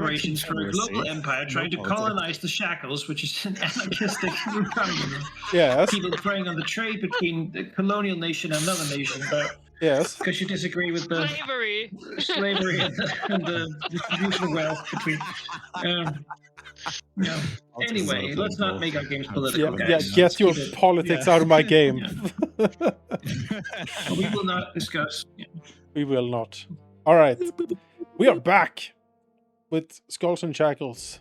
preparations for a global empire trying to colonize the Shackles, which is an anarchistic new communism. Yes. People preying on the trade between the colonial nation and another nation, but Yes. because you disagree with the slavery and the distribution of wealth between. Anyway, let's not make our games political, guys. Get your politics out of my game. We will not discuss. We will not. All right. We are back with Skulls and Shackles.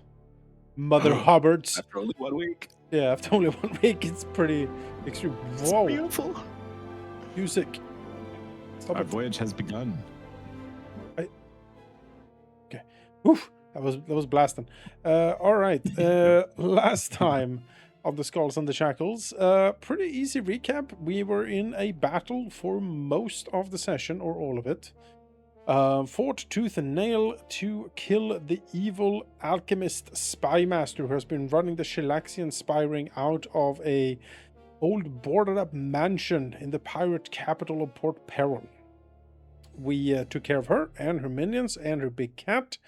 Mother Hubbards. After only 1 week. Yeah, after only 1 week, it's pretty extreme. Whoa. It's beautiful. Music. Our voyage has begun. Okay. Oof. That was blasting. All right. Last time on the Skulls and the Shackles, pretty easy recap. We were in a battle for most of the session, or all of it. Fought tooth and nail to kill the evil alchemist spy master who has been running the Shellaxian spy ring out of a old boarded up mansion in the pirate capital of Port Peril. We took care of her and her minions and her big cat.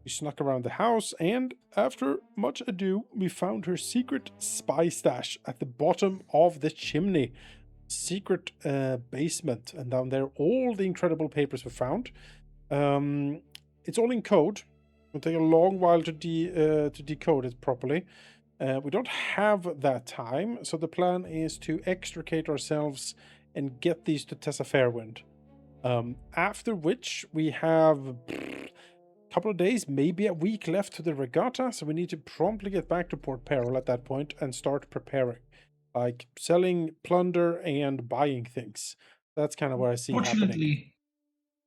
We snuck around the house, and after much ado, we found her secret spy stash at the bottom of the chimney. Secret basement, and down there all the incredible papers were found. It's all in code. It'll take a long while to decode it properly. We don't have that time, so the plan is to extricate ourselves and get these to Tessa Fairwind. After which we have a couple of days, maybe a week left to the regatta, so we need to promptly get back to Port Peril at that point and start preparing. Like selling plunder and buying things. That's kind of what I see happening.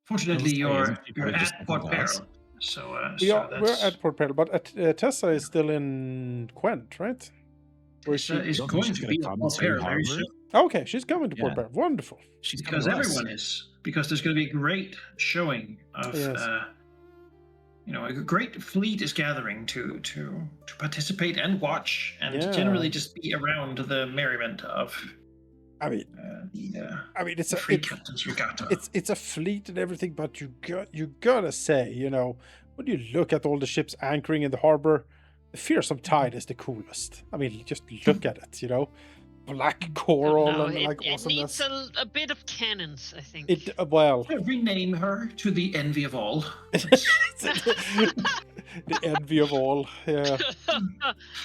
Fortunately, you're at Port Peril. We're at Port Peril, but Tessa is still in Quent, right? Tessa is going to be at Port Peril very soon. Okay, she's coming to Port Peril. Wonderful. Because everyone is. Because there's going to be a great showing of... a great fleet is gathering to participate and watch and generally just be around the merriment of. It's a Free Captain's Regatta. It's a fleet and everything, but you gotta say, when you look at all the ships anchoring in the harbor, the Fearsome Tide is the coolest. I mean, just look at it, black coral and awesomeness. It needs a bit of cannons, I think. Rename her to the Envy of All. The Envy of All, yeah.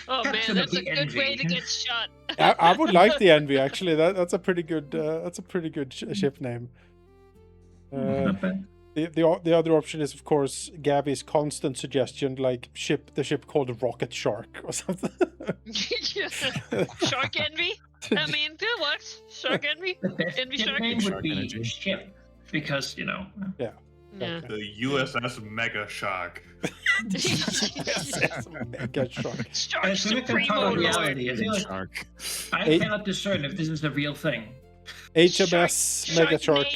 Oh man, that's a good way to get shot. I would like the Envy, actually. That's a pretty good. Ship name. The other option is, of course, Gabby's constant suggestion, like the ship called Rocket Shark or something. Shark Envy? I mean, that works. Shark Envy? Envy Shark? Name would be ship, because, Yeah. Yeah. The USS Mega Shark. Mega Shark. Shark Supremo reality. I cannot discern if this is a real thing. HMS Mega Shark.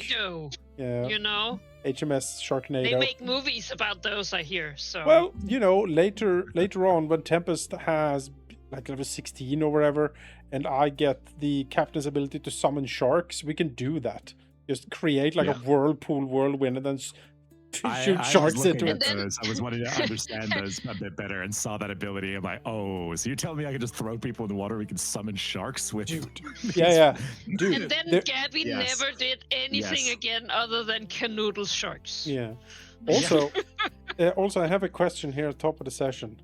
Yeah. HMS Sharknado. They make movies about those, I hear. So. Well, later on when Tempest has like level 16 or whatever, and I get the captain's ability to summon sharks, we can do that. Just create like a whirlwind and then shoot sharks into it. I was wanting to understand those a bit better and saw that ability. I'm like, so you're telling me I can just throw people in the water? We can summon sharks? Dude. Dude. And then Gabby never did anything again other than canoodle sharks. Yeah. Also, I have a question here at the top of the session.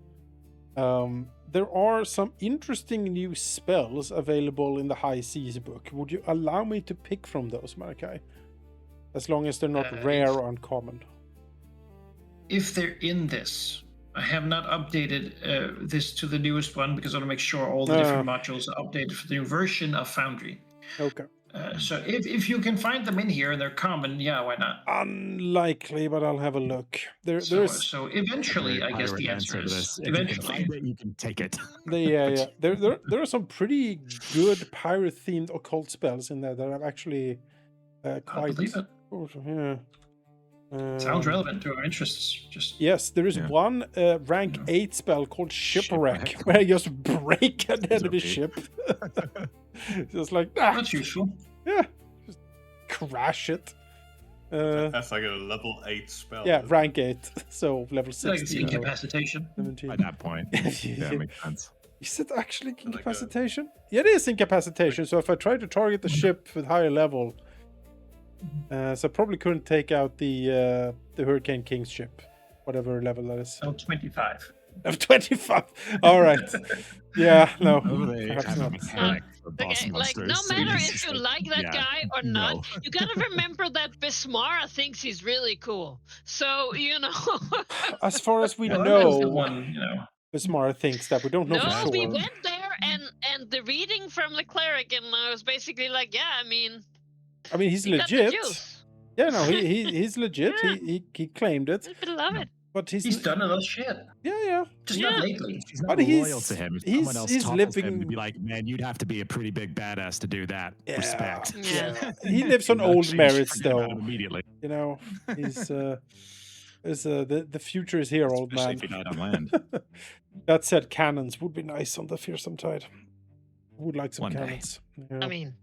There are some interesting new spells available in the High Seas book. Would you allow me to pick from those, Malachi? As long as they're not rare or uncommon. If they're in this, I have not updated this to the newest one because I want to make sure all the different modules are updated for the new version of Foundry. Okay. So if you can find them in here and they're common, why not? Unlikely, but I'll have a look. So eventually, I guess the answer is eventually. You can take it. There are some pretty good pirate-themed occult spells in there that I'm actually quite. I believe it. Yeah. Sounds relevant to our interests. Yes, there is one rank 8 spell called Shipwreck, where you just break an enemy ship. Just like that's useful. Yeah, just crash it. That's like a level 8 spell. Yeah, rank 8. So level 16. Like it's incapacitation. 17. At that point, yeah, makes sense. Is it actually Like a- incapacitation? Yeah, it is incapacitation. So if I try to target the ship with higher level, so I probably couldn't take out the Hurricane King's ship, whatever level that is. Oh, 25. Of 25. All right. Yeah, no. Oh, they Perhaps have a not. mechanic for boss Okay, like, no monsters. matter It's if you just like that yeah, guy or no. not, you gotta remember that Bismara thinks he's really cool. So, you know. As far as we Well, that was the know, one, Bismara thinks that. We don't know No, for we sure. went there and the reading from the cleric, and I was basically like, yeah, I mean, He's you got the legit. juice. Yeah, no, he's legit. Yeah. He claimed it. I love it. But he's done a lot of shit. Yeah. Just Yeah. not lately. He's not But loyal he's- to him. If he's- someone else he's taunts him living- to be like, man, you'd have to be a pretty big badass to do that. Yeah. Respect. Yeah. He lives on You know, old change- merits, forget about though. him immediately. You know, he's the future is here, old Especially man. if he died on land. That said, cannons would be nice on the Fearsome Tide. Would like some One day. cannons. Yeah. I mean,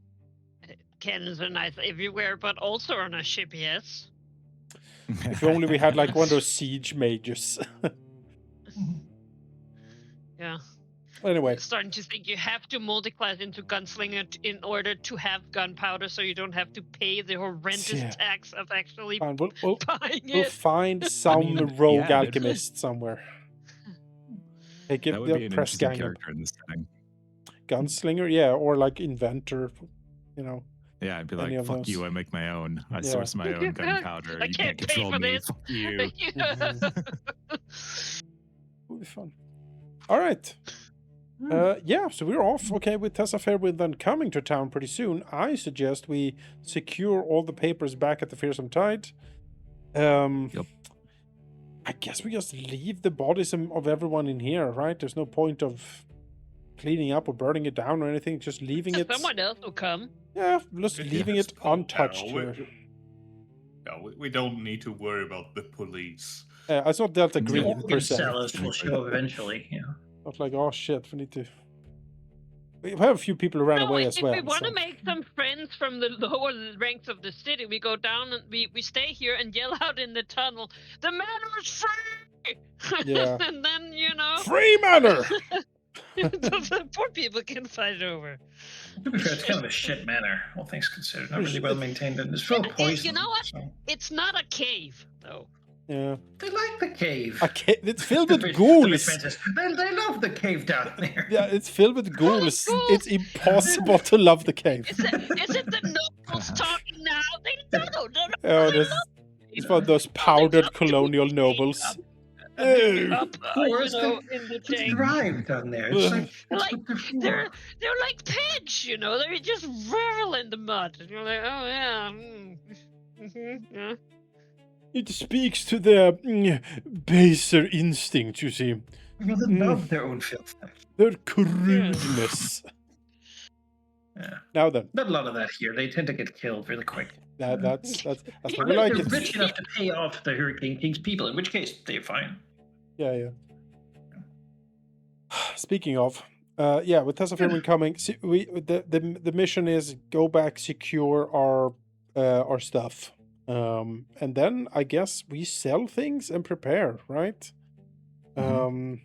cannons are nice everywhere, but also on a ship, yes. If only we had like one of those siege mages. Yeah. Anyway, Starting to think you have to multi-class into gunslinger in order to have gunpowder, so you don't have to pay the horrendous Yeah. tax of actually fine, buying we'll it. find some mean, rogue yeah, alchemist somewhere. Take it That would be the an press interesting gang character in this setting. gunslinger, yeah, or like inventor. You know, Yeah, I'd be Any like, of fuck those. you, I make my own. I Yeah. source my own gunpowder. I You can't can't pay control for me. this. Fuck you. would be fun. All right. Yeah, so we're off. Okay, with Tessa Fairwind then coming to town pretty soon, I suggest we secure all the papers back at the Fearsome Tide. Yep. I guess we just leave the bodies of everyone in here, right? There's no point of cleaning up or burning it down or anything. Just leaving it. Someone else will come. Yeah, just leaving it untouched Yeah, here. we don't need to worry about the police. It's not Delta Green All per the se. sellers will show up eventually. Not like, oh shit, we need to. We have a few people who ran away if as well. we want to so- make some friends from the lower ranks of the city, we go down and we stay here and yell out in the tunnel, "The manor is free!" Yeah. And then, you know, Free manor! the poor people can fight over. To be fair, it's kind of a shit manor, all things considered. Not really well maintained, and it's full of You poison. know what? So. It's not a cave, though. Yeah. They like the cave. It's filled with The ghouls. Princess. They love the cave down there. Yeah, it's filled with ghouls. ghouls. It's impossible to love the cave. Is it the nobles talking now? They don't. Oh, it's one of those powdered colonial nobles. Oh. Up, Course, you know, in the It's tank. drive down there. It's like, Like, what they're for. They're like pigs, you know. They just revel in the mud. And you're like, oh yeah. Yeah. It speaks to their baser instinct, you see. Well, they love their own filth. Their crudeness. Yeah. Now then, Not a lot of that here. They tend to get killed really quick. that's what we Unless like they're it. rich enough to pay off the Hurricane King's people, in which case they're fine. Yeah. Speaking of, with Tessa Fairwind coming, the mission is go back, secure our stuff, and then I guess we sell things and prepare, right? I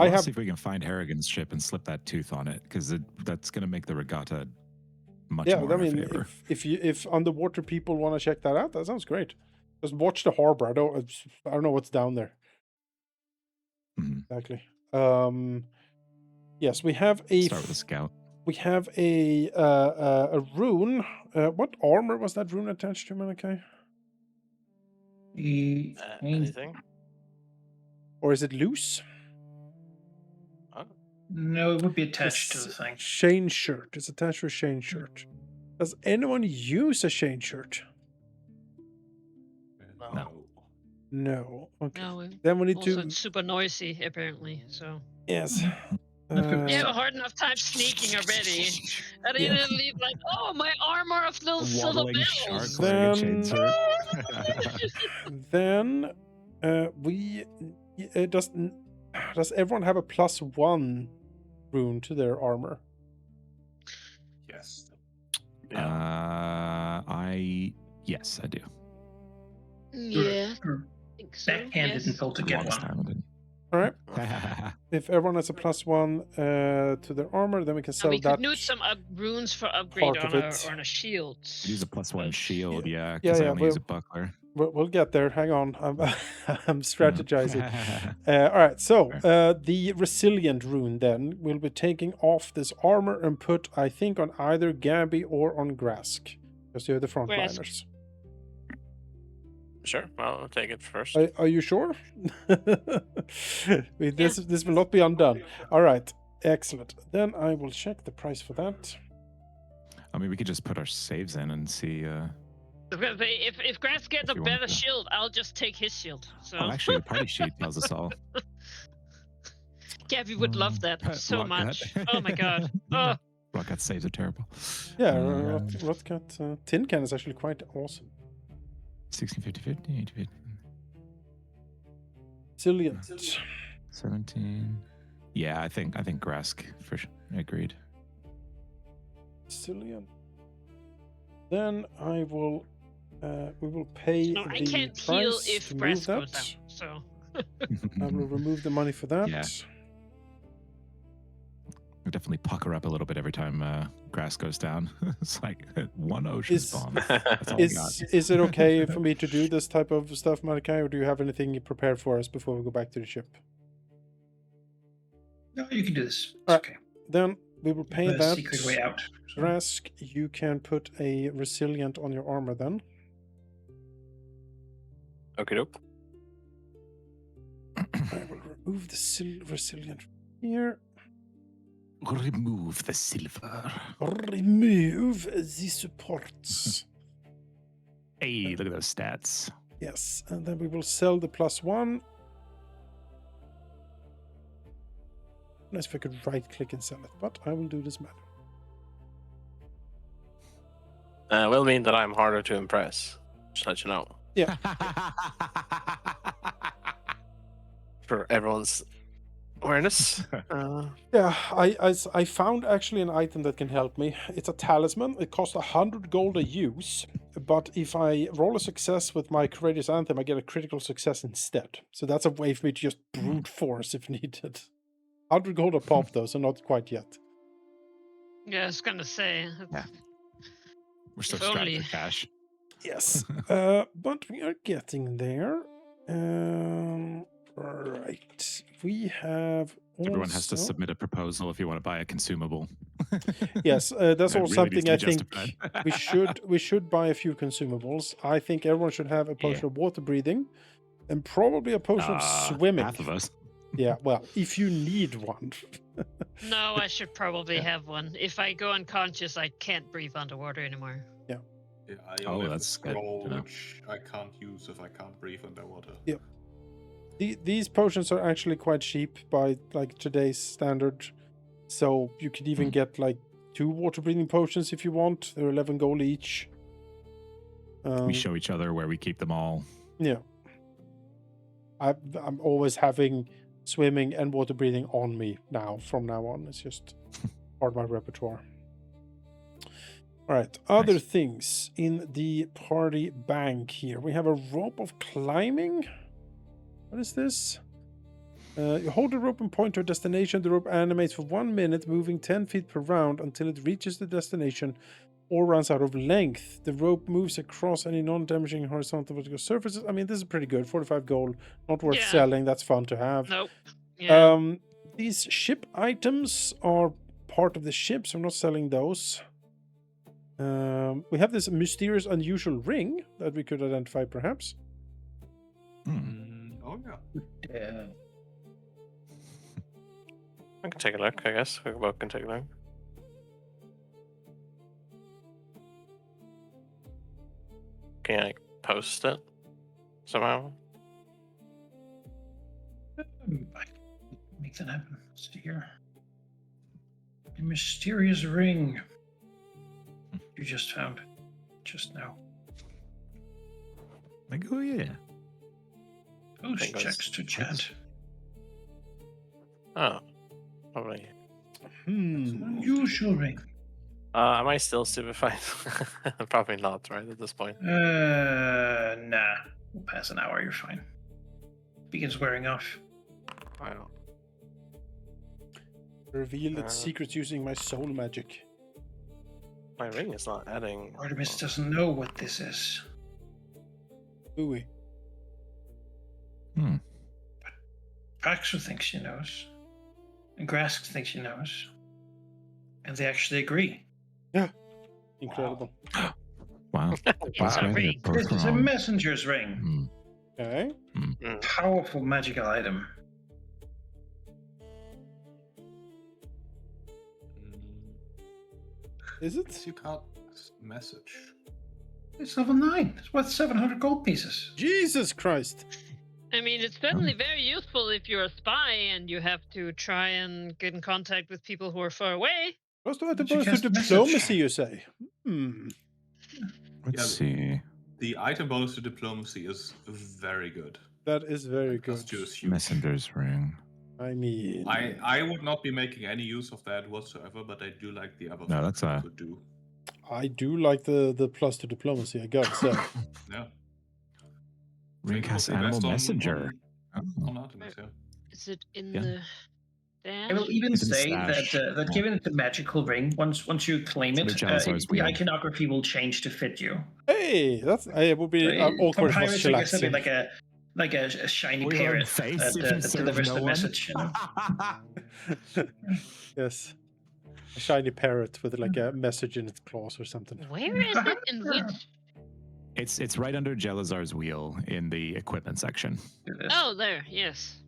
Let's have see if we can find Harrigan's ship and slip that tooth on it, because that's going to make the regatta much more I in mean, favor. if underwater people want to check that out, that sounds great. Just watch the harbor. I don't know what's down there Mhm. exactly. Yes, we have Start with a scout. we have a rune. What armor was that rune attached to, Malachi? Anything? Or is it loose? No, it would be attached to the thing. Shane shirt. It's attached to a Shane shirt. Does anyone use a Shane shirt? No. No. Okay. No, Then we need also to. it's super noisy apparently. So Yes. That's good. you have a hard enough time sneaking already. And Yeah. then leave like, oh, my armor of little silver Waddling shark bells. wearing a Then- chainsaw. Then does everyone have a +1 rune to their armor? Yes. Yeah. Yes, I do. Yeah, You're I think so. backhanded Yes. until to The get longest one. time I didn't. All right. If everyone has a +1 to their armor, then we can And sell we that could use some runes for upgrade part of on our it. on our shields. Use a +1 But- shield, yeah, Yeah, because I yeah, only use a buckler. We'll get there. Hang on. I'm strategizing. All right. So the resilient rune then will be taking off this armor and put, I think, on either Gabby or on Grask, because they're the frontliners. Sure, I'll take it first. Are you sure? This will not be undone. All right. Excellent. Then I will check the price for that. I mean, we could just put our saves in and see. If Grass gets a you want better to. shield, I'll just take his shield. So Oh, actually, the party sheet tells us all. Gabby would love that so Rock much. Gut. Oh my god. Oh. Rock Gut saves are terrible. Yeah, Rotcut Tin Can is actually quite awesome. 16, 50, 50, 80, 50. Resilient. 17. Yeah, I think Grask for sure. Agreed. Resilient. Then I will we will pay No, I the can't heal price if to Grass move goes that. down. So I will remove the money for that. Yeah. We definitely pucker up a little bit every time Grass goes down. It's like one ocean spawn. That's all we got. Is it okay for me to do this type of stuff, Malachi, or do you have anything prepared for us before we go back to the ship? No, you can do this. It's All right. okay. Then we will pay The that. secret way out. So. Rask, you can put a resilient on your armor then. Okay, dope. I will remove the resilient here. Remove the silver. Remove the supports. Hey, look at those stats. Yes, and then we will sell the +1. Nice if I could right-click and sell it, but I will do this manually. Will mean that I'm harder to impress. Just let you know. Yeah. For everyone's awareness. Yeah, I found actually an item that can help me. It's a talisman. It costs 100 gold a use, but if I roll a success with my courageous anthem, I get a critical success instead. So that's a way for me to just brute force if needed. 100 gold a pop though, so not quite yet. yeah, I was gonna say. Yeah. We're so If strapped only. for cash. Yes, but we are getting there. Right, we have. Everyone has to also- submit a proposal if you want to buy a consumable. Yes, that's It all really something needs to I be think justified. we should buy a few consumables. I think everyone should have a potion of water breathing, and probably a potion of swimming. Half of us. Yeah, well, if you need one. No, I should probably have one. If I go unconscious, I can't breathe underwater anymore. Yeah, I Oh, only have that's a good to scroll know. which I can't use if I can't breathe underwater. Yep. These potions are actually quite cheap by like today's standard, so you could even get like 2 water breathing potions if you want. They're 11 gold each. We show each other where we keep them all. Yeah. I'm always having swimming and water breathing on me now. From now on, it's just part of my repertoire. All right, other Nice. things in the party bank here. We have a rope of climbing. What is this? You hold the rope and point to a destination. The rope animates for 1 minute, moving 10 feet per round until it reaches the destination or runs out of length. The rope moves across any non-damaging horizontal vertical surfaces. I mean, this is pretty good. 45 gold, not worth Yeah. selling. That's fun to have. Nope. Yeah. These ship items are part of the ship, so I'm not selling those. We have this mysterious, unusual ring that we could identify, perhaps. Oh yeah. I can take a look, I guess. We both can take a look. Can I post it somehow? I can make that happen. Let's see here. The mysterious ring you just found just now. Like, oh yeah. Post Think that's- checks to chat. Oh, probably. Unusual ring. Am I still stupefied? Probably not, right, at this point. Nah. We'll pass an hour, you're fine. Begins wearing off. I don't. Reveal its secrets using my soul magic. My ring is not adding. Artemis doesn't know what this is. Ooey. Hmm. Praxu thinks she knows. And Grask thinks she knows. And they actually agree. Yeah. Incredible. Wow. It's a ring. This is a messenger's ring. Hmm. Okay. Powerful magical item. Is it? You can't message. It's level 9. It's worth 700 gold pieces. Jesus Christ. I mean, it's certainly very useful if you're a spy and you have to try and get in contact with people who are far away. Plus to Did you bonus cast to message? diplomacy, you say? Hmm. Let's see. The item bonus to diplomacy is very good. That is very good. Plus 2 is huge. Messenger's ring. I mean... I would not be making any use of that whatsoever, but I do like the other No, things that's it a- could do. I do like the plus to diplomacy, I gotta say. Yeah. Ring Maybe casts we'll animal invest messenger. On Artemis, yeah. Is it in Yeah. the I will dash? even It's in the say stash. that given the magical ring, once you claim It's it, the Jalazar's the wheel. iconography will change to fit you. Hey, that's... It would be For awkward for pirates, I guess it'll be chillaxing. like a shiny Weird parrot face that, if you that serve delivers no the one. message. You know? Yes. A shiny parrot with like a message in its claws or something. Where is it? In which? It's right under Jalazar's wheel in the equipment section. Do this. Oh, there. Yes.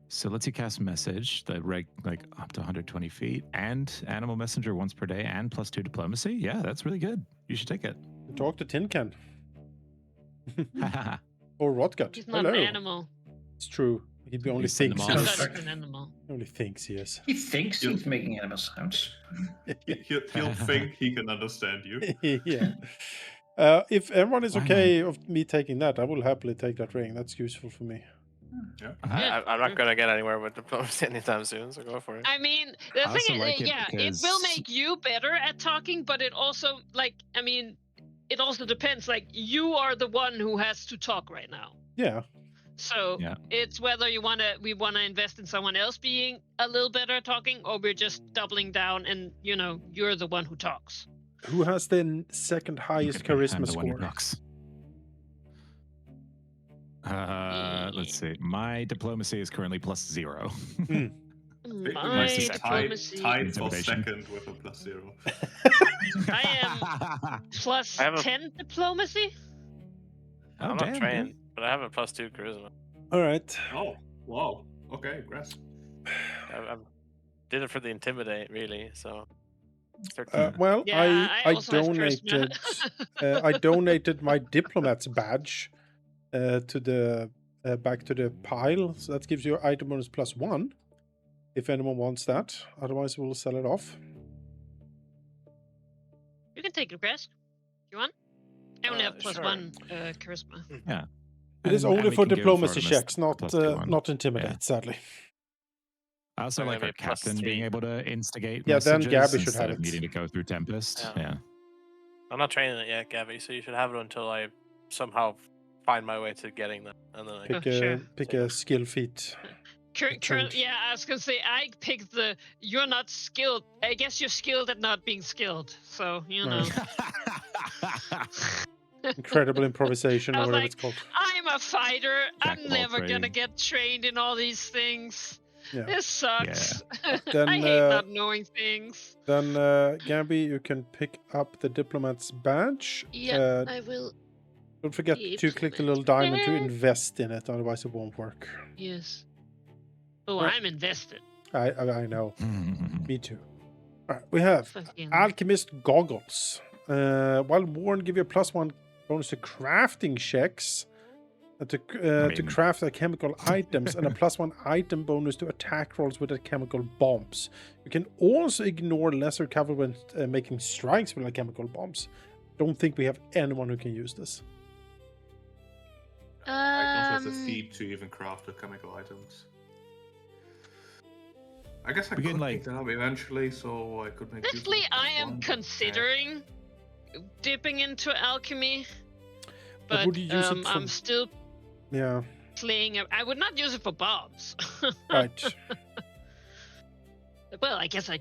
So lets you cast message, the like up to 120 feet, and animal messenger once per day, and plus 2 diplomacy. Yeah, that's really good. You should take it. Talk to Tin Can. Or Rotgut. He's not Hello. an animal. It's true. He only He's an thinks animal. he He's is. not an animal. He only thinks he is. He thinks he's making animal sounds. He'll think he can understand you. Yeah. If everyone is Why okay of me taking that, I will happily take that ring. That's useful for me. Yeah. Yeah. I'm not gonna get anywhere with diplomacy anytime soon, so go for it. I mean, the I also thing is, like it yeah, it will because- make you better at talking, but it also, like, I mean, it also depends. Like, you are the one who has to talk right now. Yeah. So Yeah. it's whether we wanna invest in someone else being a little better at talking, or we're just doubling down and you're the one who talks. Who has the second highest I'm charisma the one who score? talks. Let's see. My diplomacy is currently plus 0. We My might be diplomacy. tied for Intimidation. second with a plus 0. I am plus I have a- 10 diplomacy. Oh, I'm damn, not trained, but I have a plus 2 charisma. All right. Oh, wow. Okay, grass. I did it for the intimidate, really. So 13. Well, Yeah, I I also have donated charisma. I donated my diplomat's badge to the back to the pile. So that gives you item bonus plus 1 if anyone wants that. Otherwise, we'll sell it off. You can take it, Grass. You want? I only have plus Sure. 1 charisma. Yeah. It is And only we for can give diplomacy Artemis checks, not plus 2 not intimidate. Sadly. I also I'm like gonna our be plus captain being 3. able to instigate Yeah, then messages Gabby should instead have of it. needing to go through Tempest. Yeah. Yeah. I'm not training it yet, Gabby, so you should have it until I somehow find my way to getting them, and then I Pick can... a sure. pick a skill feat. Change. Yeah, I was gonna say I picked the. You're not skilled. I guess you're skilled at not being skilled. So Right. Incredible improvisation, I or was whatever like, it's called. I'm a fighter. Jack I'm of all never gonna trades. get trained in all these things. Yeah. This sucks. Then, I hate not knowing things. Then, Gabby, you can pick up the diplomat's badge. Yeah, I will. Don't forget to click the little diamond to invest in it, otherwise it won't work. Yes. Oh, Right. I'm invested. I know. Me too. All right, we have Fucking. Alchemist Goggles. While worn, give you a +1 bonus to crafting checks to craft chemical items and a +1 item bonus to attack rolls with chemical bombs. You can also ignore lesser cover when making strikes with chemical bombs. Don't think we have anyone who can use this. I don't have the feed to even craft the chemical items. I guess I We could can, pick that up eventually, so I could make use of Honestly, the I plus am one, but, considering dipping into alchemy, but would you use it for... I'm still Yeah, playing. I would not use it for bombs. right. Well, I guess I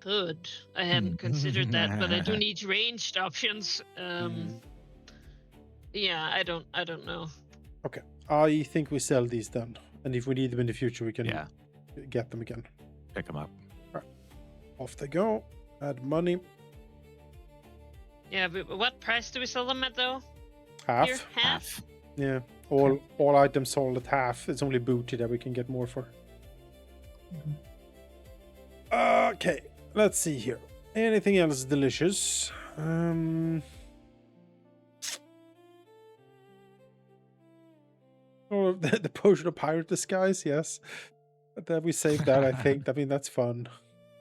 could. I hadn't considered that, but I do need ranged options. Yeah, I don't know. Okay, I think we sell these then, and if we need them in the future, we can Yeah. get them again. Pick them up. Off they go. Add money. Yeah, but what price do we sell them at though? Half. Here? Half? Yeah. All items sold at half. It's only booty that we can get more for. Okay, let's see here. Anything else delicious? Oh, the potion of pirate disguise, yes. That we saved that, I think. I mean, that's fun.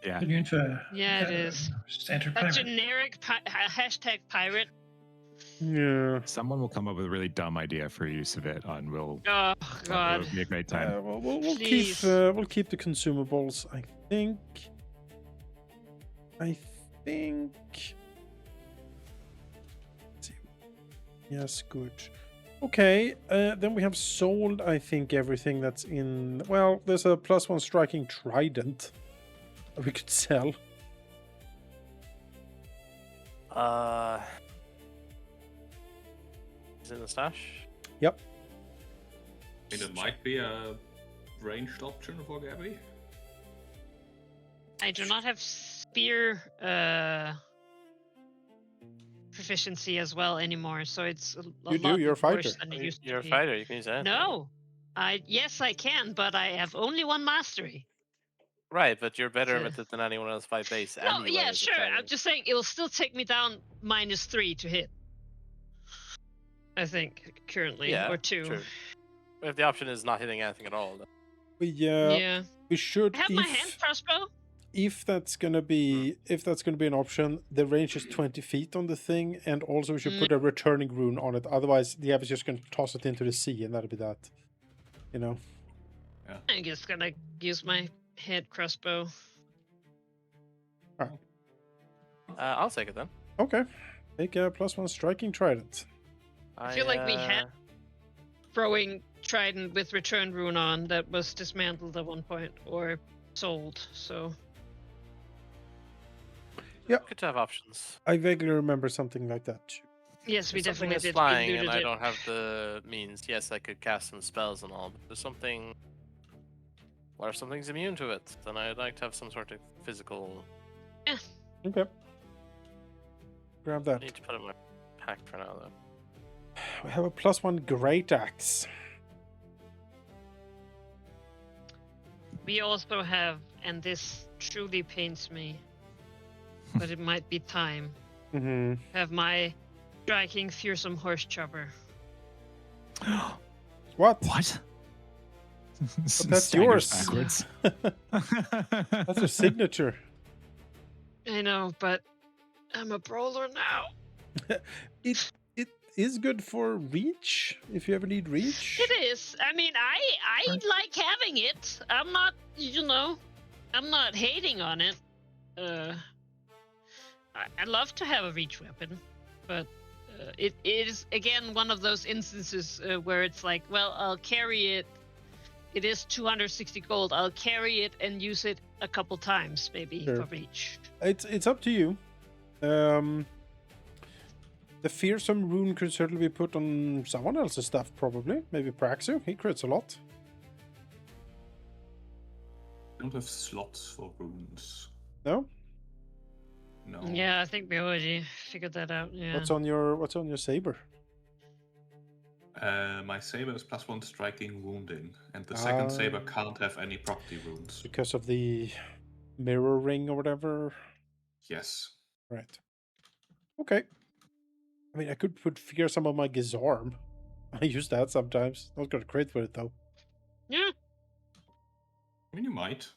Yeah. Turn you into a Yeah, it is. standard A pirate. generic hashtag pirate. Yeah. Someone will come up with a really dumb idea for use of it, and we'll. Oh It god. would be a great time. Well, we'll Please. keep the consumables, I think. Let's see. Yes, good. Okay, then we have sold, I think, everything that's in... Well, there's a +1 striking trident that we could sell. Is it in the stash? Yep. I mean, it might be a ranged option for Gabby. I do not have spear proficiency as well anymore, so it's a You do, lot you're a fighter. worse than it used You're to a be. fighter. You can use that. No, yes I can, but I have only one mastery. Right, but you're better So- at it than anyone else by base. No, anyway, yeah, as a sure. fighter. I'm just saying it'll still take me down -3 to hit. I think currently, Yeah, or 2. true. If the option is not hitting anything at all, then Yeah. We should, I have my hand crossbow. if that's gonna be an option, the range is 20 feet on the thing, and also we should put a returning rune on it. Otherwise, the app is just gonna toss it into the sea, and that'll be that. You know. I'm just gonna use my head crossbow. I'll take it then. Okay. Take a +1 striking trident. I feel like we had throwing trident with return rune on that was dismantled at one point or sold. So Good to have options. I vaguely remember something like that too. yes, we If something definitely is did. flying We and looted I it. don't have the means. Yes, I could cast some spells and all, but there's something. What if something's immune to it? Then I'd like to have some sort of physical. Okay. Grab I that. need to put it in my pack for now, though. We have a +1 great axe. We also have, and this truly pains me, but it might be time. Mm-hmm. Have my striking fearsome horse chopper. What? What? that's Staggers yours. Backwards. That's your signature. I know, but I'm a brawler now. It is good for reach if you ever need reach. It is. I mean, I like having it. I'm not, I'm not hating on it. I love to have a reach weapon, but it is again one of those instances where it's like, well, I'll carry it. It is 260 gold. I'll carry it and use it a couple times, maybe Sure. for reach. It's up to you. The fearsome rune could certainly be put on someone else's stuff, probably. Maybe Praxu. He crits a lot. I don't have slots for runes. No? No. Yeah, I think we already figured that out. Yeah. What's on your saber? My saber is +1 striking wounding, and the second saber can't have any property runes. Because of the mirror ring or whatever. Yes. Right. Okay. I mean, I could put fearsome on my Gizarm. I use that sometimes. Not gonna crit with it though. Yeah. I mean, you might.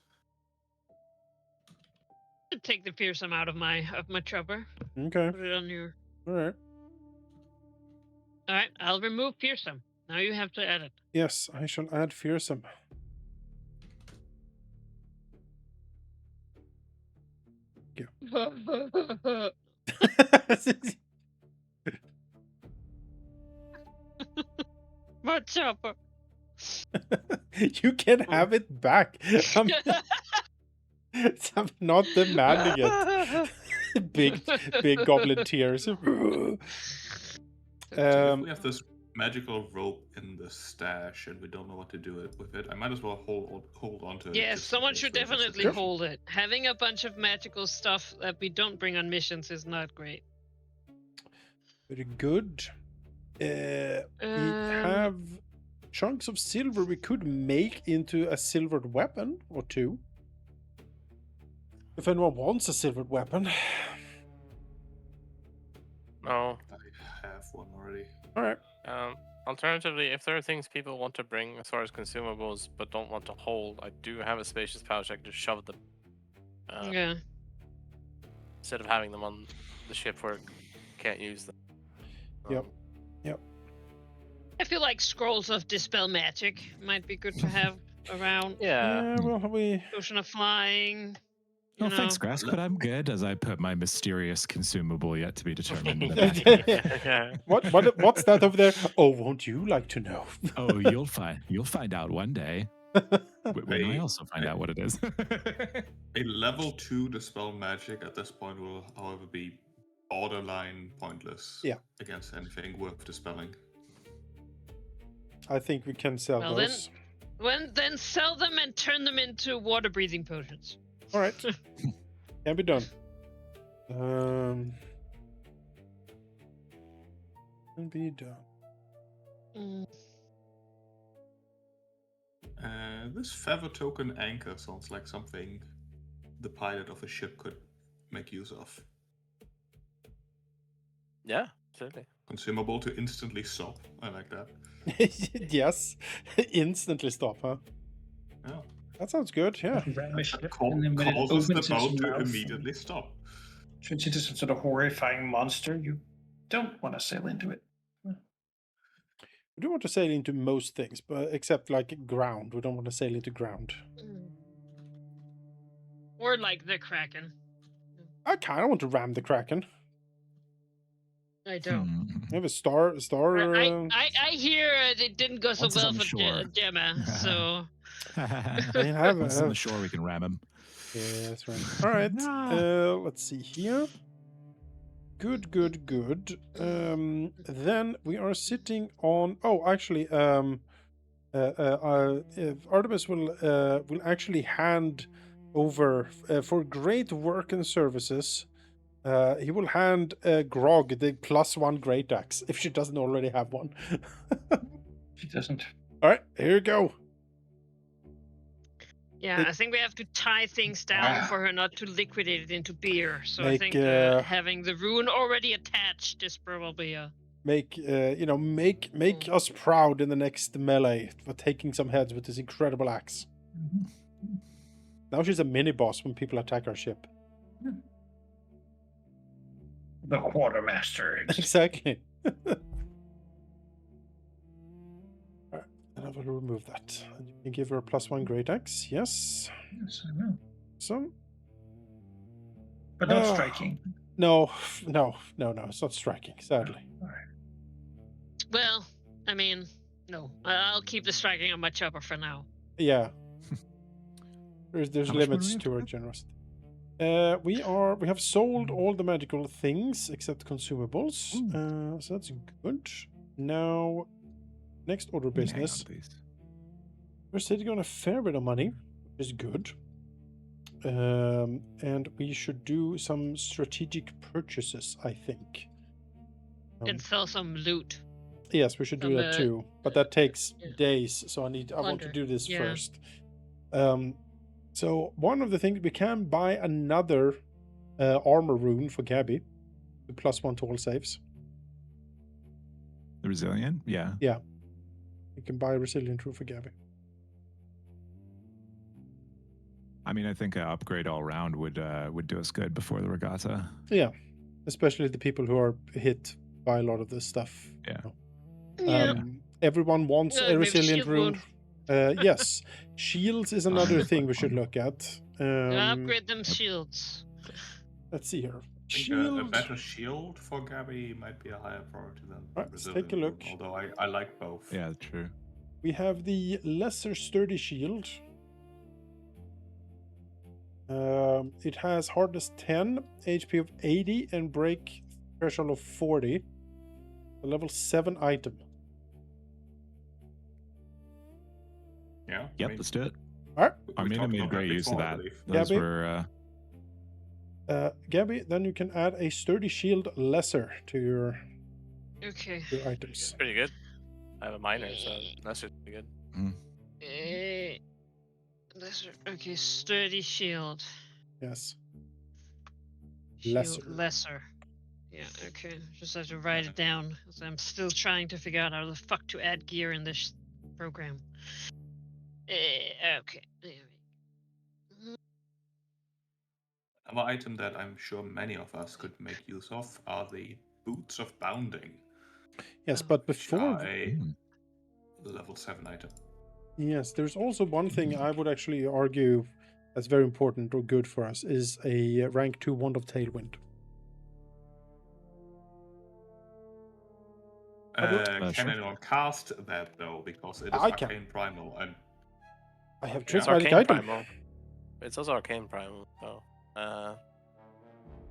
Take the fearsome out of my chopper. Okay. Put it on your. All right. All right, I'll remove fearsome. Now you have to add it. Yes, I shall add fearsome. My chopper. You can have it back. I'm not demanding it. big goblin tears. So if we have this magical rope in the stash and we don't know what to do with it, I might as well hold on to it. Yes, just in someone case should we have a definitely situation. hold it. Having a bunch of magical stuff that we don't bring on missions is not great. Very good. We have chunks of silver we could make into a silvered weapon or two. If anyone wants a silvered weapon. No. I have one already. All right. Alternatively, if there are things people want to bring as far as consumables but don't want to hold, I do have a spacious pouch I can just shove them. Yeah. Instead of having them on the ship where can't use them. Yep. Yep. I feel like scrolls of dispel magic might be good to have around. Yeah. Well, we. Potion of flying. Oh, You know. thanks, Grass, but I'm good as I put my mysterious consumable yet to be determined in the back. Yeah. What's that over there? Oh, won't you like to know? Oh, you'll find out one day. When I also find out what it is. A level 2 dispel magic at this point will, however, be borderline pointless. Yeah. Against anything worth dispelling. I think we can sell Well, those. Then sell them and turn them into water breathing potions. All right. Can be done. Can be done. This feather token anchor sounds like something the pilot of a ship could make use of. Yeah, certainly. Consumable to instantly stop. I like that. Yes. Instantly stop, huh? Yeah. That sounds good, yeah. Ram a ship, Causes and then when it opens the its boat to mouth immediately stop. turns into some sort of horrifying monster, you don't want to sail into it. We do want to sail into most things, but except like ground. We don't want to sail into ground. Or like the Kraken. I kind of want to ram the Kraken. I don't. We have a star. I hear it didn't go so Once it's well on the for shore. Gemma, so. Once on the shore, we can ram him. Yeah, that's right. All right. Let's see here. Good. Then we are sitting on. Oh, actually, Artemis will actually hand over for great work and services. He will hand Grog the +1 great axe if she doesn't already have one. She doesn't. All right, here you go. Yeah, I think we have to tie things down for her not to liquidate it into beer. So I Make, think having the rune already attached is probably a. Make us proud in the next melee for taking some heads with this incredible axe. Now she's a mini boss when people attack our ship. The quartermaster. Exactly. Alright, and I will remove that. And you can give her a +1 great axe. Yes. Yes, I will. So. But not striking. No. It's not striking, sadly. All right. Well, I mean, no. I'll keep the striking on my chopper for now. Yeah. There's How much limits money to are our you generosity. We have sold all the magical things except consumables. So that's good. Now, next order of business. We're sitting on a fair bit of money, which is good. And we should do some strategic purchases, I think. And sell some loot. Yes, we should do that too. But that takes days, so I want to do this Yeah. first. So one of the things, we can buy another armor rune for Gabby, the +1 to all saves. The resilient? Yeah. Yeah. You can buy a resilient rune for Gabby. I mean, I think an upgrade all around would do us good before the regatta. Yeah. Especially the people who are hit by a lot of this stuff. Yeah. Yeah. Everyone wants a Maybe resilient shield rune. Yes. Shields is another thing we should look at. Upgrade them shields. Let's see here. I think a better shield for Gabby might be a higher priority than Let's take resilient a look. rune, although I like both. Yeah, true. We have the lesser sturdy shield. It has hardness 10, HP of 80, and break threshold of 40. A level 7 item. Yeah. Yep, let's do it. All right. Armina made great use of that. Those Gabby? were Gabby, then you can add a sturdy shield lesser to your Okay. items. Pretty good. I have a minor, so that's just pretty good. Okay, sturdy shield. Yes. Shield Lesser. lesser. Yeah, okay. Just have to write it down, because I'm still trying to figure out how the fuck to add gear in this program. Okay. Another item that I'm sure many of us could make use of are the Boots of Bounding. Yes, but Which before... are a level 7 item. Yes, there's also one thing I would actually argue that's very important or good for us, is a rank 2 Wand of Tailwind. Can anyone cast that, though? Because it is I can. Arcane Primal, and I have It's Prismatic Arcane item. Primal. It's also Arcane Primal, so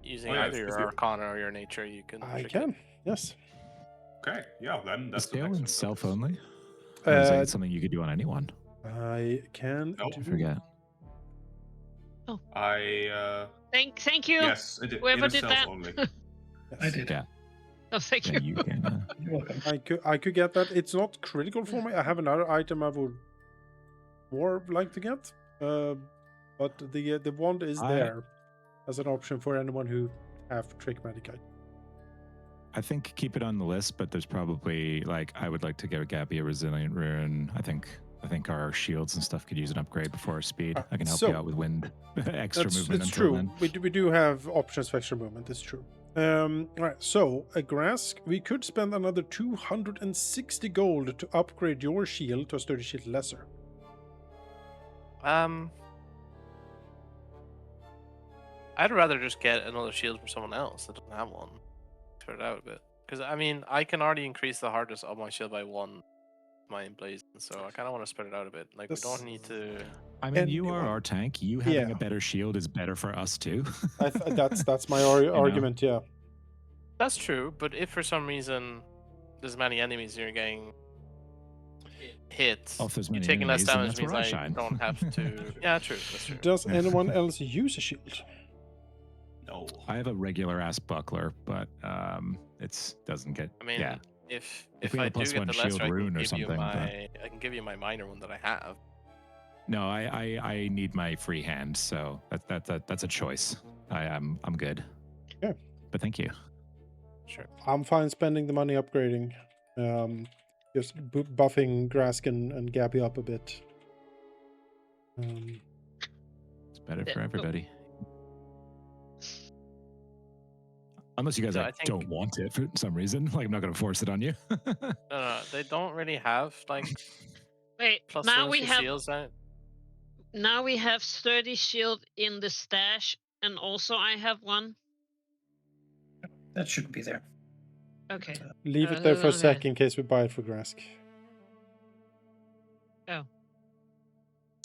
using Oh, yeah, either your Arcana or your Nature, you can. I trick can, it. yes. okay, yeah, then that's Is an excellent Tailwind self choice. only? Or is it something you could do on anyone? I can No. do... I forget. Thank you. Yes, Whoever it is did self that. only. I did. Yeah. Oh, thank Yeah, you. you can. You're welcome. I could get that. It's not critical for me. I have another item I would more like to get. But the wand is there as an option for anyone who have Trick Magic item. I think keep it on the list, but there's probably, like, I would like to give Gabby a Resilient Rune. I think our shields and stuff could use an upgrade before our speed. I can help you out with wind. Extra movement It's until true. then. We do have options for extra movement. It's true. All right. So a Grask, we could spend another 260 gold to upgrade your shield to a sturdy shield lesser. I'd rather just get another shield from someone else that doesn't have one. Spread it out a bit. Because, I mean, I can already increase the hardness of my shield by 1 my emblazoned, so I kind of want to spread it out a bit. Like, we don't need to... I mean, you are our tank. You having a better shield is better for us, too. That's my argument, yeah. That's true, but if for some reason there's many enemies and you're getting hit, you're taking less damage means I don't have to... Yeah, true, that's true. Does anyone else use a shield? No. I have a regular ass buckler, but it doesn't get... I mean, yeah. if we I had a do get the lesser, rune or something, I can give you my minor one that I have. No, I need my free hand, so that's a choice. I'm good. Yeah. But thank you. Sure. I'm fine spending the money upgrading. Just buffing Grask and Gabby up a bit. It's better for everybody. Unless you guys don't want it for some reason. Like, I'm not going to force it on you. No, they don't really have, like... Wait, plus now we have... shields on it. Now we have sturdy shield in the stash, and also I have one. That shouldn't be there. Okay. Leave it there for a sec in case we buy it for Grask. Oh.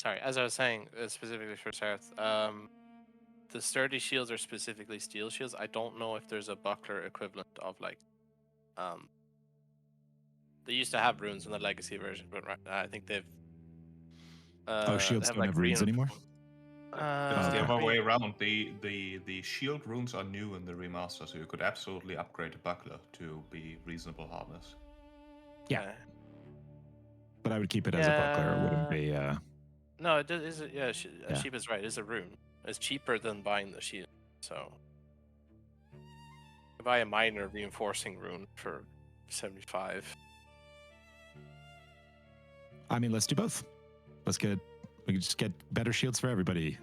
Sorry, as I was saying, specifically for Sarth, the sturdy shields are specifically steel shields. I don't know if there's a buckler equivalent of, like, they used to have runes in the legacy version, but I think they've shields don't have runes anymore? It's the other way around. The shield runes are new in the remaster, so you could absolutely upgrade a buckler to be reasonable hardness. Yeah. But I would keep it as a buckler. It wouldn't be... No, it is. Yeah, Sheep is right. It's a rune. It's cheaper than buying the shield. So, you buy a minor reinforcing rune for 75. I mean, let's do both. We can just get better shields for everybody.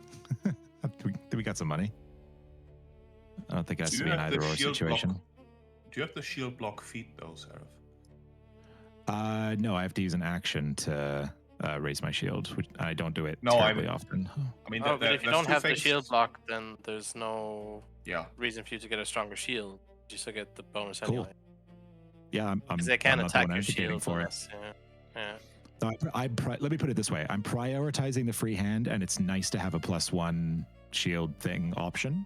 we got some money. I don't think it has to be an either-or situation. Do you have the shield block feat, though, Seraph? No, I have to use an action to raise my shield, which I don't do it No, terribly often. I mean, but if you don't have the things. shield block, then there's no Yeah. reason for you to get a stronger shield. You still get the bonus Cool. anyway. Yeah, I'm Because they can not attack the one your advocating shield for it. unless, yeah. No, let me put it this way: I'm prioritizing the free hand, and it's nice to have a +1 shield thing option.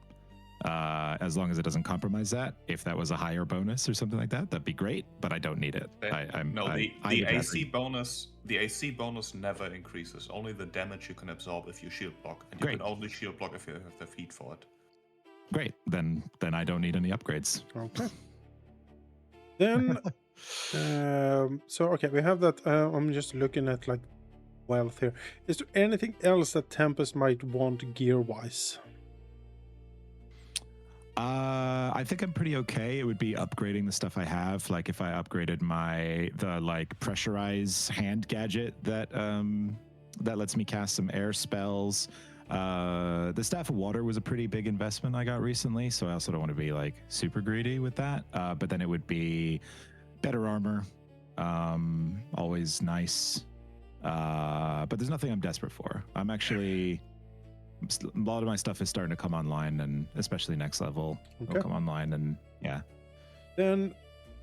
As long as it doesn't compromise that. If that was a higher bonus or something like that, that'd be great. But I don't need it. The AC bonus. The AC bonus never increases. Only the damage you can absorb if you shield block, and you can only shield block if you have the feat for it. Great. Then I don't need any upgrades. Okay. Then, okay, we have that. I'm just looking at like wealth here. Is there anything else that Tempest might want gear-wise? I think I'm pretty okay. It would be upgrading the stuff I have. Like if I upgraded the pressurize hand gadget that lets me cast some air spells. The Staff of Water was a pretty big investment I got recently, so I also don't want to be like super greedy with that. But then it would be better armor, always nice. But there's nothing I'm desperate for. I'm actually, a lot of my stuff is starting to come online, and especially next level will come online, and yeah. Then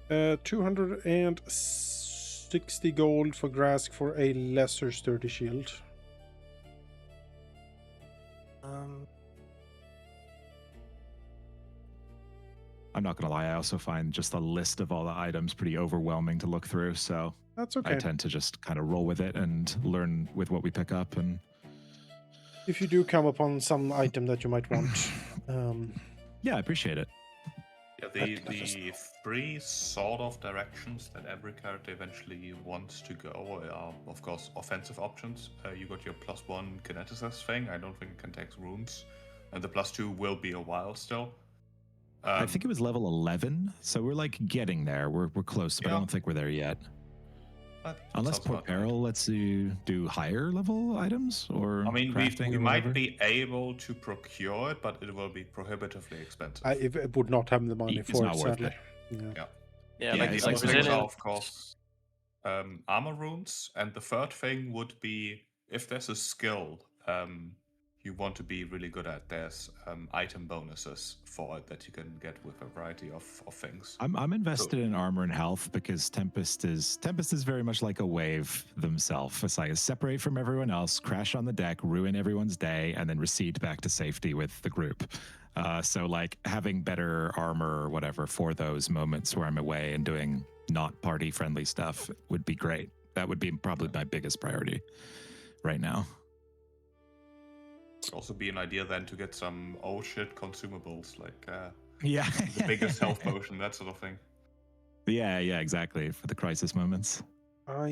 260 gold for Grask for a lesser sturdy shield. I'm not gonna lie, I also find just the list of all the items pretty overwhelming to look through, so that's okay. I tend to just kind of roll with it and learn with what we pick up. And if you do come upon some item that you might want, yeah, I appreciate it. Yeah, the 3 sort of directions that every character eventually wants to go are, of course, offensive options. You got your +1 kineticist thing. I don't think it can take runes, and the +2 will be a while still. I think it was level 11, so we're like getting there. We're close, but I don't think we're there yet. Unless Port Peril lets you do higher level items, or I mean, crafting we or might whatever. be able to procure it, but it will be prohibitively expensive. I would not have the money It's for not it, worth sadly. it. Yeah, like like the other things Resilient. are, of course, armor runes, and the third thing would be if there's a skill you want to be really good at. There's item bonuses for it that you can get with a variety of things. I'm invested in armor and health because Tempest is very much like a wave themselves. It's like separate from everyone else, crash on the deck, ruin everyone's day, and then recede back to safety with the group. So like having better armor or whatever for those moments where I'm away and doing not party friendly stuff would be great. That would be probably my biggest priority right now. Could also be an idea then to get some oh shit consumables like the biggest health potion, that sort of thing. Yeah, exactly, for the crisis moments. I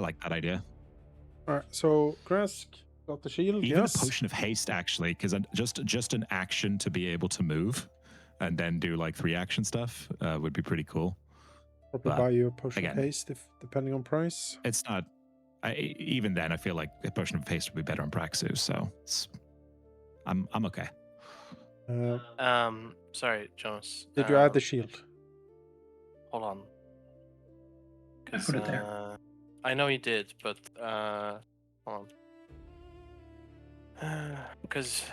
like that idea. All right, so Grask got the shield. Even a potion of haste, actually, because just an action to be able to move and then do like 3 action stuff would be pretty cool. Probably buy you a potion of haste, if depending on price. It's not. Even then, I feel like a potion of haste would be better on Praxus, so I'm okay. Sorry, Jonas. Did you add the shield? Hold on. I put it there. I know you did, but hold on. Because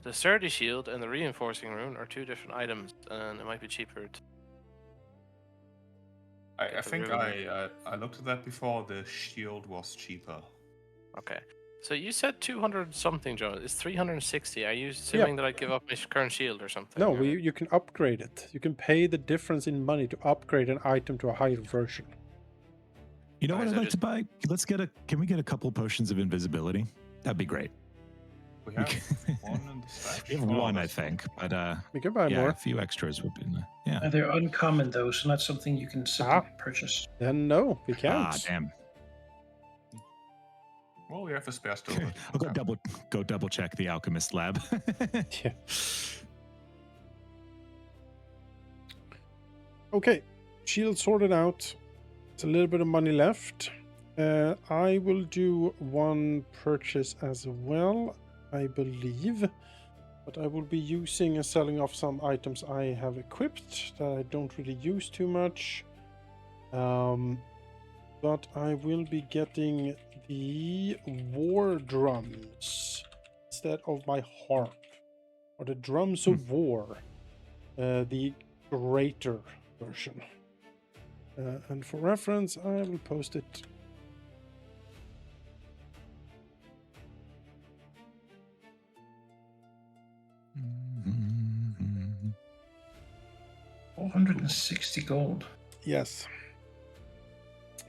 the sturdy shield and the reinforcing rune are 2 different items, and it might be cheaper to... I think I looked at that before. The shield was cheaper. Okay. So you said 200 something, Joe. It's 360. Are you assuming that I give up my current shield or something? No, you can upgrade it. You can pay the difference in money to upgrade an item to a higher version. You know what I'd like to buy? Can we get a couple potions of invisibility? That'd be great. We have one in the stash. We have one, I think, but we can buy more. A few extras would be. Yeah, they're uncommon though, so not something you can simply purchase. Then no, we can't. Damn. Well, we have a spare still. I'll go double check the alchemist lab. Yeah. Okay, shield sorted out. It's a little bit of money left. I will do one purchase as well, I believe, but I will be using and selling off some items I have equipped that I don't really use too much. but I will be getting the war drums instead of my harp, or the drums of war, the greater version. And for reference, I will post it. Mm-hmm. 460 gold. Yes.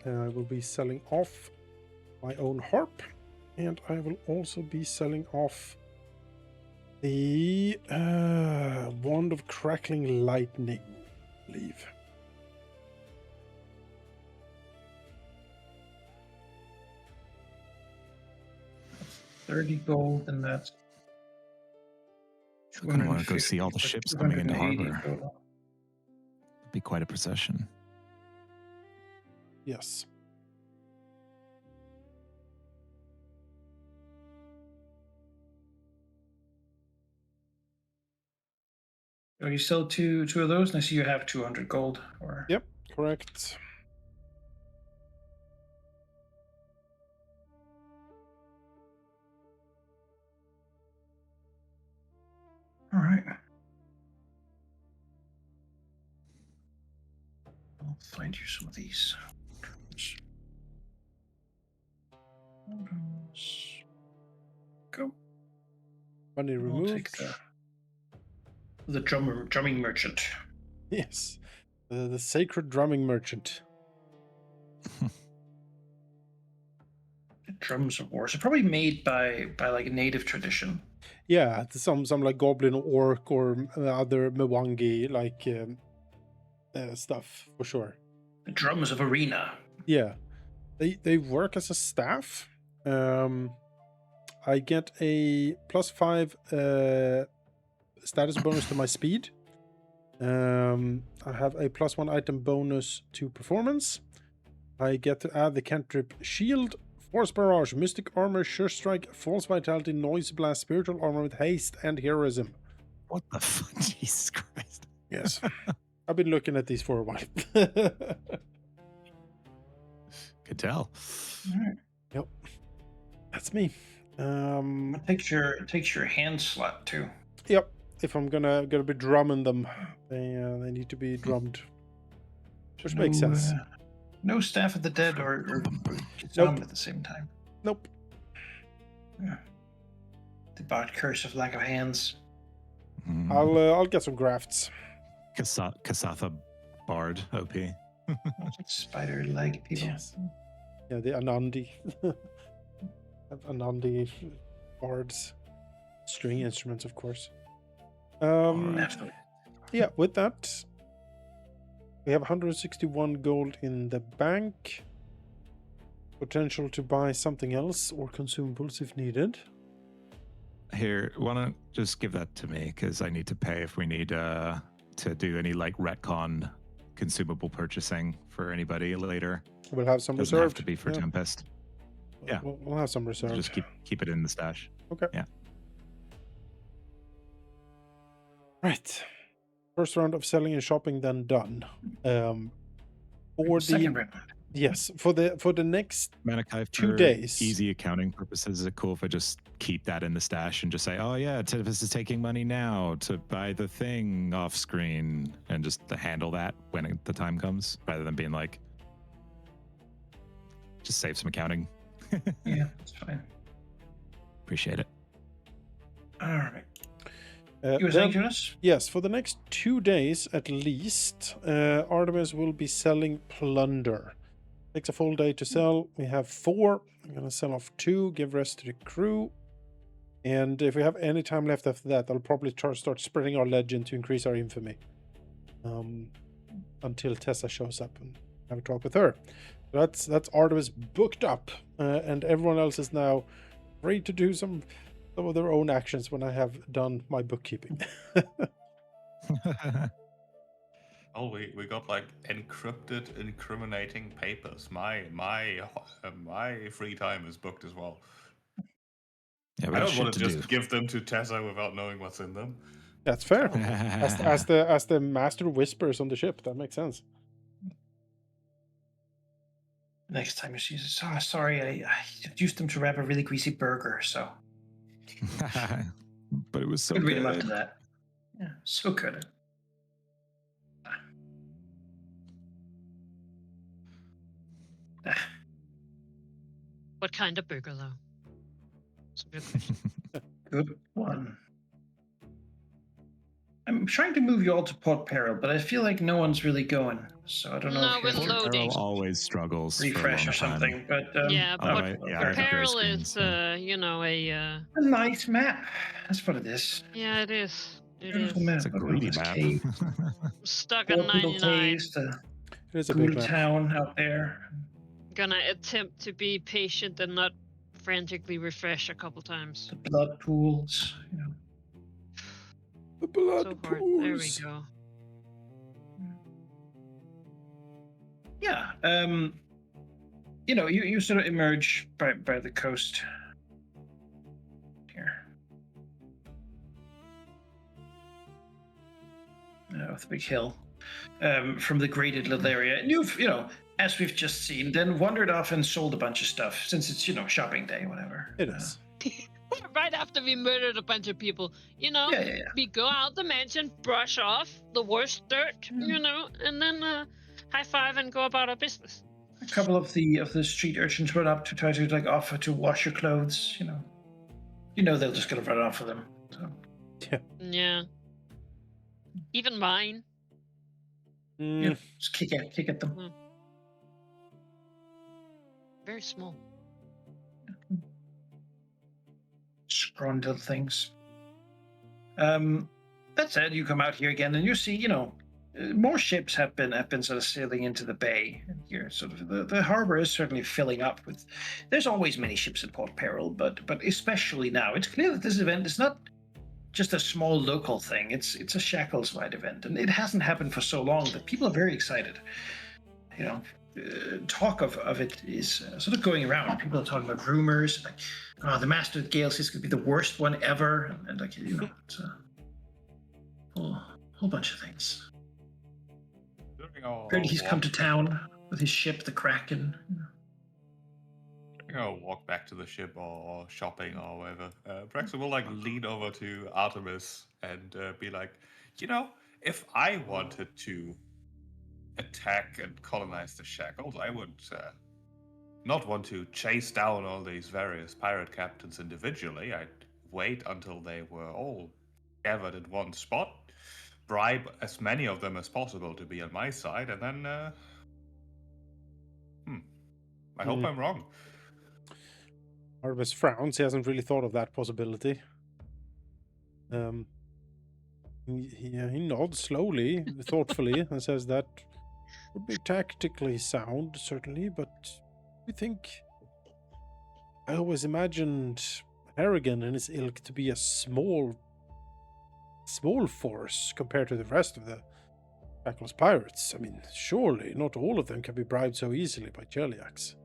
I will be selling off my own harp, and I will also be selling off the Wand of Crackling Lightning, I believe. $30 gold, and that's I kind of want to go see all the ships coming into harbor. It'd be quite a procession. Yes. Oh, you sell two of those, and I see you have 200 gold. Or Yep, correct. all right. I'll find you some of these. Go. Money I'll removed. take the drumming merchant. Yes, the sacred drumming merchant. The drums of war. So probably made by like a native tradition. Yeah, some like goblin or orc or other Mwangi like stuff for sure. The drums of arena. Yeah, they work as a staff. I get a +5 status bonus to my speed. I have a +1 item bonus to performance. I get to add the cantrip shield, force barrage, mystic armor, sure strike, false vitality, noise blast, spiritual armor with haste, and heroism. What the fuck? Jesus Christ. Yes. I've been looking at these for a while. Could tell. All right. Yep. That's me. It takes your hand slot too. Yep. If I'm gonna be drumming them, they need to be drummed, which makes sense. No staff of the dead or Nope. at the same time. Nope. Yeah. The bot curse of lack of hands. Mm. I'll get some grafts. Kasatha Bard OP. Spider leg people. Yes. Yeah, the Anandi. Anandi bards. String instruments, of course. Yeah, with that, we have 161 gold in the bank. Potential to buy something else or consumables if needed. Here, why don't just give that to me, because I need to pay if we need to do any like retcon consumable purchasing for anybody later. We'll have some Doesn't reserved. have to be for Tempest. Yeah. We'll have some reserved. So just keep it in the stash. Okay. Yeah. Right. First round of selling and shopping then done. For Second the round. yes, for the next Manikai, 2 for days. easy accounting purposes, is it cool if I just keep that in the stash and just say, oh yeah, Tempest is taking money now to buy the thing off screen, and just to handle that when the time comes, rather than being like, just save some accounting. Yeah, that's fine. Appreciate it. All right. You were saying, Jonas? Yes, for the next 2 days at least, Artemis will be selling plunder. Takes a full day to sell. We have 4. I'm going to sell off 2, give rest to the crew. And if we have any time left after that, I'll probably start spreading our legend to increase our infamy. Until Tessa shows up and have a talk with her. That's Artemis booked up. And everyone else is now free to do some of their own actions when I have done my bookkeeping. Oh, we got like encrypted, incriminating papers. My free time is booked as well. Yeah, we I got don't want shit to to just do. give them to Tessa without knowing what's in them. That's fair. As the master whispers on the ship, that makes sense. Next time you see it, oh, sorry, I used them to wrap a really greasy burger, so. But it was so Could good. read him up to that. Yeah, so good. What kind of burger, though? It's a good question. Good one. I'm trying to move you all to Port Peril, but I feel like no one's really going. So I don't know No, if we're you have to loading. Always struggles refresh for or a long time. something. But Yeah, Oh, but right. Yeah, I okay. have a gray Peril screen, is, so. you know, a. A nice map. That's what it is. Yeah, it is. It Beautiful is. map. It's a Look at all greedy this map. cave. Stuck on Four little 99. caves, the It is a big ghoul map. town out there. Gonna attempt to be patient and not frantically refresh a couple times. The blood pools. You know. The blood So hard. pools. There we go. Yeah. You know, you sort of emerge by the coast here. With the big hill. From the graded little area. And you've, you know, as we've just seen, then wandered off and sold a bunch of stuff since it's, you know, shopping day, whatever. It is. Right after we murdered a bunch of people, you know, Yeah. we go out the mansion, brush off the worst dirt, you know, and then high five and go about our business. A couple of the street urchins went up to try to like offer to wash your clothes, you know. You know they're just gonna run off of them. So. Yeah. Even mine. Yeah, just kick at them. Very small. Scrawny little things. That said, you come out here again and you see, you know, more ships have been sort of sailing into the bay. And here, sort of the harbor is certainly filling up with. There's always many ships at Port Peril, but especially now, it's clear that this event is not just a small local thing. It's a Shackles-wide event, and it hasn't happened for so long that people are very excited. You know, talk of it is sort of going around. People are talking about rumors like, "Oh, the Master of Gales is going to be the worst one ever," and like, you know, it's a whole bunch of things. Heard he's come to town with his ship, the Kraken. I'll walk back to the ship or shopping or whatever. Braxton will like lean over to Artemis and be like, you know, if I wanted to attack and colonize the Shackles, I would not want to chase down all these various pirate captains individually. I'd wait until they were all gathered in one spot, bribe as many of them as possible to be on my side, and then I hope I'm wrong. Artemis frowns. He hasn't really thought of that possibility. He nods slowly, thoughtfully, and says that would be tactically sound, certainly, but we think... I always imagined Harrigan and his ilk to be a small force compared to the rest of the Shackles pirates. I mean, surely not all of them can be bribed so easily by Cheliax.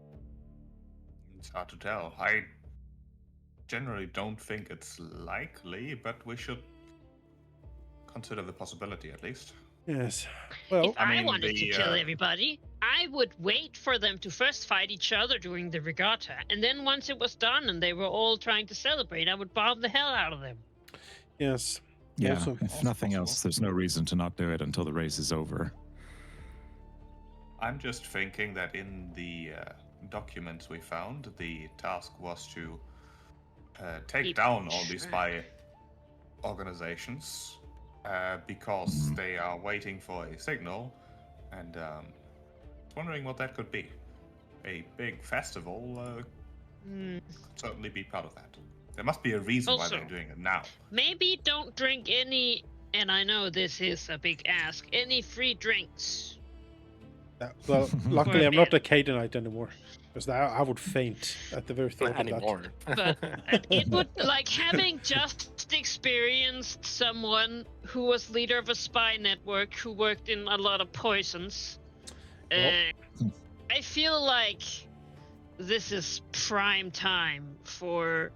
It's hard to tell. I generally don't think it's likely, but we should consider the possibility at least. Yes. Well, if I wanted to kill everybody, I would wait for them to first fight each other during the regatta, and then once it was done and they were all trying to celebrate, I would bomb the hell out of them. Yes. Yeah, Also, if nothing else, there's no reason to not do it until the race is over. I'm just thinking that in the documents we found, the task was to take down all these spy organizations because they are waiting for a signal, and wondering what that could be. A big festival could certainly be part of that. There must be a reason why they're doing it now. Maybe don't drink any, and I know this is a big ask, any free drinks. Well, luckily I'm not a Canaanite anymore, because I would faint at the very thought of anymore. But it would, like, having just experienced someone who was leader of a spy network who worked in a lot of poisons, I feel like this is prime time for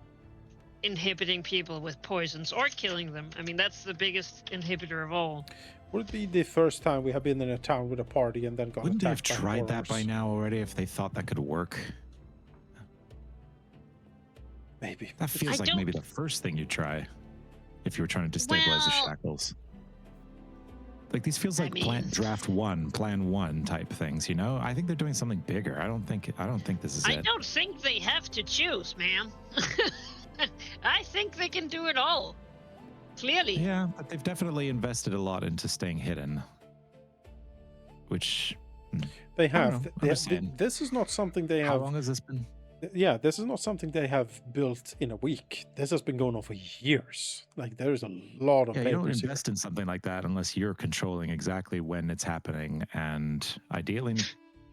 inhibiting people with poisons or killing them. I mean, that's the biggest inhibitor of all. Would it be the first time we have been in a town with a party and then got Wouldn't they have attacked by tried that by horrors? now already if they thought that could work? Maybe. That feels I like maybe the first thing you try if you were trying to destabilize the Well- Shackles. Like these feels I like mean- plan one type things, you know? I think they're doing something bigger. I don't think this is I it. don't think they have to choose, man. I think they can do it all. Clearly. Yeah, but they've definitely invested a lot into staying hidden. Which They I don't have. know, I'm just saying. This is not something they how have. long has this been? Yeah, this is not something they have built in a week. This has been going on for years. Like there's a lot of Yeah, you don't papers here. invest in something like that unless you're controlling exactly when it's happening and ideally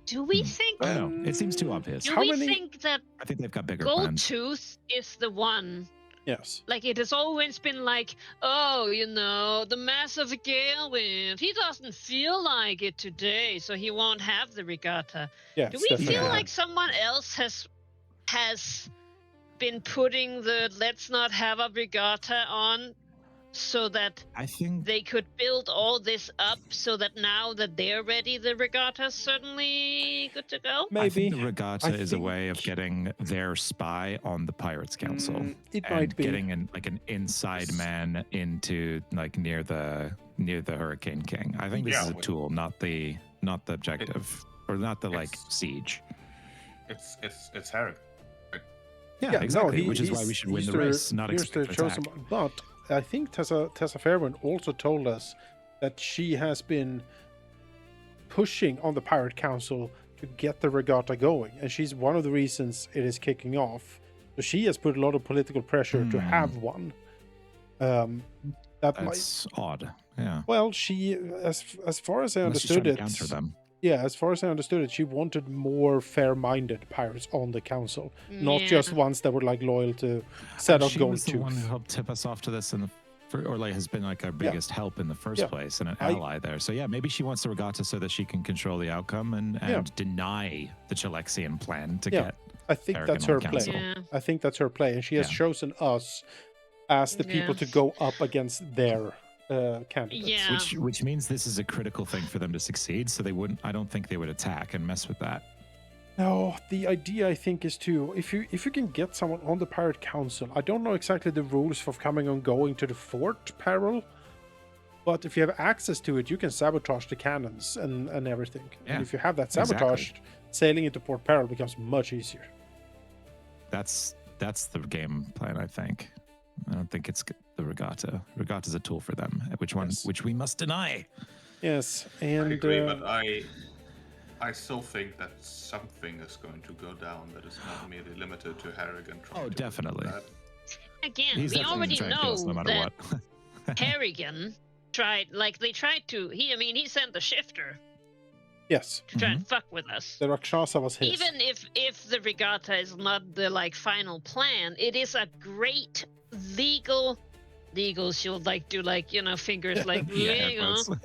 Do we think? I don't know. It seems too obvious. Do How we many- think that I think they've got bigger Gold plans. Tooth is the one? Yes. Like it has always been like, oh, you know, the mass of a gale wind. He doesn't feel like it today, so he won't have the regatta. Yes. Do we definitely. feel Yeah. like someone else has been putting the let's not have a regatta on so that I think they could build all this up so that now that they're ready, the regatta's certainly good to go? I think Maybe. the regatta I is a way of think- getting their spy on the Pirates Council. It and might be. getting an inside man into like near the Hurricane King. I think this Yeah, is a but- tool, not the objective, or not the like It's- siege. It's Harry. Yeah, no, exactly. Which is why he's- we should win he's the race, not he's the expect an chosen attack. one. But I think Tessa Fairwind also told us that she has been pushing on the Pirate Council to get the regatta going, and she's one of the reasons it is kicking off. So she has put a lot of political pressure to have one. That might. That's odd. Yeah. Well, she, as far as I Unless she's trying understood to it, counter them. yeah, as far as I understood it, she wanted more fair-minded pirates on the council, not just ones that were like loyal to set up She Gold was the one who Tooth. helped tip us off to this or like has been like our biggest help in the first Yeah. place and an I- ally there. So yeah, maybe she wants the regatta so that she can control the outcome and Yeah. deny the Chilexian plan to Yeah. get. I think Aragon that's on her council. play. Yeah. I think that's her play, and she has Yeah. chosen us as the people Yeah. to go up against their candidates. Yeah. Which means this is a critical thing for them to succeed. So they wouldn't. I don't think they would attack and mess with that. No, the idea I think is to if you can get someone on the Pirate Council. I don't know exactly the rules for coming and going to the Fort Peril, but if you have access to it, you can sabotage the cannons and everything. Yeah, And if you have that exactly. sabotaged, sailing into Port Peril becomes much easier. That's the game plan. I think. I don't think it's the regatta. Regatta's a tool for them, Yes. which we must deny. Yes, I and agree, but I still think that something is going to go down that is not merely limited to Harrigan. trying Oh, to definitely. that. Again, He's we definitely already trying to kill know us no matter that what. Harrigan they tried to. He sent the shifter yes, to try and fuck with us. the Rakshasa was his. Even if the regatta is not the final plan, it is a great legal she'll do fingers like Yeah, legal quotes.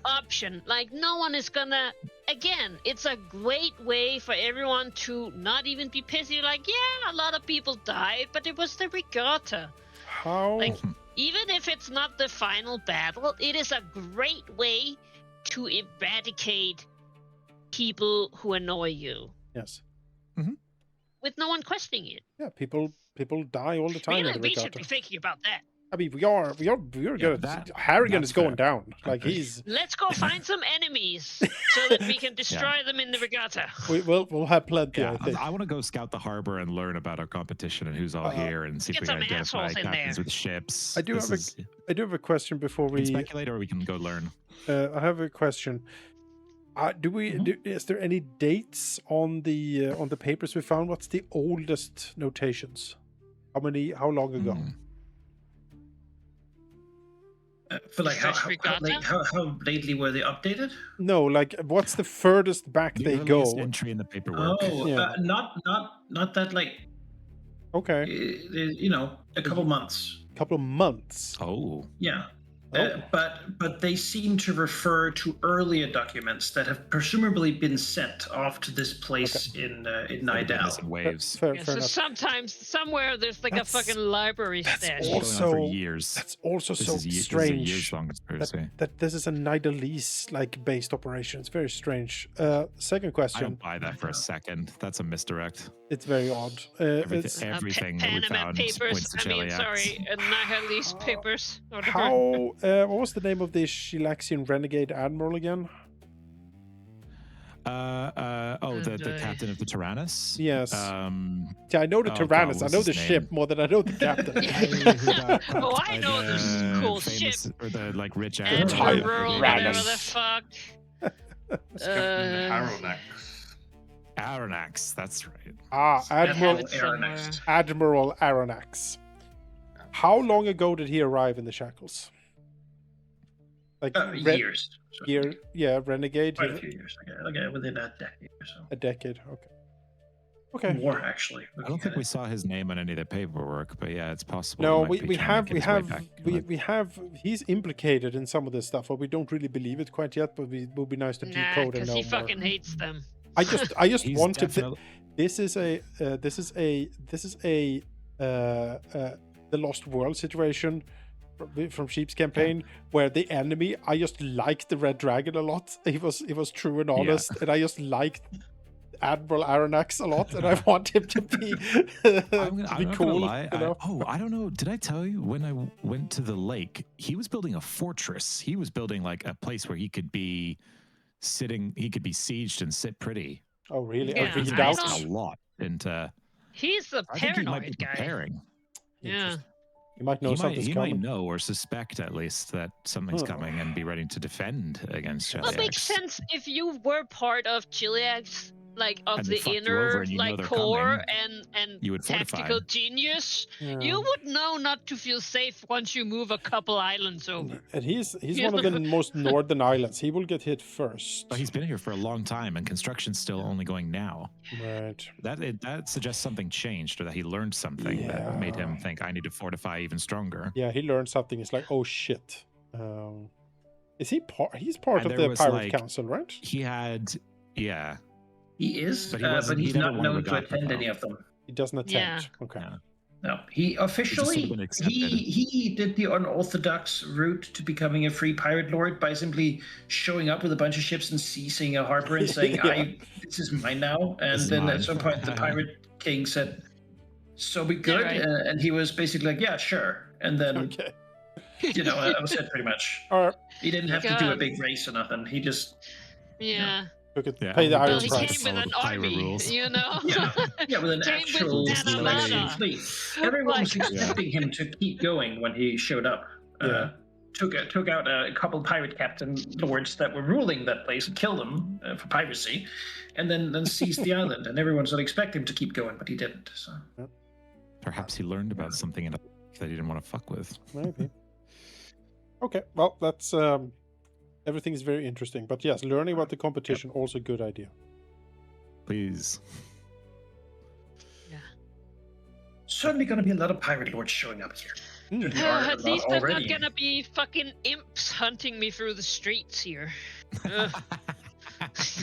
option. Like no one is gonna. Again, it's a great way for everyone to not even be pissy. Like yeah, a lot of people died, but it was the regatta. How? Like even if it's not the final battle, it is a great way to eradicate people who annoy you Yes. with no one questioning it. Yeah, people die all the time Really, in the we should regatta. be thinking about that. I mean, we are good at that- Harrigan that's is going fair. down. Like he's Let's go find some enemies so that we can destroy them in the regatta. we'll have plenty. Yeah, I think. I want to go scout the harbor and learn about our competition and who's all Uh, here and see if Get we can some identify assholes in captains there. with ships. I do have I do have a question before We can we. speculate or we can go learn. I have a question. Is there any dates on the papers we found? What's the oldest notations? How long ago? Hmm. For like Fresh regatta? how lately were they updated? No, like what's the furthest back The they go? earliest entry in the paperwork. Oh, Yeah. not that Okay, a couple months. couple of months. Oh, Yeah. But they seem to refer to earlier documents that have presumably been sent off to this place in Nidal. Waves. Fair So enough. sometimes somewhere there's like a fucking library stash. Going on Also, for years. that's also This so is this is a strange. years-long conspiracy. That this is a Nidalese based operation. It's very strange. Second I question. don't buy that for a second. That's a misdirect. It's very odd. Everything that we Panama found Papers. points to Cheliax. Nihilist papers. How? What was the name of the Shilaxian renegade admiral again? The captain of the Tyrannus? Yes. Yeah, I know the oh God, Tyrannus. I what's know his the ship name? more than I know the captain. Oh, I know this cool famous, ship. or the rich Admiral, whatever the Tyrannus. fuck. It's Captain Aronax. Aronax, that's right. Admiral it somewhere. Admiral Aronax. How long ago did he arrive in the Shackles? Years. So renegade. quite a few years. Okay, within a decade or so. A decade. Okay. More actually. I don't think we saw his name on any of the paperwork, but yeah, it's possible. No, he might be trying to make his way back to it. we have. He's implicated in some of this stuff, but we don't really believe it quite yet. But it would be nice to Nah, decode and because know he more. fucking hates them. I just He's want to. definitely- This is a the Lost World situation from Sheep's campaign, where the enemy. I just liked the Red Dragon a lot. He was true and honest, and I just liked Admiral Aronax a lot, and I want him to be I'm not cool. gonna lie. You know? I don't know. Did I tell you when I went to the lake? He was building a fortress. He was building like a place where he could be sitting. He could be sieged and sit pretty. Oh, really? Yeah, I really I doubt. don't- a lot into. He's the I think he might be paranoid guy. preparing. Yeah. You might know something's He coming. might know or suspect at least that something's coming and be ready to defend against Well, it makes Cheliax. sense if you were part of Cheliax, like of And they the fucked you inner over and you know like they're core coming, and you would fortify. tactical genius. Yeah. You would know not to feel safe once you move a couple islands over. And he's You one of the know? most northern islands. He will get hit first. But he's been here for a long time, and construction's still only going now. Right. That suggests something changed, or that he learned something that made him think, I need to fortify even stronger. Yeah, he learned something. It's like, oh shit. Is he part? He's part And of there the was, Pirate like, Council, right? He had, yeah. He is, But but, he he's never not won a known to regatta, attend though. any of them. He doesn't Yeah. attempt. Okay. Yeah. No, he officially been accepted. he did the unorthodox route to becoming a free pirate lord by simply showing up with a bunch of ships and seizing a harbor and saying, Yeah. "This is mine now." And This is then mine. at some point, the pirate king said, "So be good," right. and he was basically like, "Yeah, sure." And then Okay. that was it pretty much. All right. He didn't have to do a God. big race or nothing. He just Yeah. Look at Yeah, pay the well, iron Well, he price. came with an Follow the pirate army, rules. you know. with an Came actual with Celestian Nanamana. fleet. Everyone was Like- expecting him to keep going when he showed up. Yeah. Took out a couple pirate captain lords that were ruling that place and killed them for piracy, and then seized the island. And everyone sort of expected him to keep going, but he didn't. So Perhaps he learned about something that he didn't want to fuck with. Maybe. Okay. Well, that's everything is very interesting. But yes, learning about the competition also a good idea. Please. certainly going to be a lot of pirate lords showing up here. Certainly are a At lot least there's already. not gonna be fucking imps hunting me through the streets here. Ugh.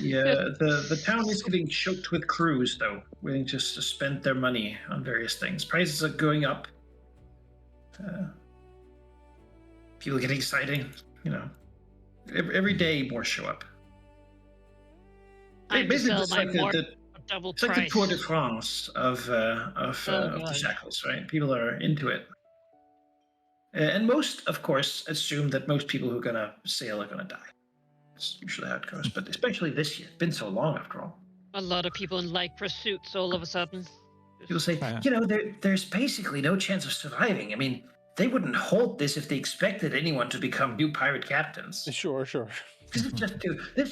Yeah, the town is getting choked with crews, though, willing just to spend their money on various things. Prices are going up. People getting exciting, every day more show up. I Basically, sell it's my like more the double it's like the price. Tour de France of the God. Shackles, right? People are into it. And most, of course, assume that most people who are going to sail are going to die. That's usually how it goes. But especially this year. It's been so long, after all. A lot of people in like pursuits all of a sudden. People say, there's basically no chance of surviving. I mean, they wouldn't hold this if they expected anyone to become new pirate captains. Sure. This is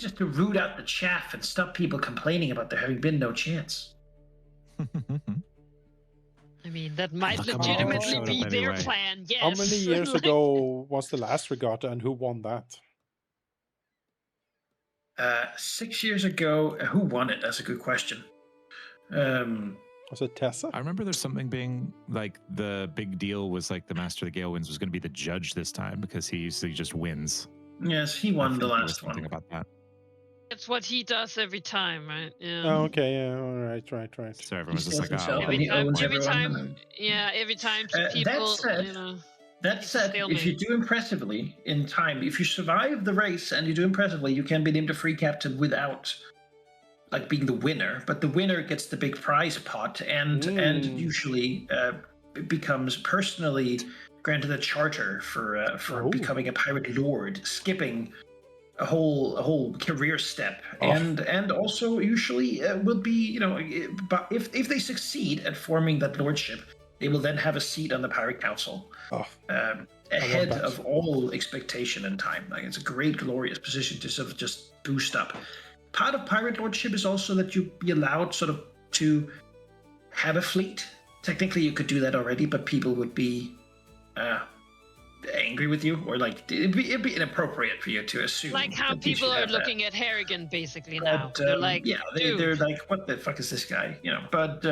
just to root out the chaff and stop people complaining about there having been no chance. I mean, that might Look how many legitimately people showed be up their anyway. plan, yes. How many years Like, ago was the last regatta, and who won that? 6 years ago, who won it? That's a good question. Was it Tessa? I remember there's something being like the big deal was like the Master of the Gale Winds was going to be the judge this time because he usually just wins. Yes, he I won think the there was last something one. about that. It's what he does every time, right? Yeah. Oh, okay, yeah, all right. So He everyone's just steals like, oh, himself well. and he owns every everyone. time, yeah, every time people, you know. That It's a said, if you stalemate. do impressively in time, if you survive the race and you do impressively, you can be named a free captain without like being the winner. But the winner gets the big prize pot and usually becomes personally granted a charter for becoming a pirate lord, skipping a whole career step, and also usually will be, but if they succeed at forming that lordship, they will then have a seat on the pirate council, ahead of all expectation and time. Like, it's a great, glorious position to sort of just boost up. Part of pirate lordship is also that you be allowed sort of to have a fleet. Technically, you could do that already, but people would be angry with you, or like it'd be inappropriate for you to assume. Like how that you people should are have looking that. at Harrigan basically But, now. They're like, they're like, what the fuck is this guy? But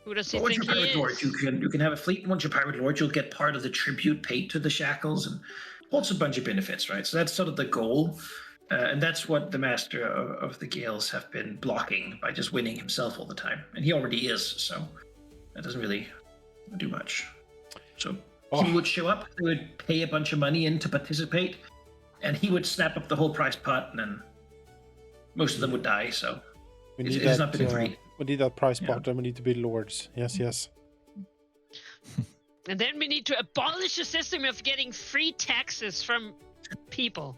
who does he once think you're he pirate lord, is? you can have a fleet. And once you're pirate lord, you'll get part of the tribute paid to the Shackles and also a bunch of benefits, right? So that's sort of the goal. And that's what the Master of the Gales have been blocking by just winning himself all the time. And he already is, so that doesn't really do much. So he would show up, they would pay a bunch of money in to participate, and he would snap up the whole prize pot, and then most of them would die, so it's not been great. We need that prize pot, and we need to be lords. Yes. And then we need to abolish the system of getting free taxes from people.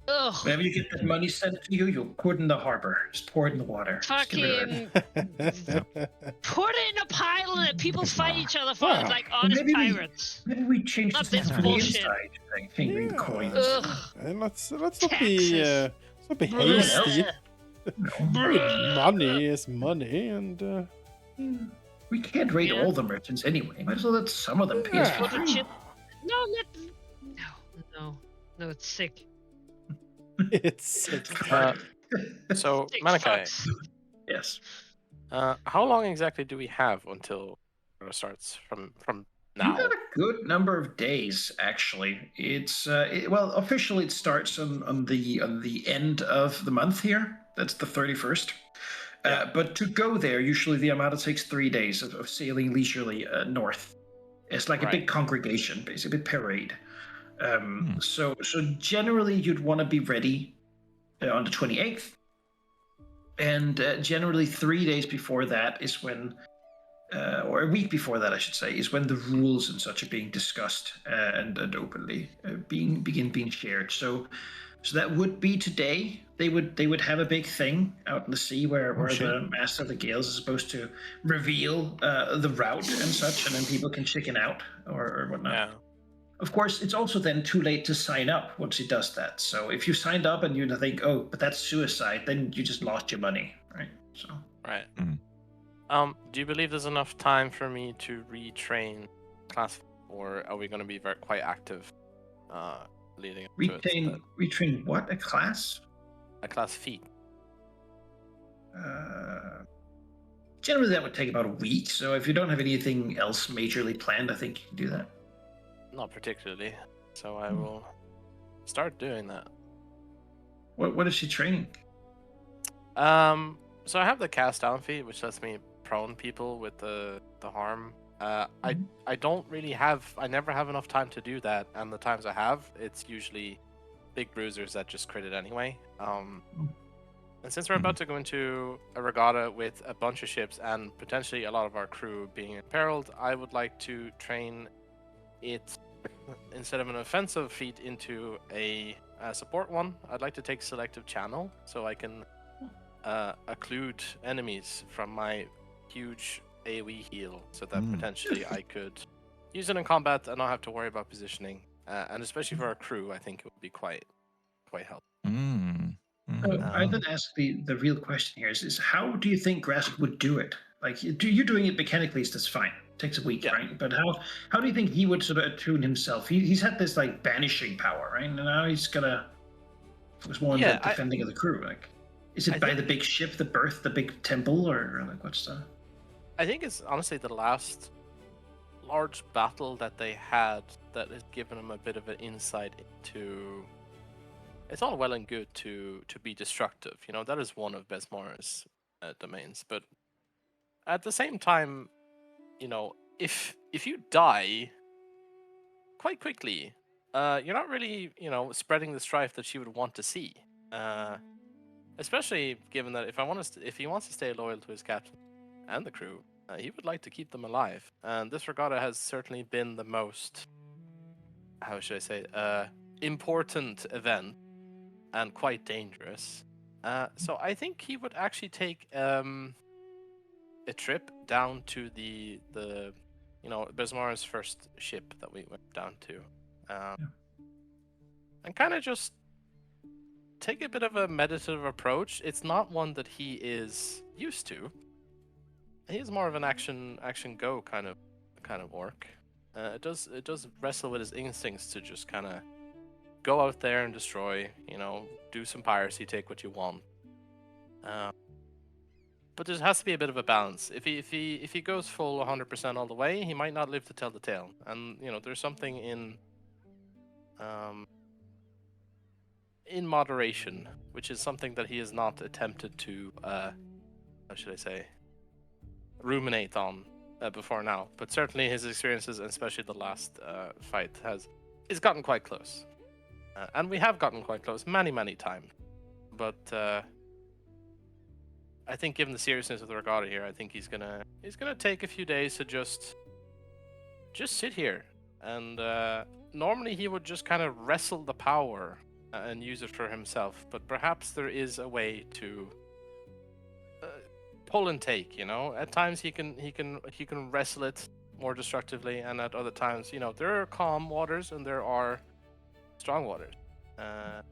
Ugh. Whenever you get that money sent to you, you'll pour it in the harbor. Just pour it in the water. Fucking put it in a pile and people fight each other for it like honest pirates. Maybe we change Not the this system bullshit. inside thing. Coins. Ugh. And let's not be hasty. Money is money, and we can't rate all the merchants anyway. Might as well let some of them pay us for free. No, it's sick. It's sick. So, Sick Malachi, fucks. Yes. How long exactly do we have until it starts from now? You've got a good number of days, actually. It's well, officially it starts on the end of the month here. That's the 31st. But to go there, usually the Armada takes 3 days of sailing leisurely north. It's like a big congregation, basically, a parade. So generally you'd want to be ready on the 28th. And generally 3 days before that is when, or a week before that, I should say, is when the rules and such are being discussed and openly begin being shared. So that would be today. They would have a big thing out in the sea where the Master of the Gales is supposed to reveal the route and such, and then people can chicken out or whatnot. Yeah. Of course, it's also then too late to sign up once he does that. So if you signed up and you think, oh, but that's suicide, then you just lost your money, right? So. Right. Do you believe there's enough time for me to retrain class, or are we going to be quite active leading up to it? Retrain what? A class? A class feat. Generally, that would take about a week. So if you don't have anything else majorly planned, I think you can do that. Not particularly. So I will start doing that. What is she training? So I have the cast down feat, which lets me prone people with the harm. I never have enough time to do that, and the times I have, it's usually big bruisers that just crit it anyway. And since we're about to go into a regatta with a bunch of ships and potentially a lot of our crew being imperiled, I would like to train it instead of an offensive feat into a support one. I'd like to take selective channel so I can occlude enemies from my huge AoE heal, so that potentially I could use it in combat and not have to worry about positioning. And especially for our crew, I think it would be quite helpful. I then ask the real question here is how do you think Grass would do it? Like, you're doing it mechanically, so that's fine. It takes a week, right? But how do you think he would sort of attune himself? He's had this like banishing power, right? And now he's gonna focus more on the defending of the crew. Like, is it by the big ship, the berth, the big temple, or like what's the? I think it's honestly the last large battle that they had that has given them a bit of an insight into. It's all well and good to be destructive, you know, that is one of Besmar's domains. But at the same time, you know, if you die quite quickly, you're not really, you know, spreading the strife that she would want to see. Especially given that if he wants to stay loyal to his captain and the crew, he would like to keep them alive. And this regatta has certainly been the most, how should I say, important event and quite dangerous. So I think he would actually take a trip down to the you know, Besmar's first ship that we went down to, and kind of just take a bit of a meditative approach. It's not one that he is used to. He's more of an action go kind of orc. It does wrestle with his instincts to just kind of go out there and destroy. You know, do some piracy, take what you want. But there has to be a bit of a balance. If he goes full 100% all the way, he might not live to tell the tale. And you know, there's something in moderation, which is something that he has not attempted to, how should I say, ruminate on before now. But certainly his experiences, and especially the last fight, it's gotten quite close. And we have gotten quite close many times. But I think given the seriousness of the regatta here, I think he's gonna take a few days to just sit here. And normally he would just kind of wrestle the power and use it for himself, but perhaps there is a way to pull and take. You know, at times he can wrestle it more destructively, and at other times, you know, there are calm waters and there are strong waters.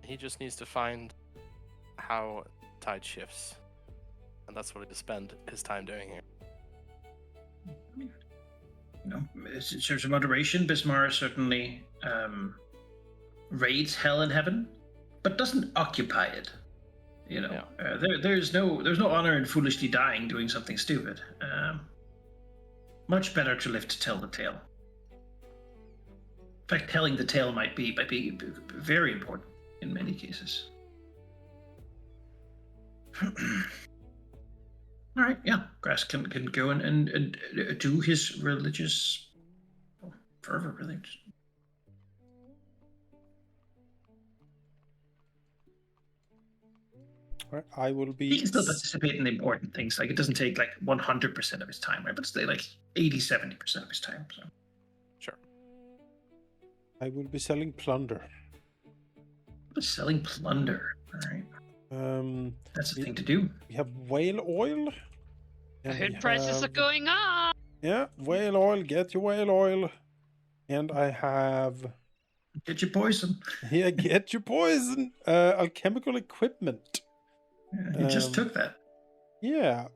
He just needs to find how tide shifts, and that's what he'll spend his time doing here. You know, in terms of moderation, Bismar certainly raids hell and heaven, but doesn't occupy it. You know, yeah. There's no honor in foolishly dying doing something stupid. Much better to live to tell the tale. In fact, telling the tale might be very important in many cases. All right, yeah, Grass can go and do his religious fervor, really. Right, I will be. He can still participate in the important things. Like, it doesn't take like 100% of his time, right? But stay like 80-70% of his time. So, sure. I will be selling plunder. Selling plunder, all right. That's the thing to do. We have whale oil. I heard prices are going up. Yeah, whale oil. Get your whale oil. And I have. Get your poison. Yeah, get your poison. Alchemical equipment. Yeah, you just took that. Yeah,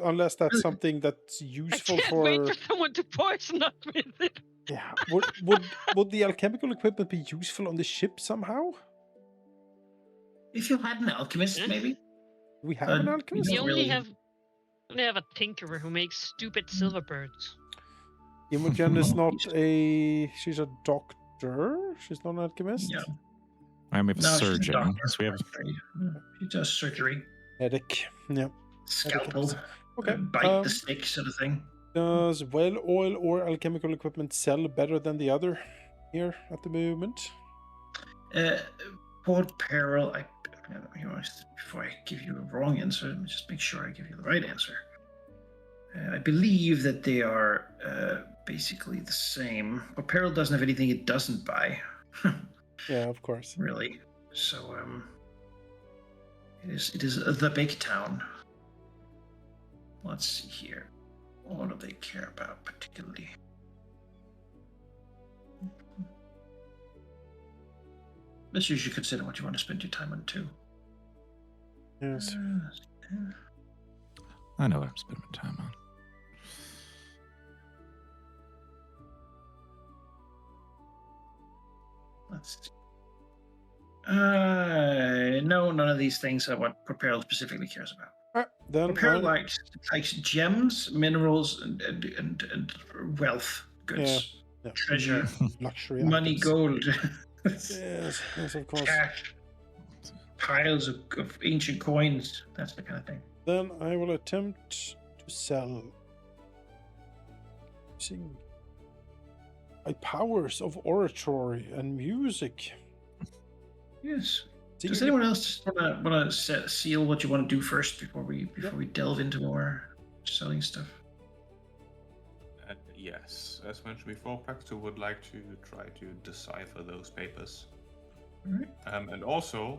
unless that's something that's useful I can't wait for someone to poison us with it. Yeah, would the alchemical equipment be useful on the ship somehow? If you had an alchemist, maybe. We have an alchemist. We only have a tinkerer who makes stupid silver birds. Imogen is not she's a doctor. She's not an alchemist. Yeah. We have a surgeon. She does surgery. Medic. Yeah. Scalpel. Okay. Bite the stick sort of thing. Does whale oil or alchemical equipment sell better than the other here at the moment? Port Peril, before I give you a wrong answer, let me just make sure I give you the right answer. I believe that they are basically the same. Port Peril doesn't have anything it doesn't buy. Yeah, of course. Really. So it is the big town. Let's see here. What do they care about particularly? Let's usually consider what you want to spend your time on too. Yes. I know what I'm spending my time on. Let's see. No, none of these things are what Propel specifically cares about. Then Repair likes gems, minerals, and wealth goods, yeah. treasure, Luxury money, items. gold, Yes, of course. cash, piles of ancient coins. That's the kind of thing. Then I will attempt to sell using my powers of oratory and music. Yes. See, Does anyone else want to seal what you want to do first before we delve into more selling stuff? Yes, as mentioned before, Paxto would like to try to decipher those papers. All right. And also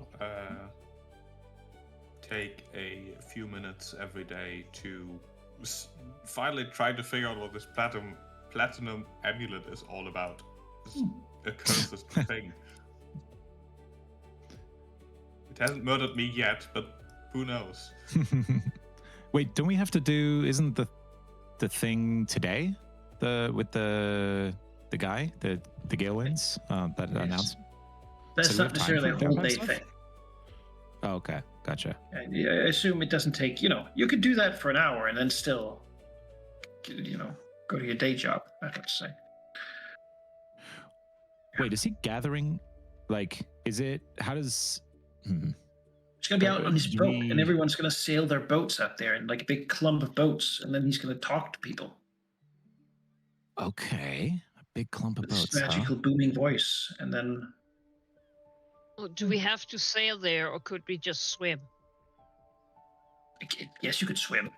take a few minutes every day to finally try to figure out what this platinum amulet is all about. This accursed thing. It hasn't murdered me yet, but who knows? Wait, don't we have to do? Isn't the thing today? With the guy, the Galewinds that announced. That's So not necessarily a whole day stuff? thing. Oh, okay, gotcha. I assume it doesn't take. You could do that for an hour and then still, go to your day job. I have to say. Wait, is he gathering? Like, is it? How does? He's gonna be out on his boat, and everyone's gonna sail their boats out there in like a big clump of boats, and then he's gonna talk to people. Okay, a big clump of With this boats. magical booming voice, and then. Do we have to sail there, or could we just swim? Yes, you could swim.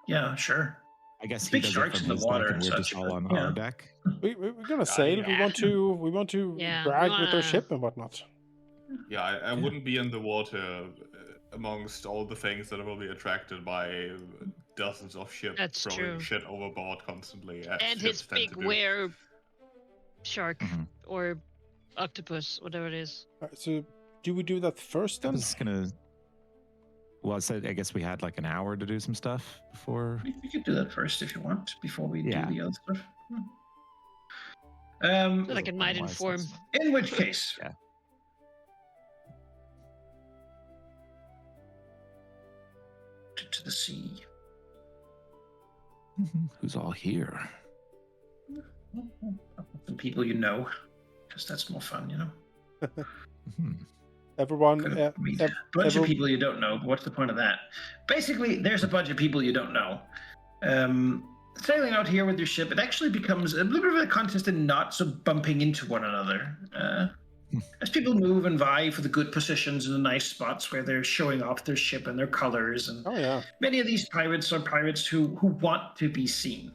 Yeah, sure. I guess he Big does sharks it in from the his deck water and and we're just such, all on yeah. our deck. We're gonna sail. yeah. We want to Yeah, brag we with our wanna- ship and whatnot. Yeah, I wouldn't be in the water amongst all the things that will be attracted by dozens of ships That's throwing true. shit overboard constantly. As And ships his tend big to do. were shark Mhm. or octopus, whatever it is. So, do we do that first I then? was gonna. Well, I guess we had like an hour to do some stuff before. We could do that first if you want, before we Yeah. do the other stuff. Like it might Otherwise, inform. that's- In which case, Yeah. to the sea. Who's all here? Some people you know, because that's more fun, Hmm. Everyone, I mean, a bunch of every- people you don't know. But what's the point of that? Basically, there's a bunch of people you don't know. Sailing out here with your ship, it actually becomes a little bit of a contest in not so bumping into one another. As people move and vie for the good positions in the nice spots where they're showing off their ship and their colors, and oh yeah, many of these pirates are pirates who want to be seen.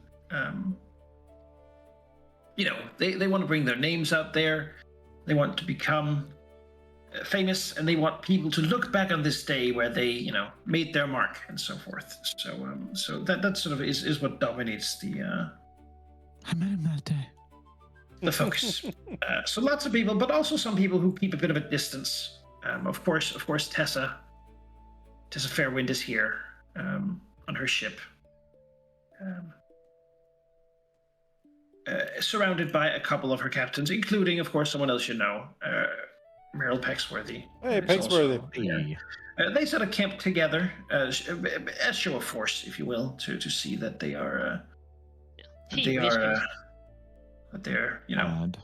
They want to bring their names out there. They want to become famous, and they want people to look back on this day where they, made their mark and so forth. So that sort of is what dominates the I met him that day. focus. So lots of people, but also some people who keep a bit of a distance. Of course, Tessa Fairwind is here on her ship, surrounded by a couple of her captains, including, of course, someone else you know, Meryl Pecksworthy. Hey, is also Pecksworthy. here. They sort of camp together as show of force, if you will, to see that they are that they're Odd.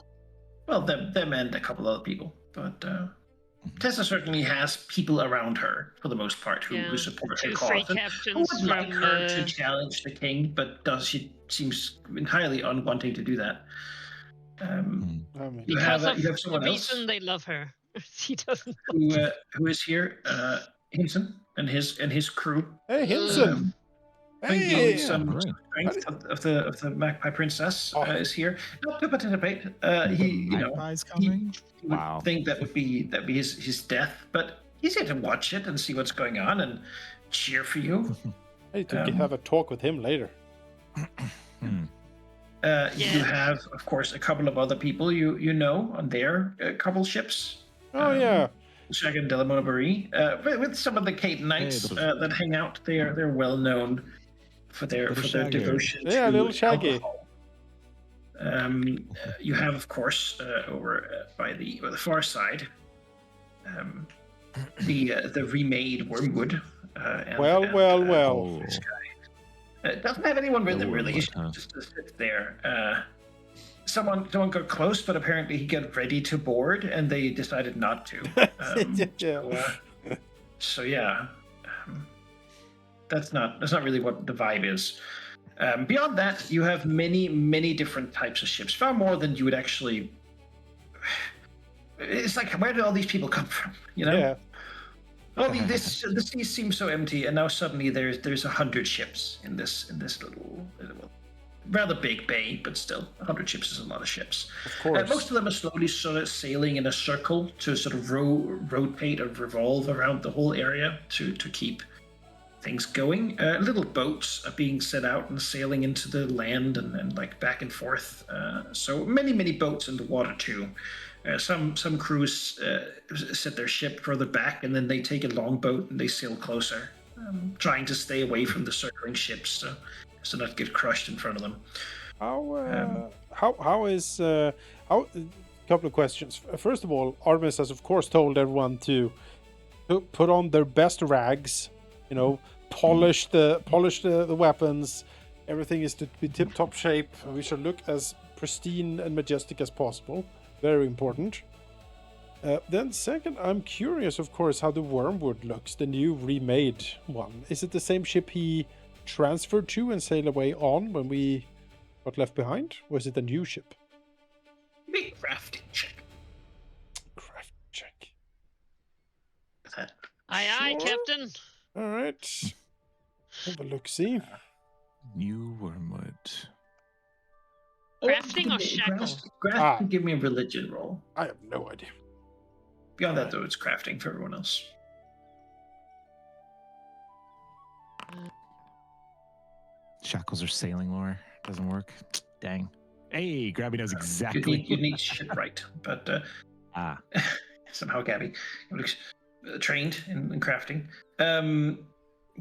well, them and a couple other people. But Tessa certainly has people around her for the most part who support her Two free cause. And who captains would like from her to challenge the king, but she seems entirely unwanting to do that. I mean, You have because of the someone else reason they love her. She doesn't. who is here, Hinson and his crew. hey, Hinson. Thinking Hey, some right. strength of the Magpie Princess Oh. is here, not to participate. He Magpie's coming. he would Wow. think that'd be his death, but he's here to watch it and see what's going on and cheer for you. I need to have a talk with him later. Hmm. You have, of course, a couple of other people you know on their couple ships. Oh yeah, Shag and Delamona Marie, with some of the Catonites that hang out. They're well known for their Shaggy. devotion. Yeah, to little Shaggy. alcohol. You have, of course, over by the far side, the remade Wormwood, Well. This guy doesn't have anyone with him really. He's Huh? just sits there. Someone got close, but apparently he got ready to board, and they decided not to. So yeah, that's not really what the vibe is. Beyond that, you have many different types of ships, far more than you would actually. It's like, where did all these people come from? You know. Yeah. The sea seems so empty, and now suddenly there's 100 ships in this little rather big bay, but still 100 ships is a lot of ships. Of course. Most of them are slowly sort of sailing in a circle to sort of rotate or revolve around the whole area to keep things going. Little boats are being set out and sailing into the land and like back and forth. So many boats in the water too. Some crews set their ship further back, and then they take a longboat and they sail closer, trying to stay away from the circling ships so not get crushed in front of them. How is a couple of questions. First of all, Artemis has of course told everyone to put on their best rags, polish the weapons. Everything is to be tip-top shape. We should look as pristine and majestic as possible. Very important. Then second, I'm curious, of course, how the Wormwood looks, the new remade one. Is it the same ship he transferred to and sailed away on when we got left behind? Or is it a new ship? Big crafting check. Aye, Captain. All right. Have a look-see. New Wormwood. Crafting or shackles? Crafting, give me a religion roll. I have no idea. Beyond that, though, it's crafting for everyone else. Shackles are sailing lore. Doesn't work. Dang. Hey, Gabby knows exactly. You need shit right, but somehow Gabby looks trained in crafting.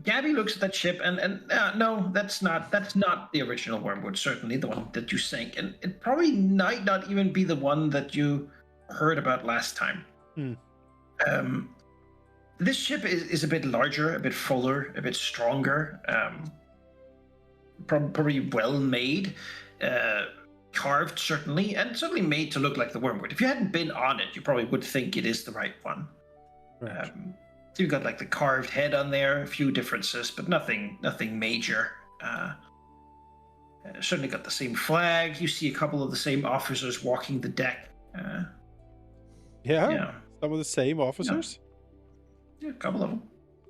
Gabby looks at that ship and no, that's not the original Wormwood. Certainly the one that you sank, and it probably might not even be the one that you heard about last time. This ship is a bit larger, a bit fuller, a bit stronger. Probably well made, carved certainly, and certainly made to look like the Wormwood. If you hadn't been on it, you probably would think it is the right one. Right. So you've got like the carved head on there, a few differences, but nothing major. Certainly got the same flag. You see a couple of the same officers walking the deck. Yeah, some of the same officers. Yeah, a couple of them.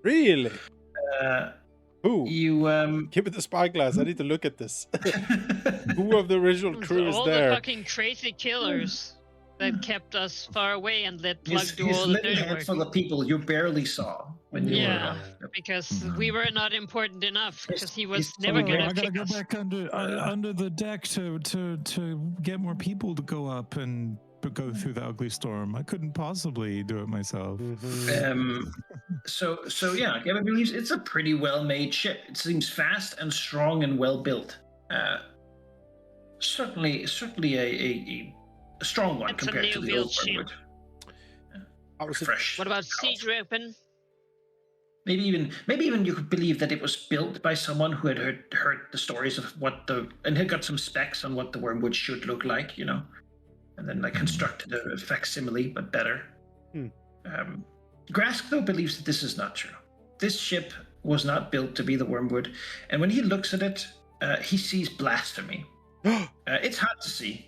Really? Who? You give it the spyglass. I need to look at this. Who of the original crew is all there? The fucking crazy killers that kept us far away and let Plug do all the dirty work. His handful of people you barely saw when you were. Because we were not important enough. Because he was never gonna. I gotta go back under the deck to get more people to go up and go through the ugly storm. I couldn't possibly do it myself. So yeah, Gavin believes it's a pretty well-made ship. It seems fast and strong and well built. Certainly a strong one compared to the old Wormwood. Fresh. What about siege weapon? Maybe even you could believe that it was built by someone who had heard the stories of and had got some specs on what the Wormwood should look like, and then constructed a facsimile but better. Grask though believes that this is not true. This ship was not built to be the Wormwood, and when he looks at it, he sees blasphemy. It's hard to see.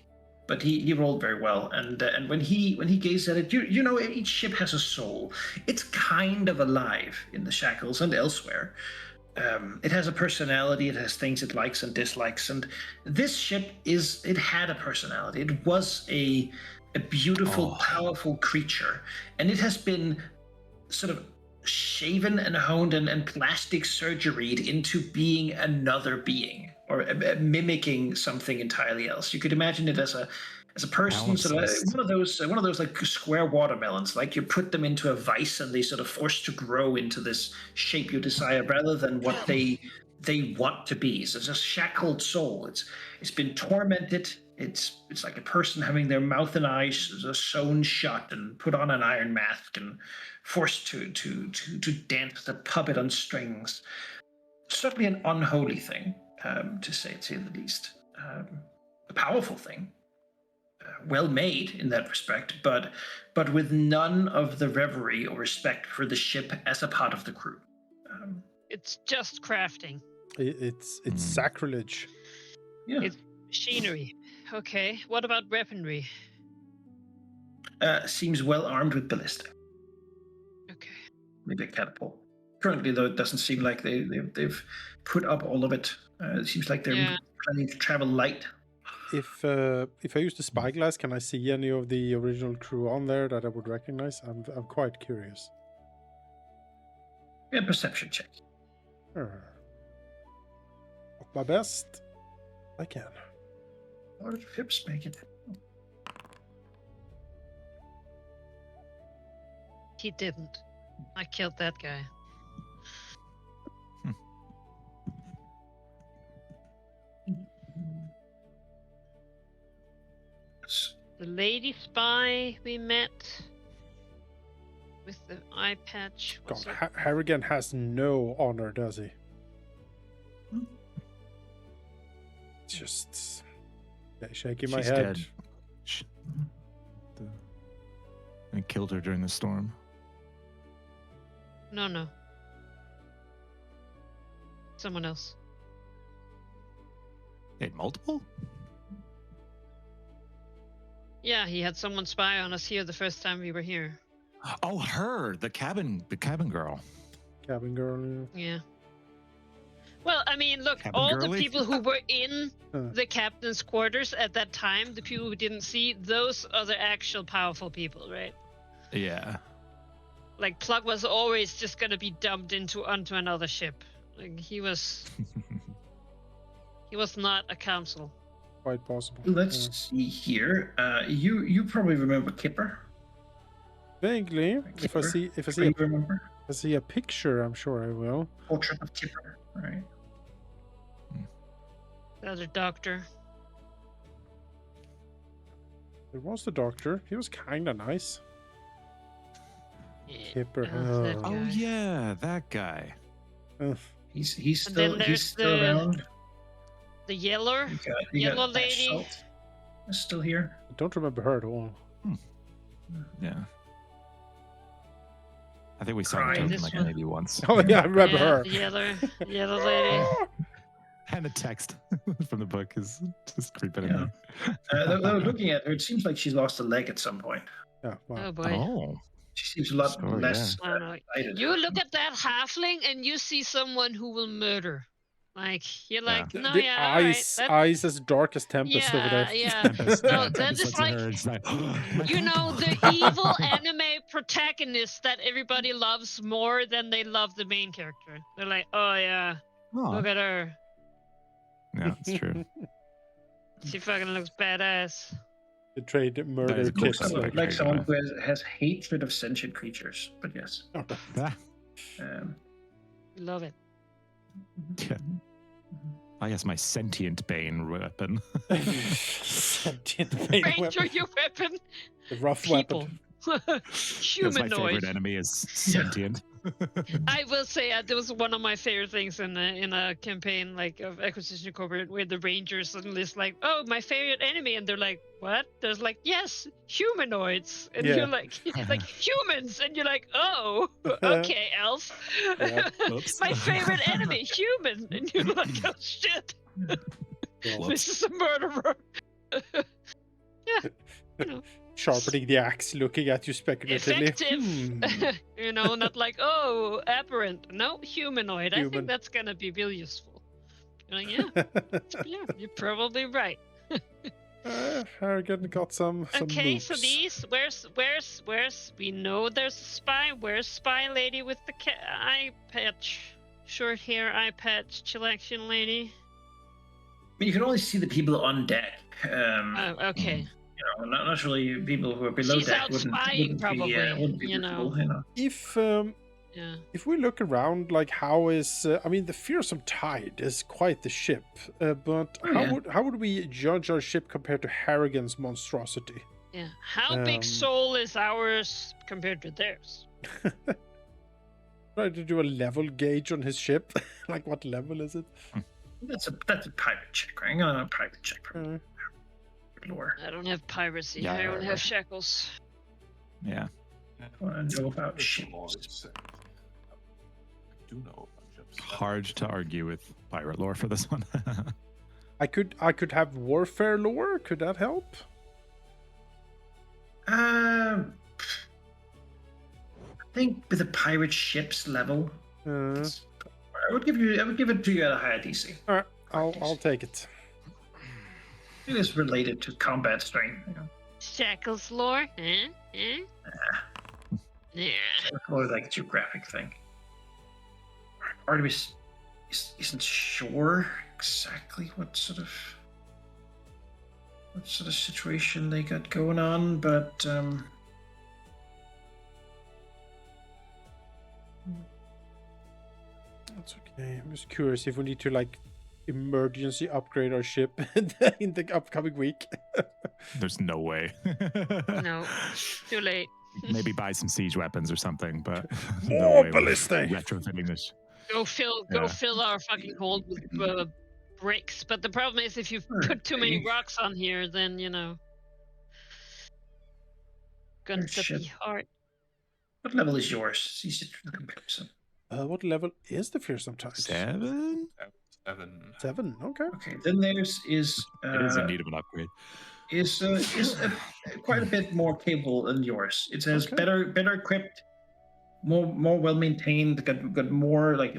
But he rolled very well, and when he gazed at it, each ship has a soul. It's kind of alive in the Shackles and elsewhere. It has a personality. It has things it likes and dislikes. And this ship had a personality. It was a beautiful, powerful creature, and it has been sort of shaven and honed and plastic surgeried into being another being, or mimicking something entirely else. You could imagine it as a person, sort of one of those like square watermelons. Like you put them into a vice and they sort of forced to grow into this shape you desire, rather than what they want to be. So it's a shackled soul. It's been tormented. It's like a person having their mouth and eyes sewn shut and put on an iron mask and forced to dance the puppet on strings. Certainly an unholy thing, to say the least. A powerful thing, well made in that respect, but with none of the reverie or respect for the ship as a part of the crew. It's just crafting. It's sacrilege. Yeah. It's machinery. Okay, what about weaponry? Seems well armed with ballistic. Okay. Maybe a catapult. Currently, though, it doesn't seem like they've put up all of it. It seems like they're planning to travel light. If I use the spyglass, can I see any of the original crew on there that I would recognize? I'm quite curious. Yeah, perception check. My best I can. How did Phipps make it? He didn't. I killed that guy. The lady spy we met with the eye patch. God, Harrigan has no honor, does he? Just shaking my head. Dead. I killed her during the storm. No. Someone else. Wait, multiple? Yeah, he had someone spy on us here the first time we were here. Oh, her, the cabin girl. Cabin girl. Yeah. Well, I mean, look, Cabin all girly? the people who were in the captain's quarters at that time, the people who didn't see, those are the actual powerful people, right? Yeah. Like, Plug was always just gonna be dumped onto another ship. Like, he was not a council. Quite possible. Let's see here. You probably remember Kipper. Vaguely. Kipper. If I see a picture, I'm sure I will. Portrait of Kipper, right? The other doctor. There was the doctor. He was kind of nice. Yeah. Kipper. that Oh guy. yeah, that guy. He's And then still there's still around. The yellow You yellow got lady. Salt is still here. I don't remember her at all. Yeah. I think we saw Crying. her This like one. maybe once. Oh yeah, I remember her. The yellow lady. And the text from the book is just creeping in Yeah. there. Though looking at her, it seems like she's lost a leg at some point. Yeah, wow. Oh boy. Oh. She seems a lot Sorry, less I don't know. excited. You look at that halfling and you see someone who will murder. Like, you're like, no, The yeah, all right. eyes as dark as Tempest over there. Yeah. Tempest, No, Tempest that looks is at like, her, it's like, my you know, the temple. evil anime protagonist that everybody loves more than they love the main character. They're like, oh yeah, Aw. look at her. Yeah, it's true. She fucking looks badass. The trade That murder is a cool tips. stuff. Like, Like, like someone yeah. who has hatred of sentient creatures, but yes. Ah, Love it. yeah. I guess my sentient bane weapon. Sentient pain Ranger weapon. your weapon. The rough People. weapon. That's my Humanoid. favorite enemy is sentient. I will say that was one of my favorite things in a campaign like of Acquisition Corporate where the Rangers suddenly is like, oh, my favorite enemy, and they're like, what? There's like, yes, humanoids, and Yeah. you're like humans, and you're like, oh, okay, elf. Yeah. Oops. My favorite enemy, human, and you're like, oh shit, this is a murderer. Yeah, you know. Sharpening the axe, looking at you speculatively. Effective. You know, not like, oh, aberrant. No, humanoid. I Human. think that's gonna be real useful. You're like, yeah, you're probably right. Harrigan got some Okay, moves. so these, where's, we know there's a spy. Where's spy lady with the eye patch? Short hair, eye patch, chillaction lady. I mean, you can only see the people on deck. Okay. You know, not really people who are below She's deck out wouldn't spying, be, probably, wouldn't be you know. visible, you know. Yeah. If we look around, like how is I mean, the Fearsome Tide is quite the ship, but Oh, yeah. how would we judge our ship compared to Harrigan's monstrosity? Yeah. How big soul is ours compared to theirs? Try to do a level gauge on his ship. Like, what level is it? That's a pirate check, right? I'm gonna pirate check for lore. I don't have piracy. Yeah, I don't yeah. have shackles. Yeah. I want to know about ships. I do know about ships. Hard to argue with pirate lore for this one. I could have warfare lore. Could that help? I think with the pirate ships level, I would give it to you at a higher DC. All right, I'll take it. It is related to combat strength. Shackles lore? Huh? Yeah. It's more like a geographic thing. Artemis isn't sure exactly what sort of situation they got going on, but That's okay. I'm just curious if we need to like emergency upgrade our ship in the upcoming week. There's no way. No, too late. Maybe buy some siege weapons or something, but no More way we're ballistic. retrofitting this. Go fill our fucking hold with bricks. But the problem is, if you put too many rocks on here, then gonna be hard. What level is yours? It's easy to comparison. What level is the Fearsome Tide? 7? 7. Okay. Okay, then theirs is It is in need of an upgrade. Is quite a bit more capable than yours. It says better equipped, more well maintained, got more like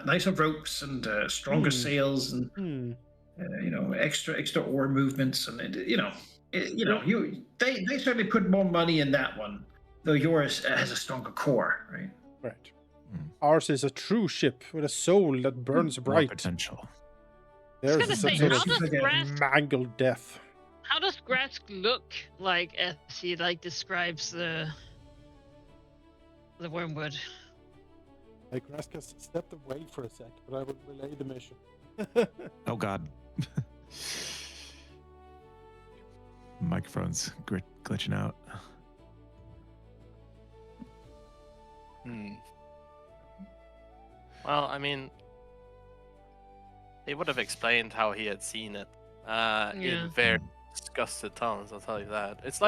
nicer ropes and stronger sails and extra oar movements and they certainly put more money in that one, though yours has a stronger core, right? Right. Ours is a true ship with a soul that burns More bright. potential. There's some sort of mangled death. How does Grask look like as he describes the wormwood? Like Grask has stepped away for a sec, but I will relay the mission. Oh God. Microphone's glitching out. Well, I mean, he would have explained how he had seen it in very disgusted tones, I'll tell you that. It's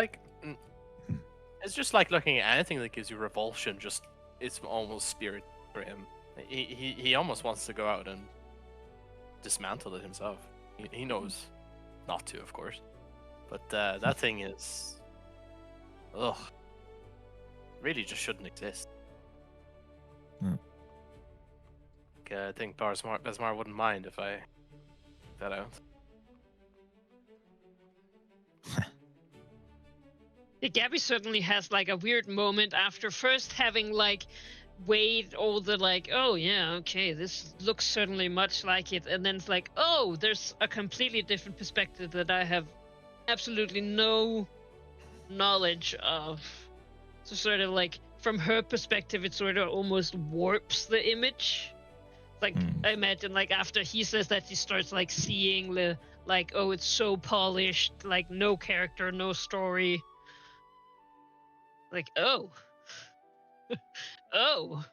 just like looking at anything that gives you revulsion, it's almost spirit for him. He almost wants to go out and dismantle it himself. He knows not to, of course. But that thing is... Ugh. Really just shouldn't exist. I think Besmar wouldn't mind if I took that out. Yeah, Gabby certainly has a weird moment after first having weighed all the oh yeah, okay, this looks certainly much like it, and then it's oh, there's a completely different perspective that I have absolutely no knowledge of. So sort of from her perspective, it sort of almost warps the image. I imagine after he says that, he starts seeing the oh, it's so polished, no character, no story. Oh. Oh.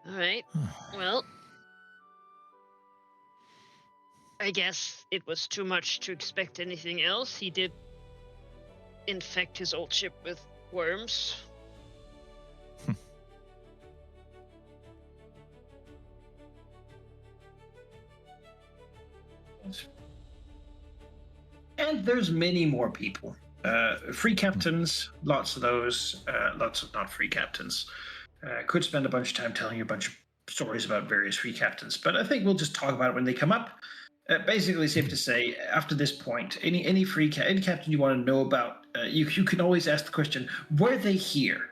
All right. Well, I guess it was too much to expect anything else. He did infect his old ship with worms. And there's many more people. Free captains, lots of those. Lots of not free captains. Could spend a bunch of time telling you a bunch of stories about various free captains, but I think we'll just talk about it when they come up. Basically, safe to say, after this point, any captain you want to know about, you can always ask the question: were they here?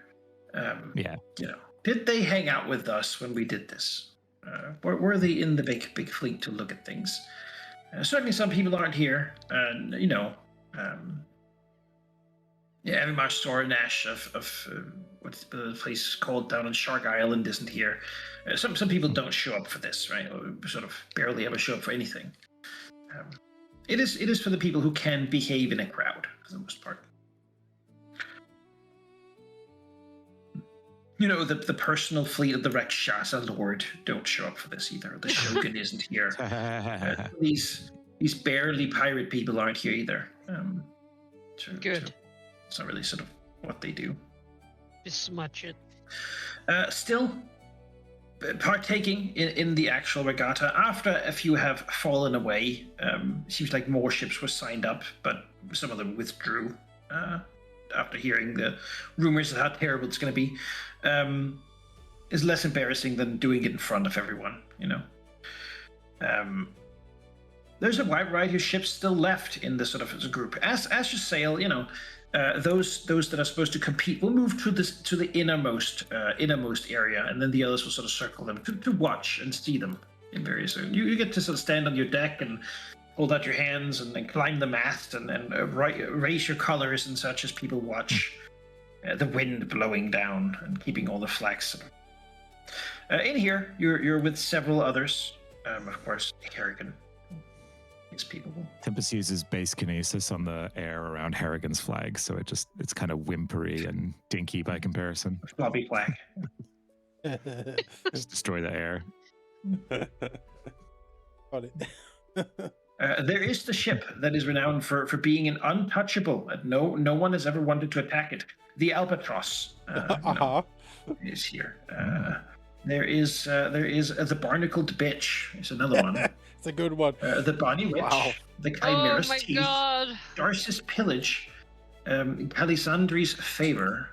Did they hang out with us when we did this? Were they in the big fleet to look at things? Certainly, some people aren't here, and Yeah, Evimar Sorenash of what's the place called down on Shark Island isn't here. Some people don't show up for this, right? Or sort of barely ever show up for anything. It is for the people who can behave in a crowd for the most part. You know, the personal fleet of the Rakshasa Lord don't show up for this either. The Shogun isn't here. These barely pirate people aren't here either. Good. It's not really sort of what they do. Just smudge it. Still, partaking in the actual regatta, after a few have fallen away, seems like more ships were signed up, but some of them withdrew after hearing the rumors of how terrible it's going to be. Is less embarrassing than doing it in front of everyone, you know. There's a wide variety of ships still left in this sort of as a group. As you sail, you know, those that are supposed to compete will move to the innermost area, and then the others will sort of circle them to watch and see them in various. You get to sort of stand on your deck and hold out your hands and climb the mast and raise your colors and such as people watch the wind blowing down and keeping all the flax. In here, you're with several others, of course, Harrigan. People. Tempest uses base kinesis on the air around Harrigan's flag, so it's kind of whimpery and dinky by comparison. Floppy flag. Just destroy the air. There is the ship that is renowned for being an untouchable, and no one has ever wanted to attack it. The Albatross is here. There is the Barnacled Bitch. Is another one. It's a good one. The Bonnie Witch, the Chimera's Teeth, God. Darcy's Pillage, Calisandri's Favor,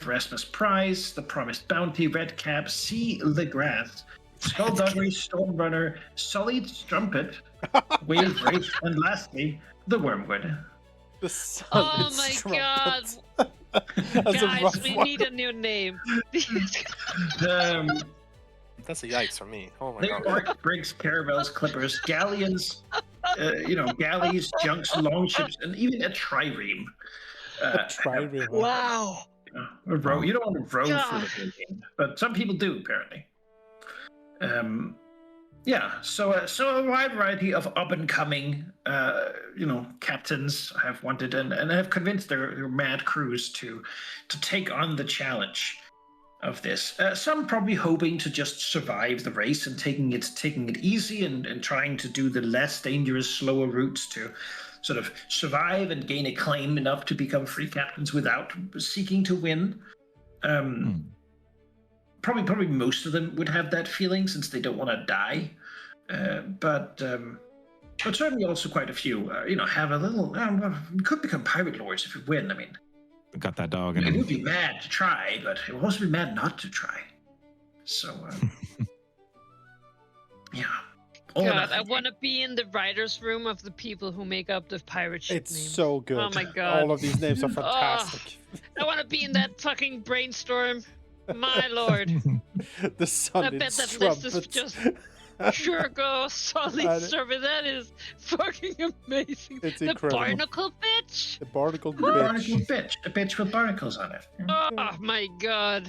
Erasmus Prize, The Promised Bounty, Red Cap, See the Grass, Skullduggery, Stormrunner, Sullied Strumpet, Wave Wraith, and lastly, the Wormwood. The Sullied Oh my Strumpet. God. Guys, we need a new name. That's a yikes for me. Oh my god. Orcs, brigs, caravels, clippers, galleons, galleys, junks, longships, and even a trireme. Trireme. Wow. A row. You don't want to row for the whole game, but some people do apparently. So a wide variety of up and coming, captains have wanted and have convinced their mad crews to take on the challenge of this. Some probably hoping to just survive the race and taking it easy and trying to do the less dangerous, slower routes to sort of survive and gain acclaim enough to become free captains without seeking to win. Probably most of them would have that feeling since they don't want to die. But certainly also quite a few, have a little. We could become pirate lords if we win. I mean, got that dog in it him. would be mad to try, but it would also be mad not to try. So, yeah. God, I want to be in the writer's room of the people who make up the pirate ship It's names. so good. Oh my God. All of these names are fantastic. I want to be in that fucking brainstorm. My lord. The I Sullied bet that Strumpet. list is just sure go solid server. That is fucking amazing. It's the incredible. barnacle bitch. The Barnacle Barnacle Bitch. bitch. A bitch with barnacles on it. Oh my god.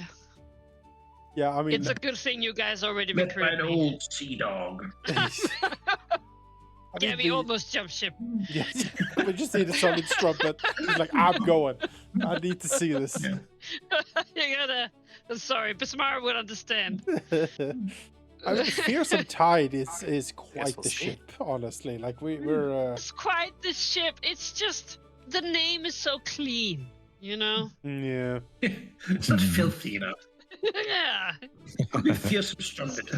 Yeah, I mean, It's a good thing you guys already Met by recruited an me. old sea dog. Gabby almost jumped ship. Yeah, we just need a Sullied Strumpet. He's like, I'm going. I need to see this. Yeah. You gotta. Sorry, Bismarck would understand. I mean, Fearsome Tide is quite we'll the see. ship, honestly. Like we're It's quite the ship. It's just the name is so clean, you know. yeah. It's not filthy enough. Yeah. We feel some strumpet.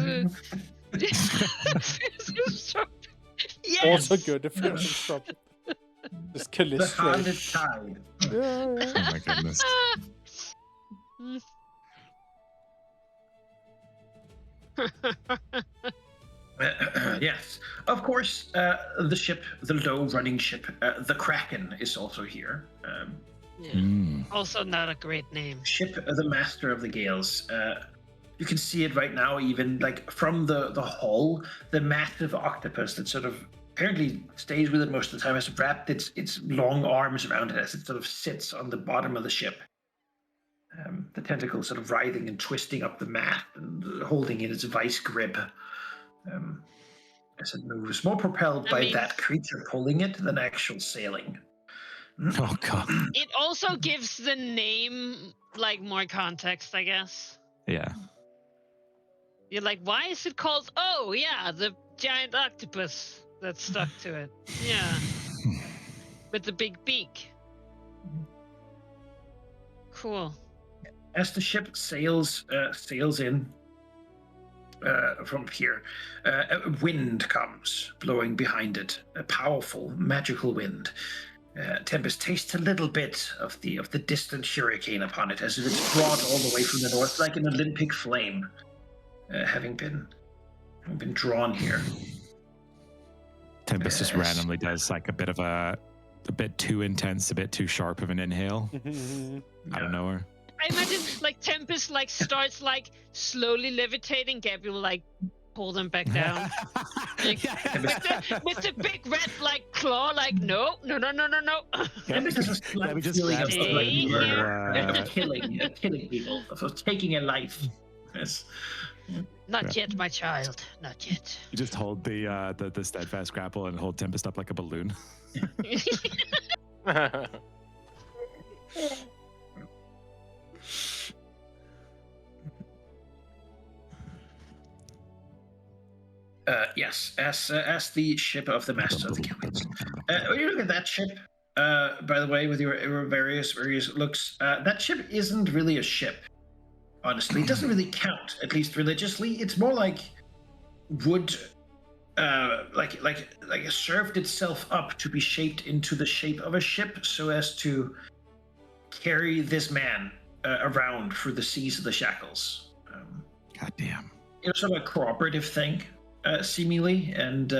Yes. Also good, the Fearsome Strumpet. Just The Callisto. Haunted Tide. Yeah. Oh my goodness. Yes, of course. The ship, the low-running ship, the Kraken, is also here. Yeah. Also, not a great name. Ship, the Master of the Gales. You can see it right now, even like from the hull, the massive octopus that sort of apparently stays with it most of the time, has wrapped its long arms around it as it sort of sits on the bottom of the ship. The tentacles sort of writhing and twisting up the mat and holding in its vice grip. As it moves, more propelled by that creature pulling it than actual sailing. Oh god. It also gives the name like more context, I guess. Yeah. You're like, why is it called? Oh yeah, the giant octopus that's stuck to it. Yeah, with the big beak. Cool. As the ship sails in from here, a wind comes blowing behind it. A powerful, magical wind. Tempest tastes a little bit of the distant hurricane upon it, as if it's brought all the way from the north, like an Olympic flame, having been drawn here. Tempest just randomly does like a bit too intense, a bit too sharp of an inhale. I don't know her. I imagine like Tempest like starts like slowly levitating. Gabby will like pull them back down. Like, with the big red like claw, like no. Tempest has a slight feeling of like killing people, of taking a life. Yes. Not yet, my child. Not yet. You just hold the steadfast grapple and hold Tempest up like a balloon. Yes, as the ship of the Master of the Gilwits. When you look at that ship, by the way, with your various looks, that ship isn't really a ship. Honestly, it doesn't really count, at least religiously. It's more like wood, like it served itself up to be shaped into the shape of a ship, so as to carry this man around through the seas of the Shackles. God damn. It's sort of a cooperative thing. Seemingly, and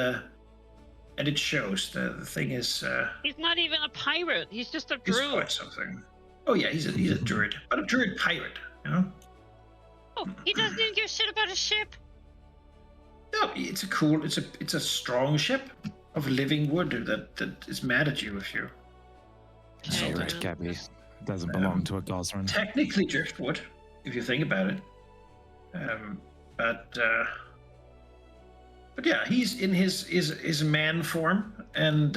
it shows. The thing is, he's not even a pirate. He's just a he's druid. quite something. Oh yeah, he's a druid, but a druid pirate. You know. Oh, he doesn't even give a shit about a ship. No, it's a strong ship of living wood that is mad at you if you. So right, Gabby. It doesn't belong to a Gosran. Technically driftwood, if you think about it. But yeah, he's in his man form and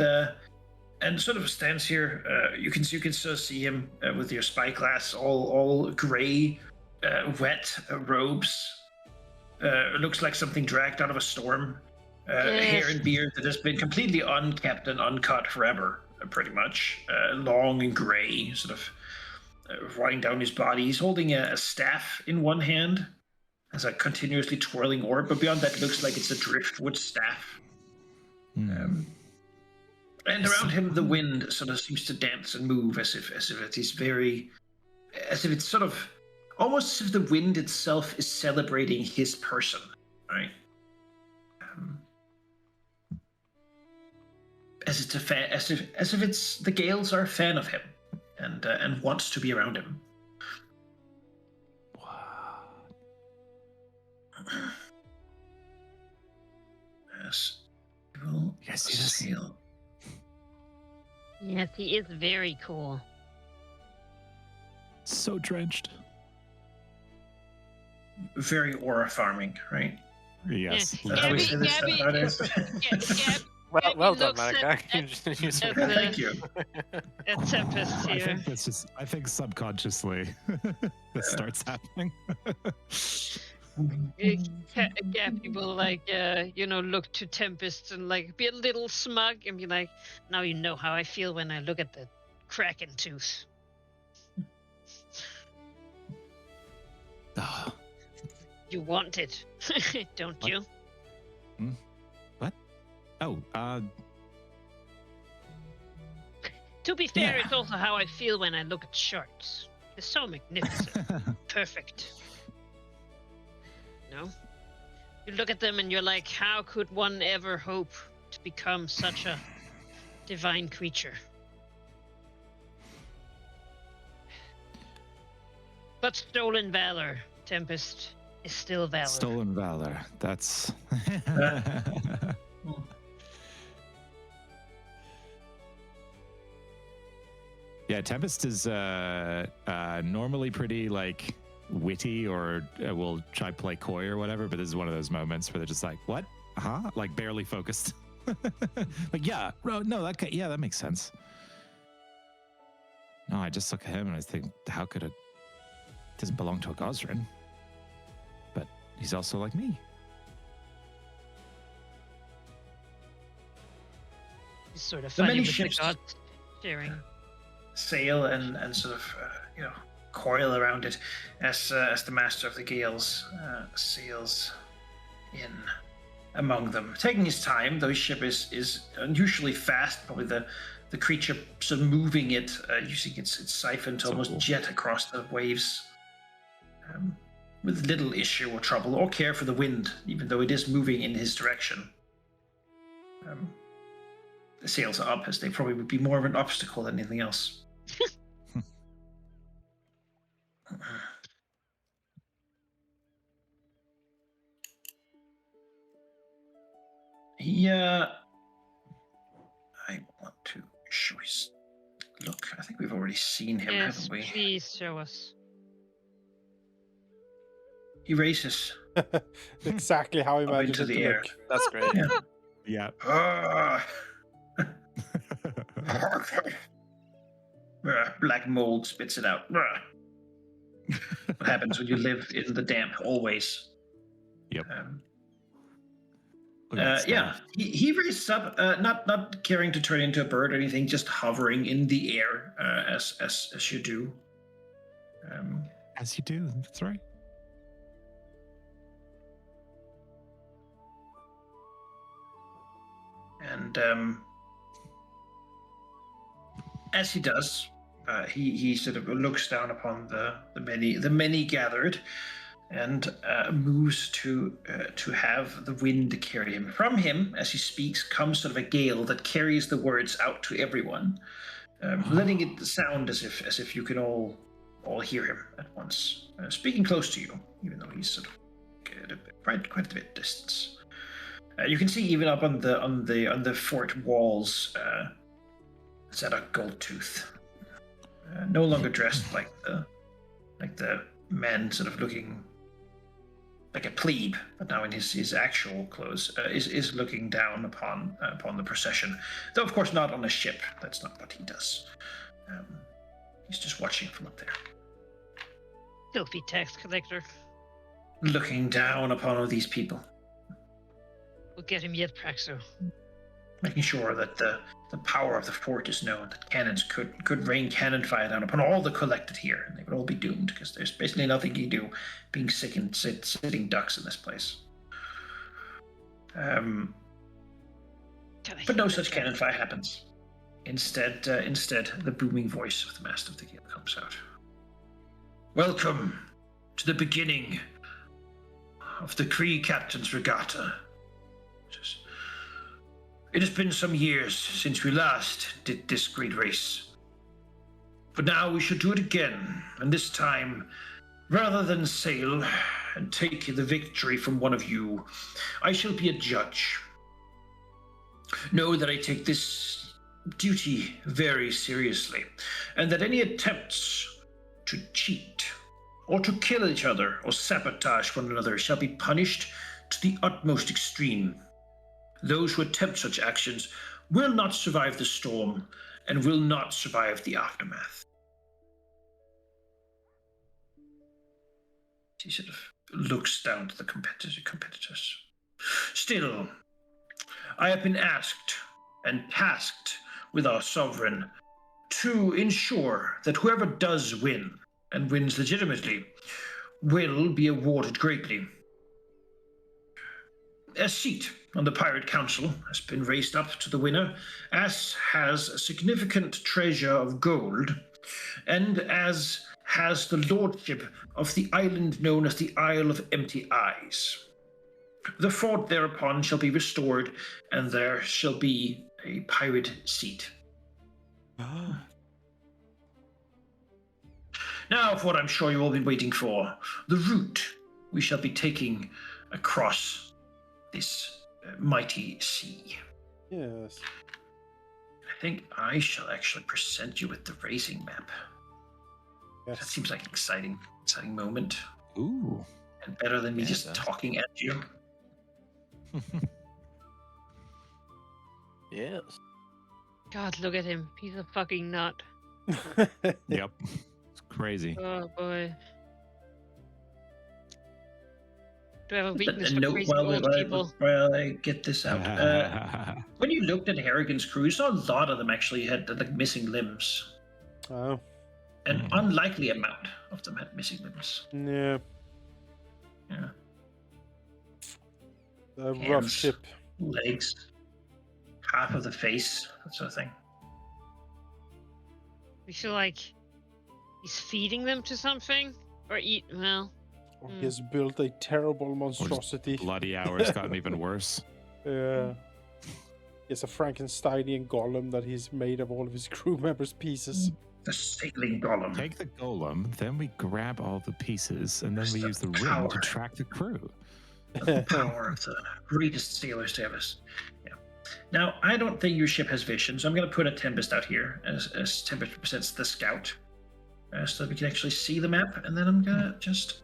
sort of stands here. You can sort of see him with your spyglass, all gray, wet robes. Looks like something dragged out of a storm. Hair and beard that has been completely unkept and uncut forever, pretty much. Long and gray, sort of running down his body. He's holding a staff in one hand. As a continuously twirling orb, but beyond that, it looks like it's a driftwood staff. And around him, the wind sort of seems to dance and move as if it's sort of almost as if the wind itself is celebrating his person, right? As if it's the Gales are a fan of him and wants to be around him. Yes. Yes, he is. Sail. Yes, he is very cool. So drenched. Very aura farming, right? Yes. Yeah. That's how we say this Gabby, stuff nowadays. Well done, looks Malika. Thank you. A Tempest I here. think that's just. I think subconsciously this starts happening. Gabby will like look to Tempest and like be a little smug and be like, now you know how I feel when I look at the Kraken tooth. You want it, don't you? What? Oh, To be fair, Yeah. it's also how I feel when I look at sharks. They're so magnificent. Perfect. No? You look at them and you're like, how could one ever hope to become such a divine creature? But stolen valor, Tempest, is still valor. Stolen valor. That's. Yeah, Tempest is normally pretty like witty or will try play coy or whatever, but this is one of those moments where they're just like, what? Huh? Like barely focused. Like, yeah, bro, no, that makes sense. No, I just look at him and I think, how could it doesn't belong to a Gosrin? But he's also like me. It's sort of The funny many with the ships gods sharing. sail and sort of coil around it as the master of the gales sails in among them, taking his time. Though his ship is unusually fast, probably the creature sort of moving it using its siphon to almost jet across the waves with little issue or trouble or care for the wind, even though it is moving in his direction. The sails are up, as they probably would be more of an obstacle than anything else. Yeah, I want to show his look. I think we've already seen him, Yes, haven't we? please show us. He races Exactly how I up imagined into it the to air. look. That's great. Yeah. Yeah. Black mold spits it out. What happens when you live in the damp? Always. Yep. Yeah, he races up, not caring to turn into a bird or anything, just hovering in the air as you do. As you do. That's right. And as he does, he sort of looks down upon the many gathered, and moves to have the wind carry him. From him, as he speaks, comes sort of a gale that carries the words out to everyone, letting it sound as if you can all hear him at once, speaking close to you, even though he's sort of quite a bit distance. You can see even up on the fort walls, Zadok Goldtooth, no longer dressed like the man, sort of looking like a plebe, but now in his actual clothes, is looking down upon the procession, though of course not on a ship. That's not what he does. He's just watching from up there, Filthy tax collector. looking down upon all these people, We'll get him yet, Praxo. making sure that the power of the fort is known, that cannons could rain cannon fire down upon all the collected here, and they would all be doomed, because there's basically nothing you can do being sick and sitting ducks in this place. But no such cannon fire happens. Instead, the booming voice of the Master of the Gale comes out. Welcome to the beginning of the Cree Captain's Regatta. It has been some years since we last did this great race. But now we should do it again, and this time, rather than sail and take the victory from one of you, I shall be a judge. Know that I take this duty very seriously, and that any attempts to cheat, or to kill each other, or sabotage one another shall be punished to the utmost extreme. Those who attempt such actions will not survive the storm and will not survive the aftermath. He sort of looks down to the competitors. Still, I have been asked and tasked with our sovereign to ensure that whoever does win, and wins legitimately, will be awarded greatly. A seat on the Pirate Council has been raised up to the winner, as has a significant treasure of gold, and as has the lordship of the island known as the Isle of Empty Eyes. The fort thereupon shall be restored, and there shall be a pirate seat. Now for what I'm sure you've all been waiting for, the route we shall be taking across this mighty sea. Yes. think I shall actually present you with the racing map. Yes. That seems like an exciting moment. Ooh. And better than me Yeah, it just does. talking at you. Yes. God, look at him. He's a fucking nut. Yep. It's crazy. Oh boy. Do I have a Just weakness a for note crazy old people? while I get this out. When you looked at Harrigan's crew, you saw a lot of them actually had like missing limbs. Oh, An unlikely amount of them had missing limbs. yeah. Yeah. A rough Hands, ship. legs, half of the face, that sort of thing. We feel like he's feeding them to something? Or eat, well. Or he has built a terrible Or just monstrosity. bloody hours gotten even worse. Yeah. It's a Frankensteinian golem that he's made of all of his crew members' pieces. The sailing golem. Take the golem, then we grab all the pieces, and then we The use the ring power. to track the crew. The power of the greatest sailors to ever. Yeah. Now, I don't think your ship has vision, so I'm going to put a Tempest out here as Tempest represents the scout, so that we can actually see the map, and then I'm going to just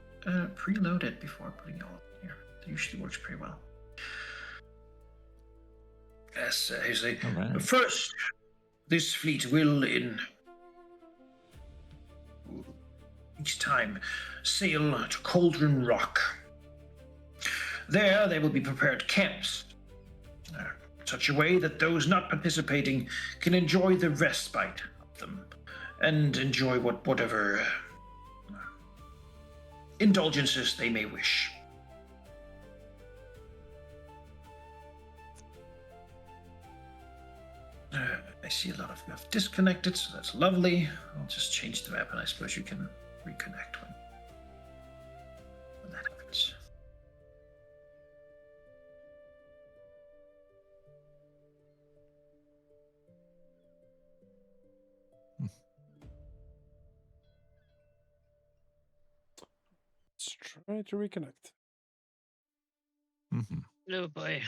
preload it before putting it all in here. It usually works pretty well. Yes, here's the All right. first. This fleet will, in each time, sail to Cauldron Rock. There, they will be prepared camps, in such a way that those not participating can enjoy the respite of them, and enjoy whatever indulgences they may wish. I see a lot of you have disconnected, so that's lovely. I'll just change the map, and I suppose you can reconnect when that happens. Let's try to reconnect. Mm-hmm. Oh boy.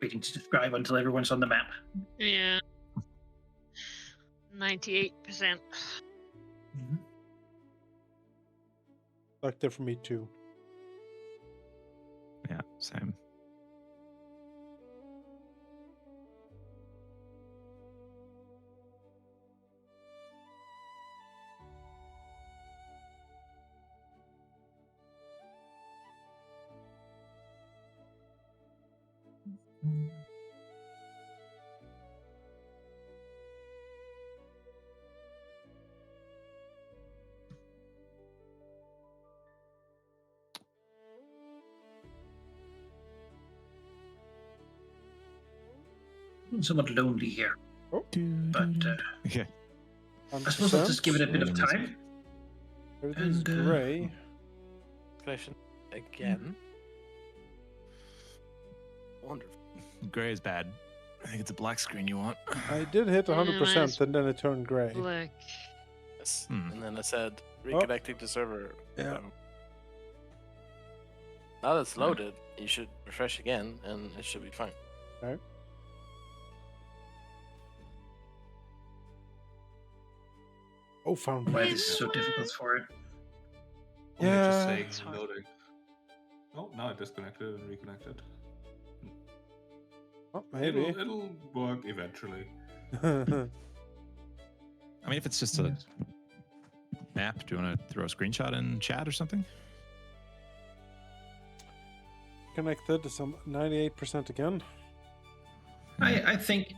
Waiting to describe until everyone's on the map. Yeah. 98%. Like that for me too. Yeah, same. Somewhat lonely here, Oh, but Yeah. I suppose I'll just give it a bit of time. Everything's And, gray. Question again. Wonderful. Gray is bad. I think it's a black screen you want. I did hit 100%, minus and then it turned gray. Black. Yes. Hmm. And then I said reconnecting to server. Yeah. Now that's loaded, you should refresh again, and it should be fine. Okay. Oh, found Why red. this is so difficult for it. Yeah. Just saying It's hard. loading. Oh, now it disconnected and reconnected. Oh, maybe. It'll work eventually. I mean, if it's just a map, do you want to throw a screenshot in chat or something? Connected to some 98% again. I think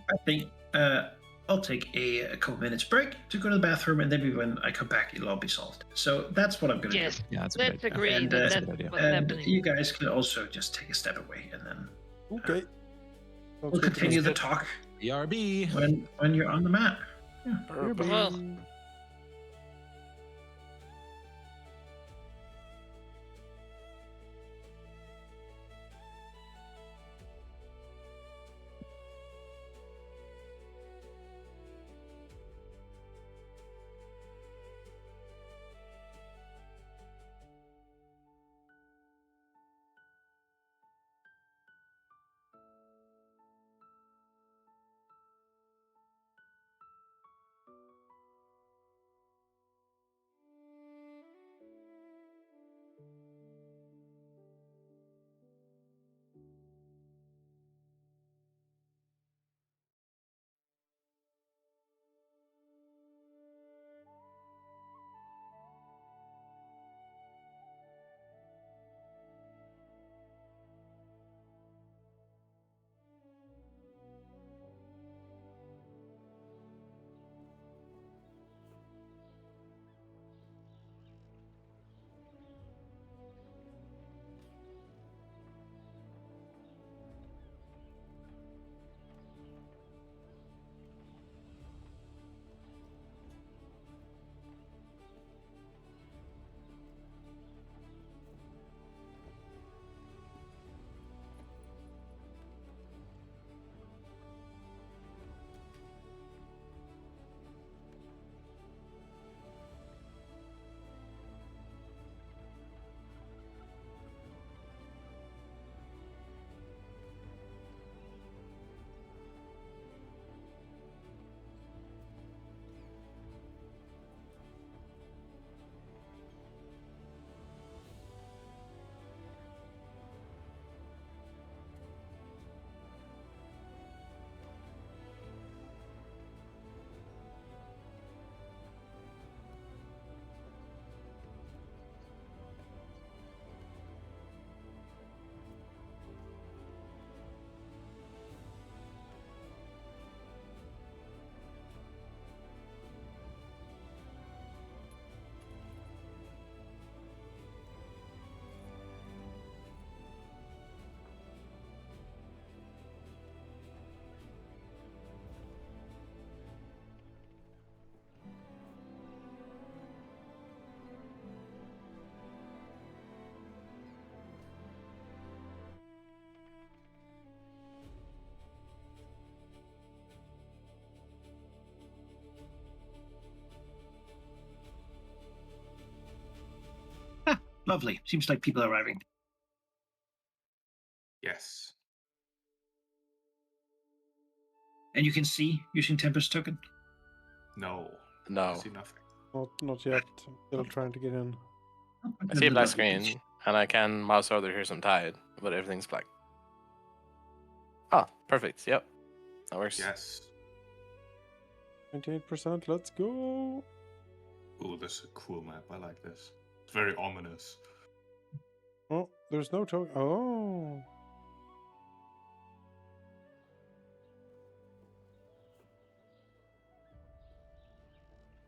I'll take a couple minutes break to go to the bathroom, and then when I come back, it'll all be solved. So that's what I'm going to Yes. do. Yeah, that's a Let's good idea. agree And, that that's a that's good idea. what's And happening. you guys can also just take a step away, and then Okay. we'll continue the talk BRB. when you're on the map. Purple. Well, Lovely. Seems like people are arriving. Yes. And you can see using Tempest token? No. No. I see nothing. Not yet. I'm still trying to get in. I see a black screen, and I can mouse over here some tide, but everything's black. Ah, perfect. Yep. That works. Yes. 98%. Let's go. Ooh, this is a cool map. I like this. It's very ominous. Oh, there's no token. Oh.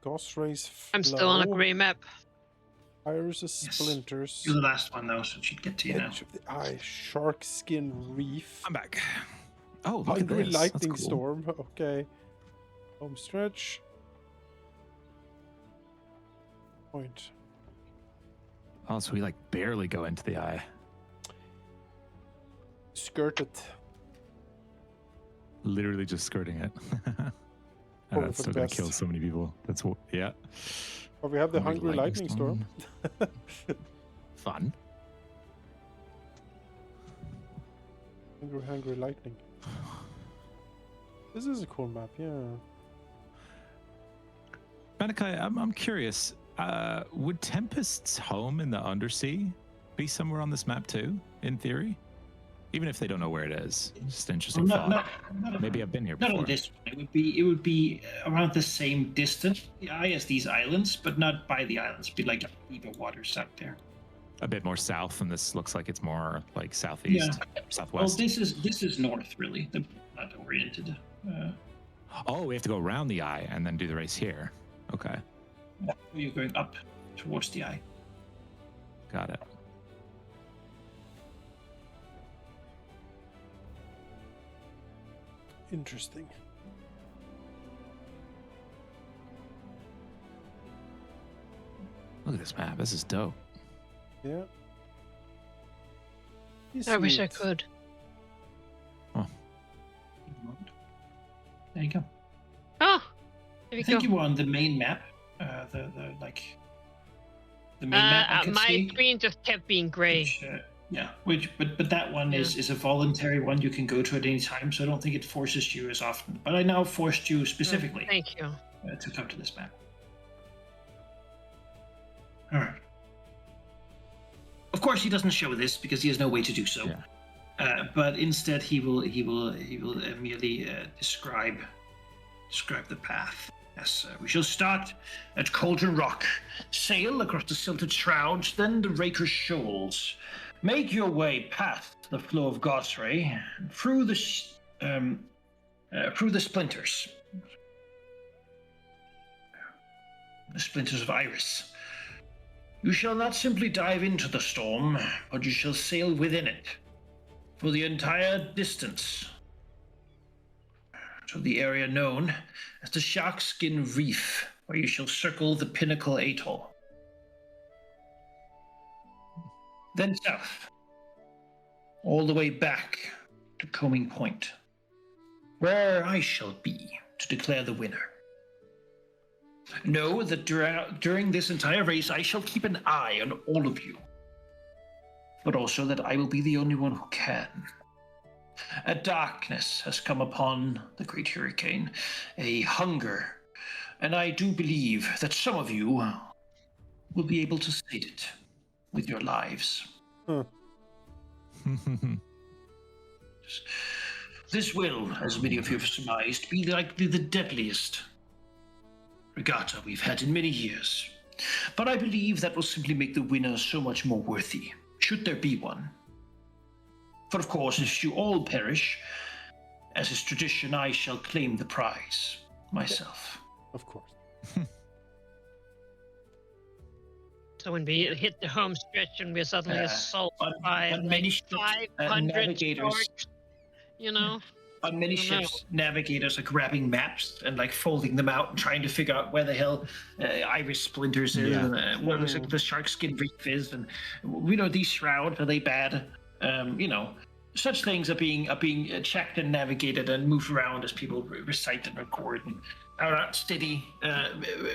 Ghost Race Flow. I'm still on a grey map. Iris' Yes. Splinters. You're the last one, though, so it should get to you now. Edge of the Eye. Shark Skin Reef. I'm back. Oh, look at Hungry this. Lightning That's cool. Storm. Okay. Home stretch. Point. Oh, so we like barely go into the eye. Skirt it. Literally just skirting it. And Probably that's for still the gonna kill best. so many people. That's what. Yeah. But we have the Hungry Lightning Storm. Fun. Hungry Lightning. This is a cool map, yeah. Manikai, I'm curious. Would Tempest's home in the Undersea be somewhere on this map too, in theory? Even if they don't know where it is. Just an interesting thought. Maybe I've been here Not before. on this one. It would be around the same distance the eye as these islands, but not by the islands. It'd be like deeper waters out there. A bit more south, and this looks like it's more like southeast, Well, southwest. this is north, really. Not oriented. Oh, we have to go around the eye and then do the race here. Okay, You're going up towards the eye. got it. Interesting. Look at this map. This is dope. Yeah. I wish I could. There you go. Oh, there I we think go. you were on the main map. The main map. I could My see, screen just kept being grey. but that one is a voluntary one. You can go to at any time, so I don't think it forces you as often. But I now forced you specifically Thank you. to come to this map. All right. Of course, he doesn't show this because he has no way to do so. Yeah. But instead, he will merely describe the path. Yes, we shall start at Cauldron Rock, sail across the silted shrouds, then the Raker's Shoals. Make your way past the flow of Gosray, through the splinters. The splinters of Iris. You shall not simply dive into the storm, but you shall sail within it for the entire distance to the area known as the Sharkskin Reef, where you shall circle the Pinnacle Atoll. Then south, all the way back to Combing Point, where I shall be to declare the winner. Know that during this entire race, I shall keep an eye on all of you, but also that I will be the only one who can. A darkness has come upon the Great Hurricane, a hunger, and I do believe that some of you will be able to sate it with your lives. Huh. This will, as many of you have surmised, be likely the deadliest regatta we've had in many years. But I believe that will simply make the winner so much more worthy, should there be one. For of course, if you all perish, as is tradition, I shall claim the prize myself. Of course. So when we hit the home stretch and we're suddenly assaulted by on like many ships, 500 navigators- sharks, you know? On many Oh, no. ships, navigators are grabbing maps and like folding them out and trying to figure out where the hell Iris Splinters is Yeah. and what the Sharkskin Reef is, and we know these shrouds, are they bad? Such things are being checked and navigated and moved around as people recite and record. And our steady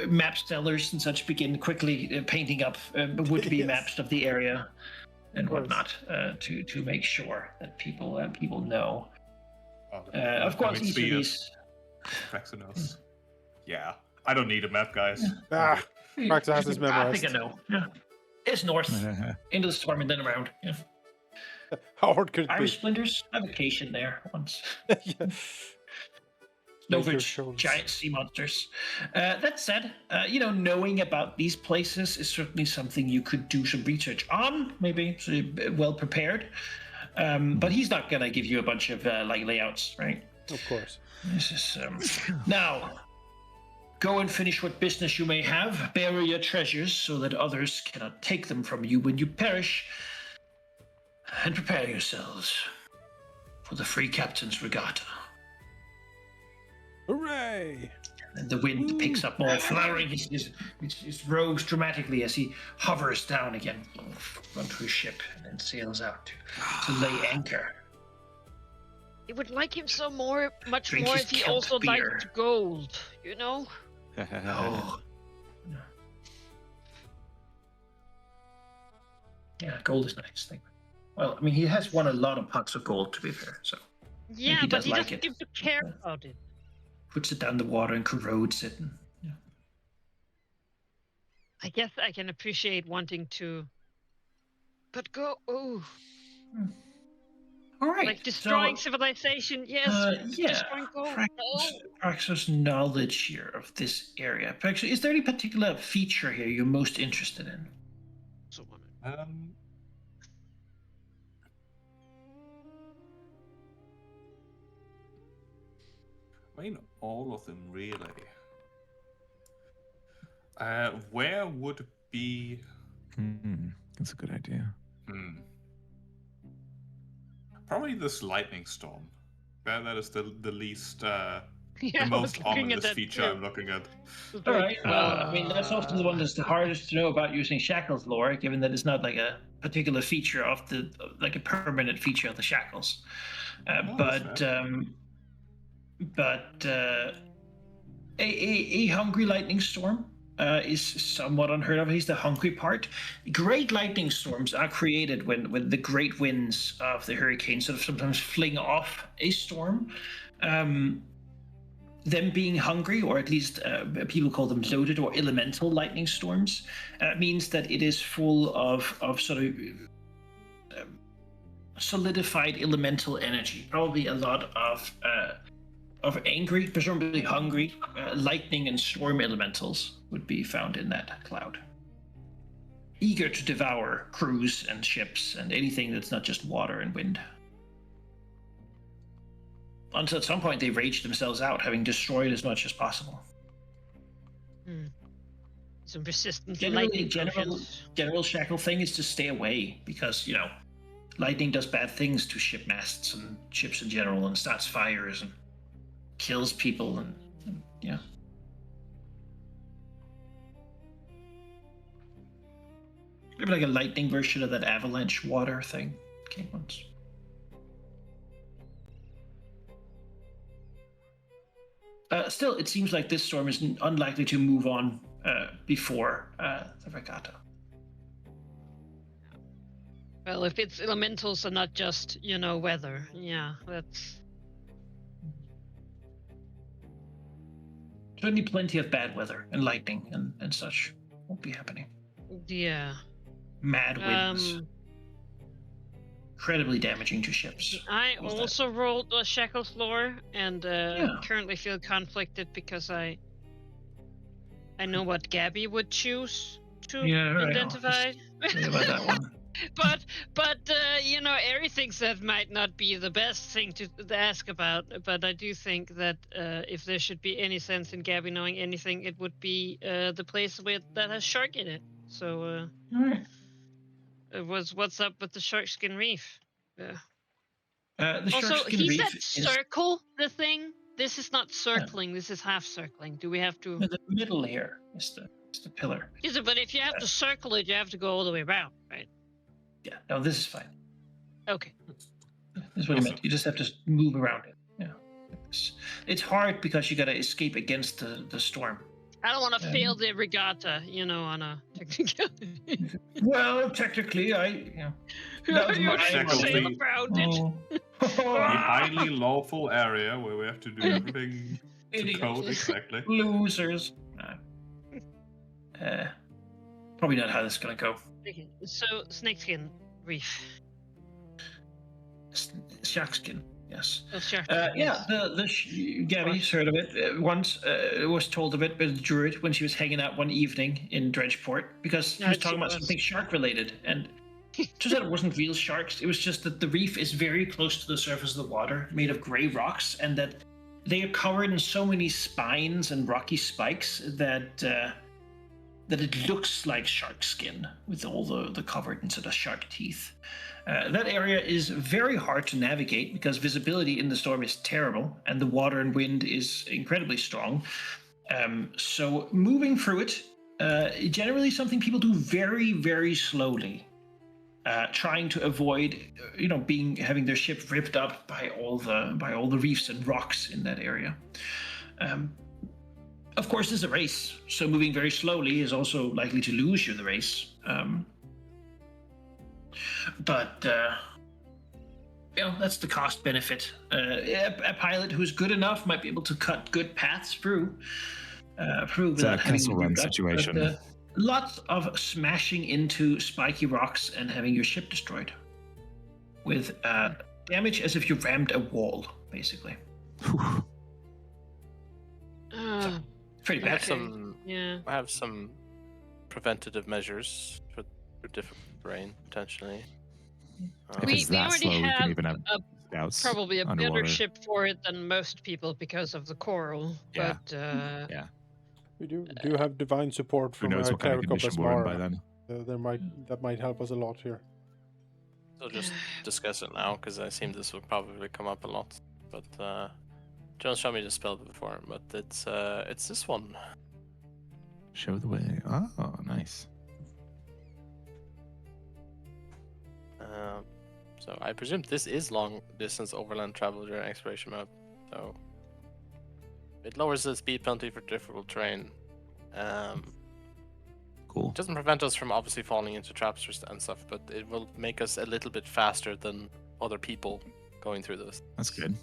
map sellers and such begin quickly painting up would-be Yes. maps of the area and course. whatnot to make sure that people know. Oh, Of course, each of speed these. Praxinos. Yeah, I don't need a map, guys. Ah, Praxis has his I memorized. think I know. Yeah. It's north, into the storm, and then around. Yeah. How hard could it Irish be? Splinters. I vacationed there once. Yeah. Snowfish, shoals. giant sea monsters. That said, knowing about these places is certainly something you could do some research on, maybe so you're well prepared. But he's not gonna give you a bunch of layouts, right? Of course. This is now. Go and finish what business you may have. Bury your treasures so that others cannot take them from you when you perish. And prepare yourselves for the Free Captain's Regatta. Hooray! And the wind picks up more, flowering his robes dramatically as he hovers down again onto his ship and then sails out to lay anchor. I would like him much Drink more his if he kelp also beer. liked gold, you know? Oh. Yeah, gold is nice. Well, I mean, he has won a lot of pots of gold, to be fair, so Yeah, he but does he like doesn't it. give a care about it. Puts it down the water and corrodes it. And, yeah. I guess I can appreciate wanting to, but go. Oh, All right. like destroying so, civilization. Yes, yeah. destroying gold. No. Praxis knowledge here of this area. Praxis, is there any particular feature here you're most interested in? I mean, all of them really. Where would be? That's a good idea. Probably this lightning storm. That is the least, Yeah, the I was most looking at ominous that feature too. I'm looking at. All right. I mean, that's often the one that's the hardest to know about using Shackles lore, given that it's not like a particular feature of like a permanent feature of the Shackles. A hungry lightning storm is somewhat unheard of. He's the hungry part. Great lightning storms are created when the great winds of the hurricane sort of sometimes fling off a storm. Them being hungry, or at least people call them loaded or elemental lightning storms, means that it is full of sort of solidified elemental energy. Probably a lot of angry, presumably hungry, lightning and storm elementals would be found in that cloud. Eager to devour crews and ships and anything that's not just water and wind. Until at some point they rage themselves out, having destroyed as much as possible. Some resistant lightning. General Shackle thing is to stay away because, lightning does bad things to ship masts and ships in general and starts fires and kills people and yeah. Maybe like a lightning version of that avalanche water thing came once. Still, it seems like this storm is unlikely to move on before the regatta. Well, if it's elementals and not just, weather, yeah, that's... Certainly plenty of bad weather and lightning and such won't be happening. Yeah. Mad winds. Incredibly damaging to ships. I also rolled a Shackles lore and currently feel conflicted because I know what Gabby would choose to identify. Yeah, about that one. but Ari thinks that might not be the best thing to ask about. But I do think that if there should be any sense in Gabby knowing anything, it would be the place that has shark in it. So. All right. It was what's up with the Sharkskin Reef. Yeah. The also, Sharkskin he Reef said circle the thing. This is not circling. This is half circling. Do we have to? The middle here is the pillar. Yes, but if you have to circle it, you have to go all the way around, right? Yeah. No, this is fine. Okay. This is what I meant. You just have to move around it. Yeah. It's hard because you gotta escape against the storm. I don't want to fail the regatta, on a technicality. Well, technically, that was You my Shackles sail the- around it. The highly lawful area where we have to do everything to Idiots. code exactly. Losers. Probably not how this is gonna go. Okay, so snakeskin reef. Sharkskin, yes. Oh, sure. Yeah, Gabby's heard of it once. Was told of it by the druid when she was hanging out one evening in Dredgeport because he was talking about something shark related, and turns out it wasn't real sharks. It was just that the reef is very close to the surface of the water, made of gray rocks, and that they are covered in so many spines and rocky spikes that it looks like shark skin with all the covered in sort of shark teeth. That area is very hard to navigate because visibility in the storm is terrible and the water and wind is incredibly strong. So moving through it, generally something people do very, very slowly, trying to avoid, having their ship ripped up by all the reefs and rocks in that area. Of course, it's a race, so moving very slowly is also likely to lose you the race. But that's the cost benefit. A pilot who's good enough might be able to cut good paths through without having castle run situation. But, lots of smashing into spiky rocks and having your ship destroyed, with damage as if you rammed a wall, basically. Pretty bad. I have some preventative measures for different terrain potentially. If We it's that already slow, we have can even have a- scouts Probably a underwater. better ship for it than most people because of the coral. Yeah. But We do have divine support Who from knows what kind of Terracopa's condition we're in by then? that might help us a lot here. So just discuss it now because I assume this will probably come up a lot. But John's shown me the spell before, but it's this one. Show the way. Oh, nice. So I presume this is long distance overland travel during exploration mode. So it lowers the speed penalty for difficult terrain. Cool. It doesn't prevent us from obviously falling into traps and stuff, but it will make us a little bit faster than other people going through this. That's good.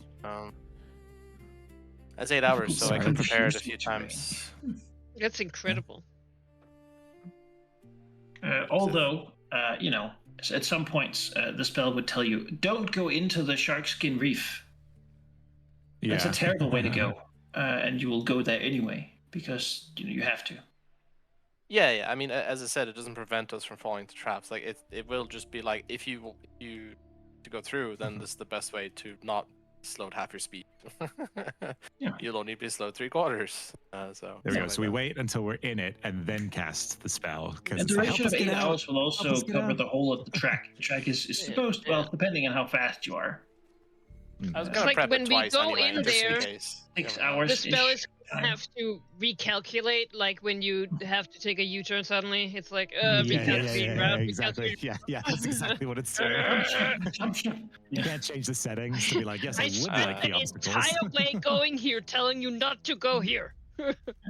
That's 8 hours, so I can prepare it a few Confused times. that's incredible. Although, at some points, the spell would tell you, don't go into the sharkskin reef. Yeah. That's a terrible way to go. And you will go there anyway, because you have to. Yeah. I mean, as I said, it doesn't prevent us from falling into traps. Like it will just be like if you to go through, then this is the best way to not slow at half your speed. Yeah. You'll only be slowed 3/4. So There we go. like So we that. wait until we're in it and then cast the spell. A duration of 8 hours will also us get cover out. the whole of the track. The track is supposed, well, depending on how fast you are. I was It's gonna like prep when it we twice go anyway, in just there, in case. 6 Never mind. hours. The spell is have to recalculate, like when you have to take a U-turn suddenly. It's like recalculate route exactly. because Yeah, that's exactly what it's doing. You can't change the settings to be like, yes, I I would spent like the the obstacles. entire way going here, telling you not to go here.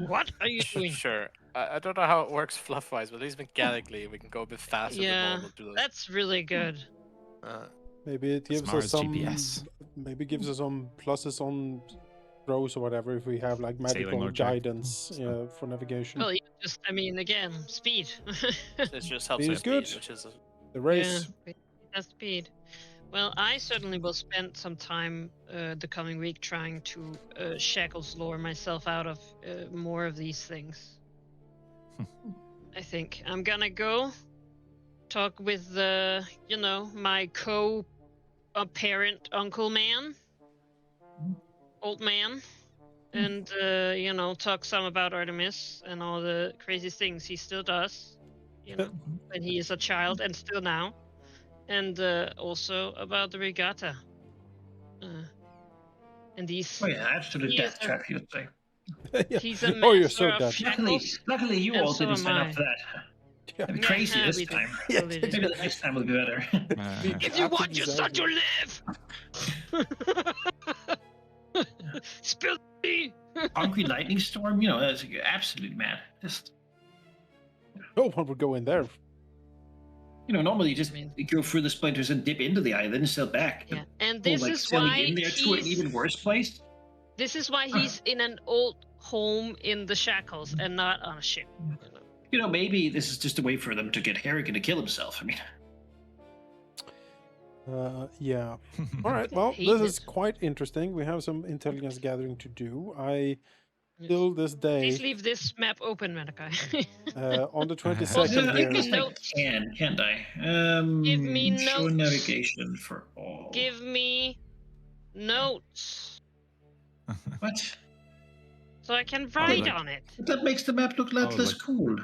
What are you doing? Sure. I don't know how it works fluff-wise, but at least mechanically we can go a bit faster than Yeah, normal to those. that's really good. Maybe it gives Mars us some. GPS. Maybe gives us some pluses on throws or whatever if we have like magical mode check. guidance for navigation. Well, again, speed. It just helps Speed our is good. speed, which is The race. Yeah, that's speed. Well, I certainly will spend some time the coming week trying to Shackles lure myself out of more of these things. I think I'm gonna go talk with my co-parent uncle man, old man, and talk some about Artemis and all the crazy things he still does, when he is a child and still now. And also about the regatta. And these. Oh yeah, absolute He death is a- trap, you'd say. Yeah. He's a Oh, you're master so of dead. Shackles. Luckily, you and all so didn't am sign I. up for that. Yeah. That'd be crazy this we did. time. Yeah, Totally did. Maybe the next time will be better. If you want your son to live! Spill tea. Concrete lightning storm. You know, that's absolutely mad. Just No one would go in there. normally you just I mean- go through the splinters and dip into the eye, then sail back. Yeah, But and whole, this like, is sailing why in there to an even worse place. This is why he's in an old home in the Shackles and not on a ship. Maybe this is just a way for them to get Harrigan to kill himself. I mean, Yeah. All right. Well, Hate this is it. quite interesting. We have some intelligence gathering to do. Still this day, Please leave this map open, Malachi. on the I 22nd here. guess I Notes. can, can't I? Give me Show notes. navigation for all. Give me notes What? so I can write like- on it. But that makes the map look a lot less cool.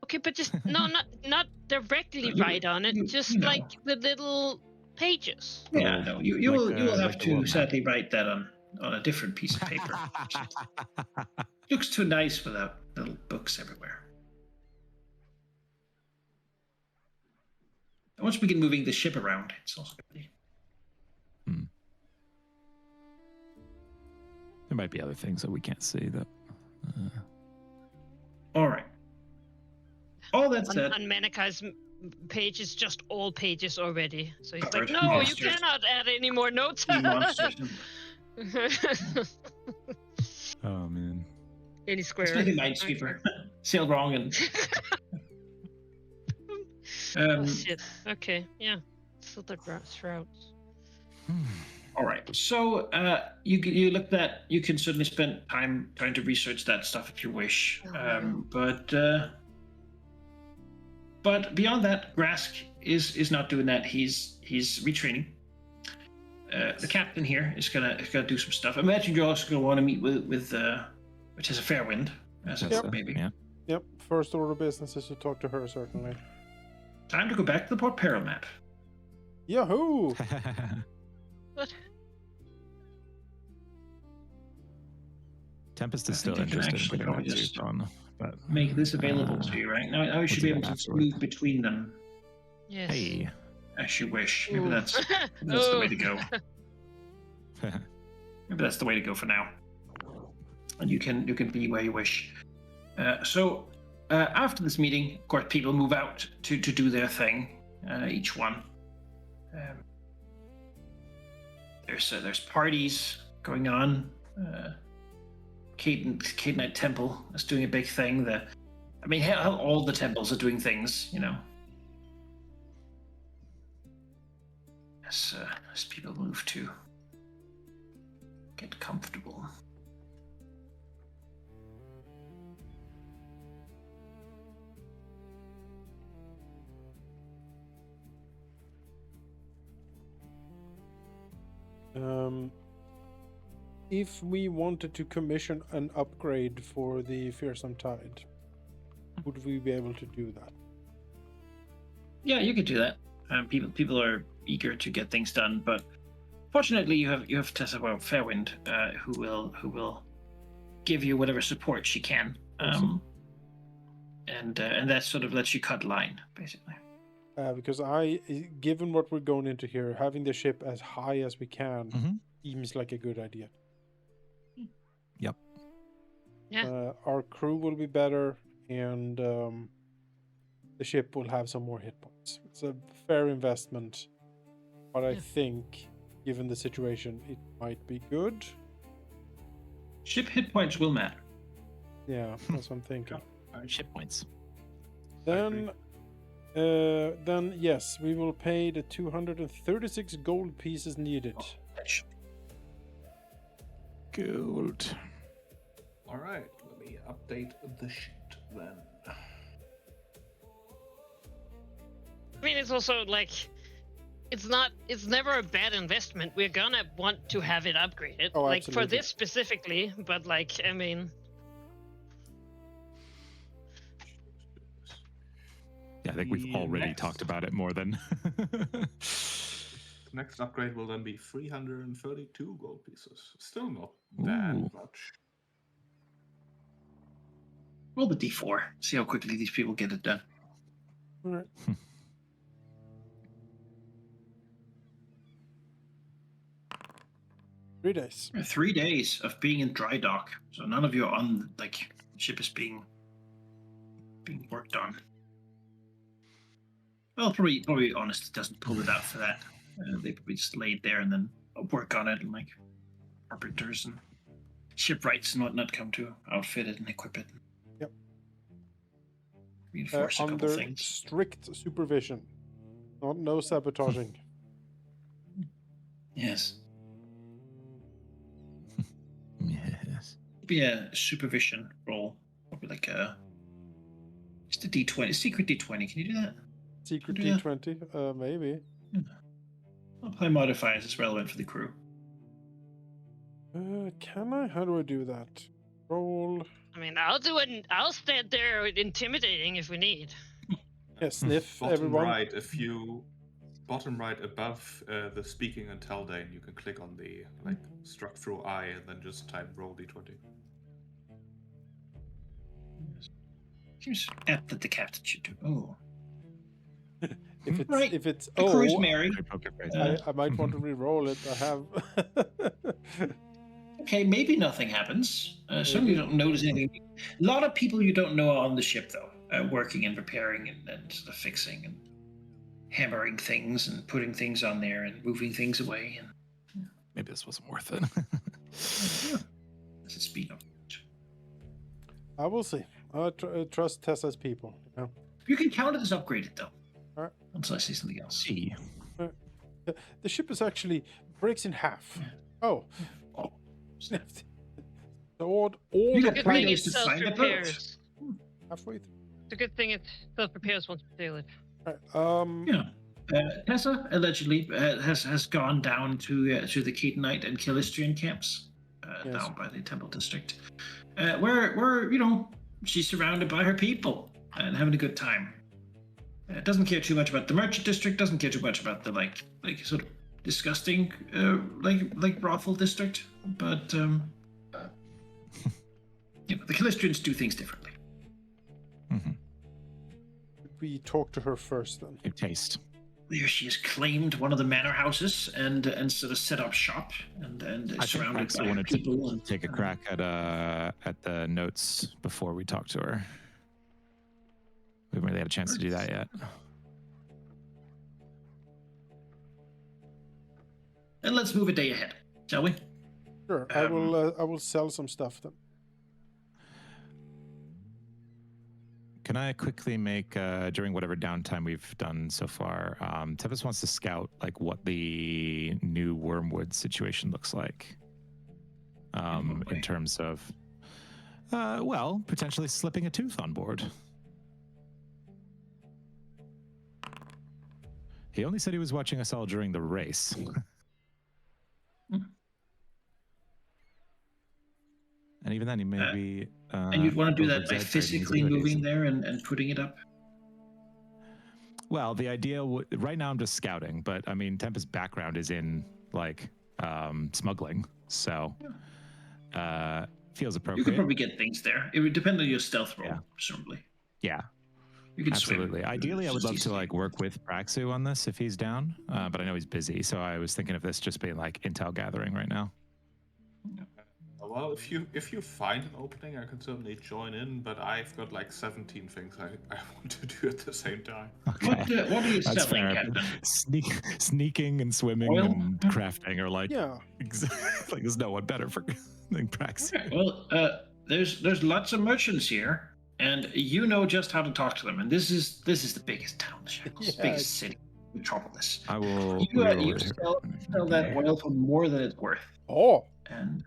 Okay, but just not directly You- write on it. you- Just you know. like the little pages. Yeah, no, you will like have the to world map. sadly write that on a different piece of paper. Looks too nice without little books everywhere. Once we get moving the ship around, it's also good. There might be other things that we can't see that. All right. All that said, On Manakai's page is just all pages already. So he's Covered. like, no, you Monsters. cannot add any more notes. you monsters. Oh man. Any It's square. like a minesweeper. Sailed wrong and. Oh shit. Okay, yeah. Filtered shrouds. All right. So you looked at. You can certainly spend time trying to research that stuff if you wish. But beyond that, Grask is not doing that. He's retraining. The captain here is gonna do some stuff. I imagine you're also gonna want to meet with which is a fair wind, as it Yep. maybe. Yeah. Yep. First order of business is to talk to her, certainly. Time to go back to the Port Peril map. Yahoo! What? Tempest I is think still I can interested in actually putting probably that just suit on, but Make this available to you right now. You should be do able to afterward. move between them Yes. Hey. as you wish. Maybe Ooh. that's the way to go. Oh. Maybe that's the way to go for now. And you can be where you wish. So after this meeting, of course, people move out to do their thing. Each one. There's parties going on. Cadenite Temple is doing a big thing. Hell, all the temples are doing things, as people move to get comfortable. If we wanted to commission an upgrade for the Fearsome Tide, would we be able to do that? Yeah, you could do that. People are eager to get things done, but fortunately, you have Tessa Fairwind, who will give you whatever support she can, Awesome. and that sort of lets you cut line, basically. Because given what we're going into here, having the ship as high as we can seems like a good idea. Yep. Yeah. Our crew will be better, and the ship will have some more hit points. It's a fair investment, but I think, given the situation, it might be good. Ship hit points will matter. Yeah, that's what I'm thinking. Ship points. Then yes, we will pay the 236 gold pieces needed. Gold. All right, let me update the sheet then. I mean, it's also like, it's never a bad investment. We're gonna want to have it upgraded, Oh, like for absolutely. this specifically. But like, I mean, Yeah, I think we've The already next- talked about it more than. The next upgrade will then be 332 gold pieces. Still not that Ooh. much. Roll the d4. See how quickly these people get it done. All right. 3 days. 3 days of being in dry dock, so none of you are on ship is being worked on. Well, probably honest doesn't pull it out for that. They probably just laid there and then work on it, and carpenters and shipwrights and whatnot come to outfit it and equip it. Yep. Reinforce a couple under things. strict supervision. No sabotaging. Yes. Yes. Be a supervision roll. Probably just a D20, secret D20. Can you do that? Secret Yeah. D20? Maybe. Apply modifiers is relevant for the crew. Can I? How do I do that? Roll. I mean, I'll do it. I'll stand there intimidating if we need. Yeah, sniff Bottom everyone. right, bottom right above the speaking and Taldane, you can click on the struck through I and then just type roll D20. Seems apt that the captain should do. Oh. If it's Right. if it's The crew's oh, merry. I might want to re-roll it. I have. Okay, maybe nothing happens. Certainly you don't notice anything. A lot of people you don't know are on the ship, though, working and repairing and sort of fixing and hammering things and putting things on there and moving things away. And Maybe this wasn't worth it. this is speed up. I will see. I trust Tessa's people. You know? You can count it as upgraded, though. All right. Until I see something else. Gee. The ship is actually breaks in half. Oh. Oh. Sniffed. Sword all You the got Good three thing days it to find the boat. self-repairs. halfway through. It's a good thing it self-repairs once we sail it. All right. Yeah. Tessa allegedly has gone down to the Keatonite and Kilistrian camps Yes. down by the Temple District, where she's surrounded by her people and having a good time. Doesn't care too much about the Merchant District. Doesn't care too much about the like sort of disgusting like brothel district. But the Kilistrians do things differently. Mm-hmm. We talk to her first then. Good taste. There she has claimed one of the manor houses and sort of set up shop and I think surrounded Max by wanted people. to take a crack at the notes before we talk to her. We haven't really had a chance to do that yet. And let's move a day ahead, shall we? Sure. I will sell some stuff then. Can I quickly make during whatever downtime we've done so far? Tempest wants to scout like what the new Wormwood situation looks like, in terms of, potentially slipping a tooth on board. He only said he was watching us all during the race. And even then, he may be. And you'd want to do that by over-exaggerating his physically abilities. moving there and putting it up? Well, the idea right now I'm just scouting, but I mean Tempest's background is in like smuggling, so feels appropriate. You could probably get things there. It would depend on your stealth roll, Yeah. presumably. Yeah, You could absolutely. swim. Ideally, I would It's love just to easy. like work with Praxu on this if he's down, but I know he's busy, so I was thinking of this just being like intel gathering right now. Well, if you find an opening, I can certainly join in, but I've got like 17 things I want to do at the same time. Okay, What are you that's selling, fair. Captain? Sneaking and swimming Oil? and crafting are like Yeah. like there's no one better for than Praxu. Okay, well, there's lots of merchants here, and you know just how to talk to them. And this is the biggest town, Shackles, Yeah. biggest city, metropolis. I will. You reroll it sell that here. oil for more than it's worth, Oh, and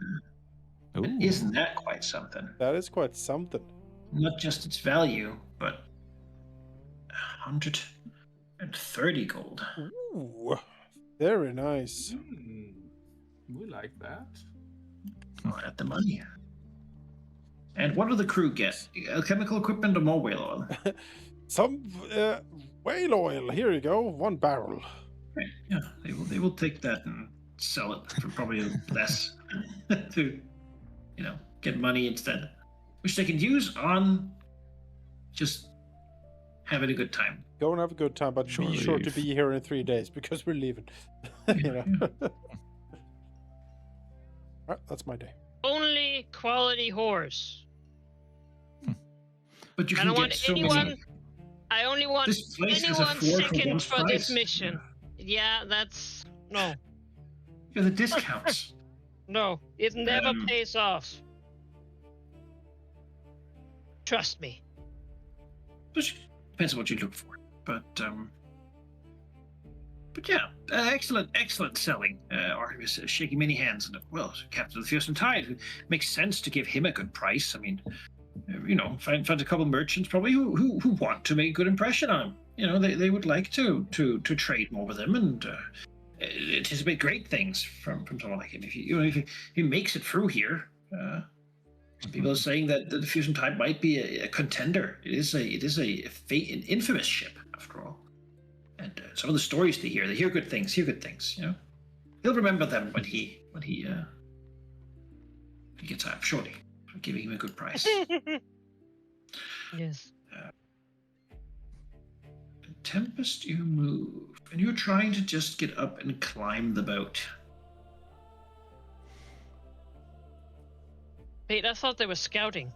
Ooh. isn't that quite something? that is quite something. Not just its value, but 130 gold. Ooh, very nice. We like that. Oh, at the money. And what do the crew get? Chemical equipment or more whale oil? Some whale oil. Here you go. 1 barrel. Right, yeah, they will take that and sell it for probably less to, get money instead, which they can use on just having a good time. Go and have a good time, but Shore be sure to leave. be here in 3 days because we're leaving. You know. That's my day. Only quality horse. But you I can don't get want so anyone. many. I only want This place has a anyone 4 for second 1 for this price. mission. Yeah, that's no, Yeah, the discounts. no. It never pays off. Trust me. Which depends on what you look for. But yeah, excellent selling. Artemis shaking many hands. And well, Captain of the Fearsome Tide, it makes sense to give him a good price. I mean, find a couple merchants probably who want to make a good impression on him. They would like to trade more with him and anticipate great things from someone like him. If he makes it through here, some people are saying that the Fusion Tide might be a contender. It is an infamous ship after all. And some of the stories they hear good things. He'll remember them when he gets out. Surely, giving him a good price. Yes. Tempest, you move, and you're trying to just get up and climb the boat. Wait, I thought they were scouting.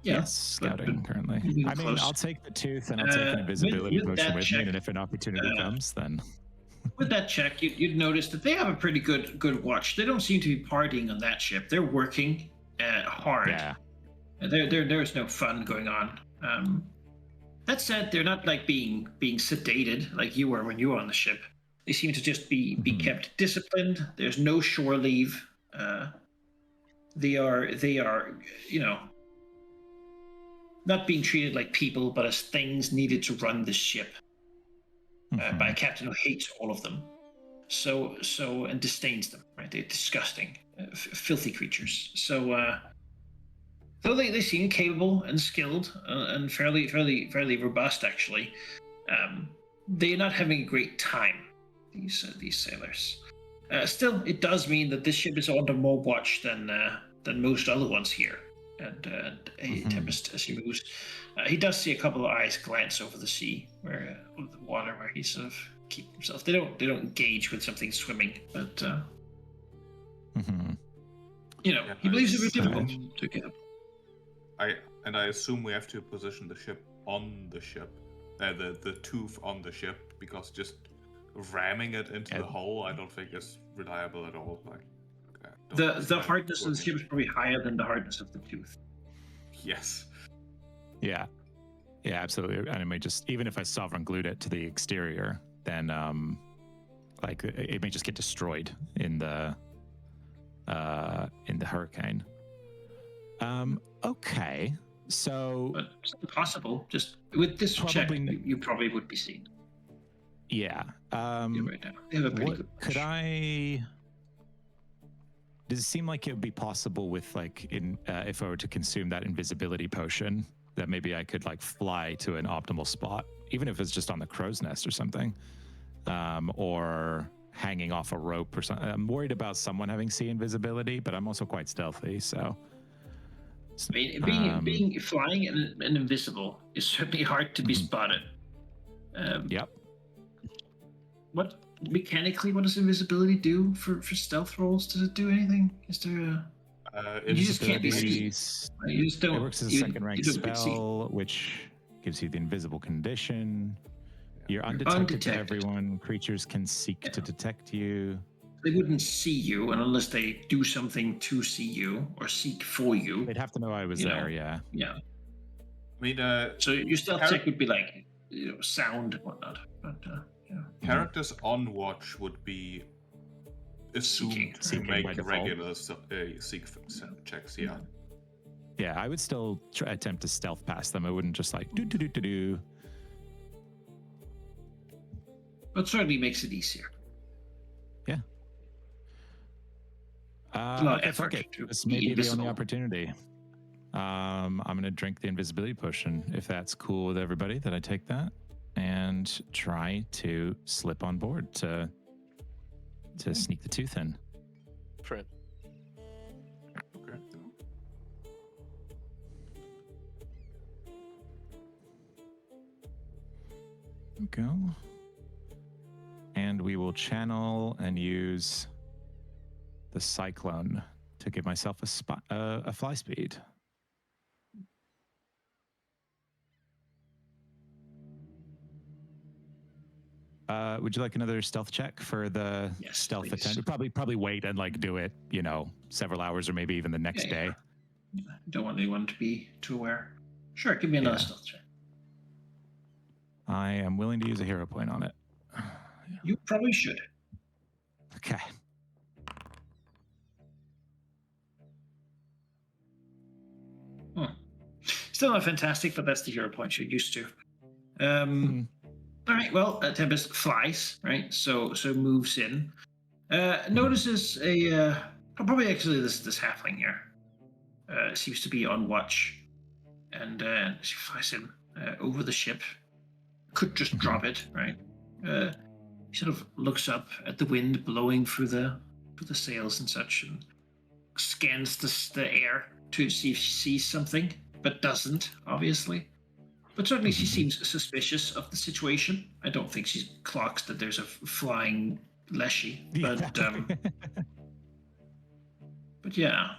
Yeah, yes, scouting currently. I mean, I'll take the tooth and I'll take an invisibility potion with me, and if an opportunity comes, then. With that check, you'd notice that they have a pretty good watch. They don't seem to be partying on that ship. They're working hard. Yeah. There's no fun going on. That said, they're not like being sedated like you were when you were on the ship. They seem to just be kept disciplined. There's no shore leave. They are not being treated like people, but as things needed to run the ship by a captain who hates all of them. So and disdains them. Right? They're disgusting, filthy creatures. So. Though they seem capable and skilled and fairly robust, actually, they're not having a great time. These sailors. Still, it does mean that this ship is under more watch than most other ones here. And Tempest, as he moves, he does see a couple of eyes glance over the sea, over the water, where he sort of keeps himself. They don't engage with something swimming, but he believes it would be difficult to get up. I assume we have to position the ship on the ship, the tooth on the ship, because just ramming it into the hull, I don't think is reliable at all. The hardness of the ship is probably higher than the hardness of the tooth. Yes. Yeah, absolutely. And I mean, just even if I sovereign glued it to the exterior, then it may just get destroyed in the hurricane. Okay, so... But it's possible. Just with this check, you probably would be seen. Yeah. Right now. They have a pretty good could I... Does it seem like it would be possible with, if I were to consume that invisibility potion, that maybe I could, fly to an optimal spot, even if it's just on the crow's nest or something, or hanging off a rope or something? I'm worried about someone having sea invisibility, but I'm also quite stealthy, so... I mean, being flying and invisible is certainly hard to be spotted. Yep. What does invisibility do for stealth rolls? Does it do anything? Is there a? You just can't be seen. You just don't. It works as a second rank spell, which gives you the invisible condition. You're undetected to everyone. Creatures can seek to detect you. They wouldn't see you unless they do something to see you or seek for you. They'd have to know I was there, yeah. Yeah. I mean, so your stealth check would be sound and whatnot. But, characters on watch would be assumed to make regular seek checks, yeah. Yeah, I would still attempt to stealth past them. I wouldn't just do. But certainly makes it easier. Yeah. This may be the only opportunity. I'm going to drink the invisibility potion, if that's cool with everybody, that I take that, and try to slip on board to sneak the tooth in. Print. Okay. Go. And we will channel and use the cyclone to give myself a fly speed. Would you like another stealth check for the stealth attempt? Probably wait and like do it, several hours or maybe even the next day. Yeah. Don't want anyone to be too aware. Sure, give me another stealth check. I am willing to use a hero point on it. You probably should. Okay. Still not fantastic, but that's the hero point you're used to. All right, well, Tempest flies, right? So moves in. Notices probably actually this halfling here seems to be on watch, and she flies in over the ship. Could just drop it, right? He sort of looks up at the wind blowing through the sails and such, and scans the air to see if she sees something, but doesn't, obviously. But certainly she seems suspicious of the situation. I don't think she clocks that there's a flying Leshy, but yeah.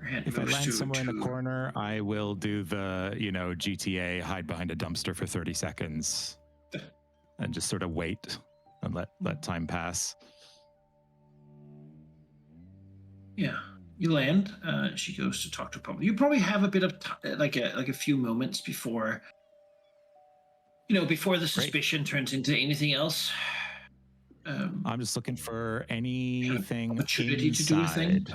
If I land somewhere in the corner, I will do the, GTA hide behind a dumpster for 30 seconds and just sort of wait and let time pass. Yeah. You land. She goes to talk to Pump. You probably have a bit of like a few moments before, before the suspicion turns into anything else. I'm just looking for anything opportunity inside. to do a thing.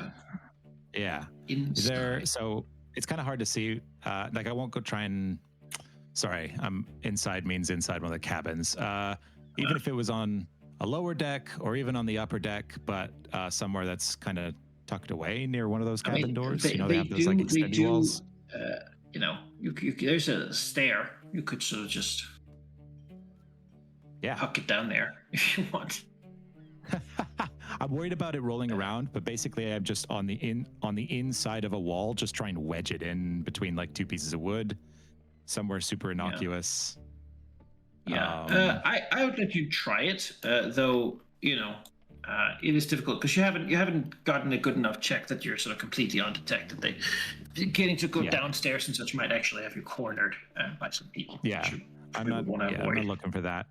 Yeah. Inside. So it's kind of hard to see. I won't go try and. Sorry, inside means inside one of the cabins. Even if it was on a lower deck or even on the upper deck, but somewhere that's kind of tucked away near one of those cabin doors. They have those extended walls. There's a stair. You could sort of just huck it down there if you want. I'm worried about it rolling around, but basically I'm just on the inside of a wall, just trying to wedge it in between like two pieces of wood, somewhere super innocuous. Yeah, I would let you try it, though. It is difficult because you haven't gotten a good enough check that you're sort of completely undetected. Getting to go downstairs and such might actually have you cornered by some people. Yeah, I'm not looking for that.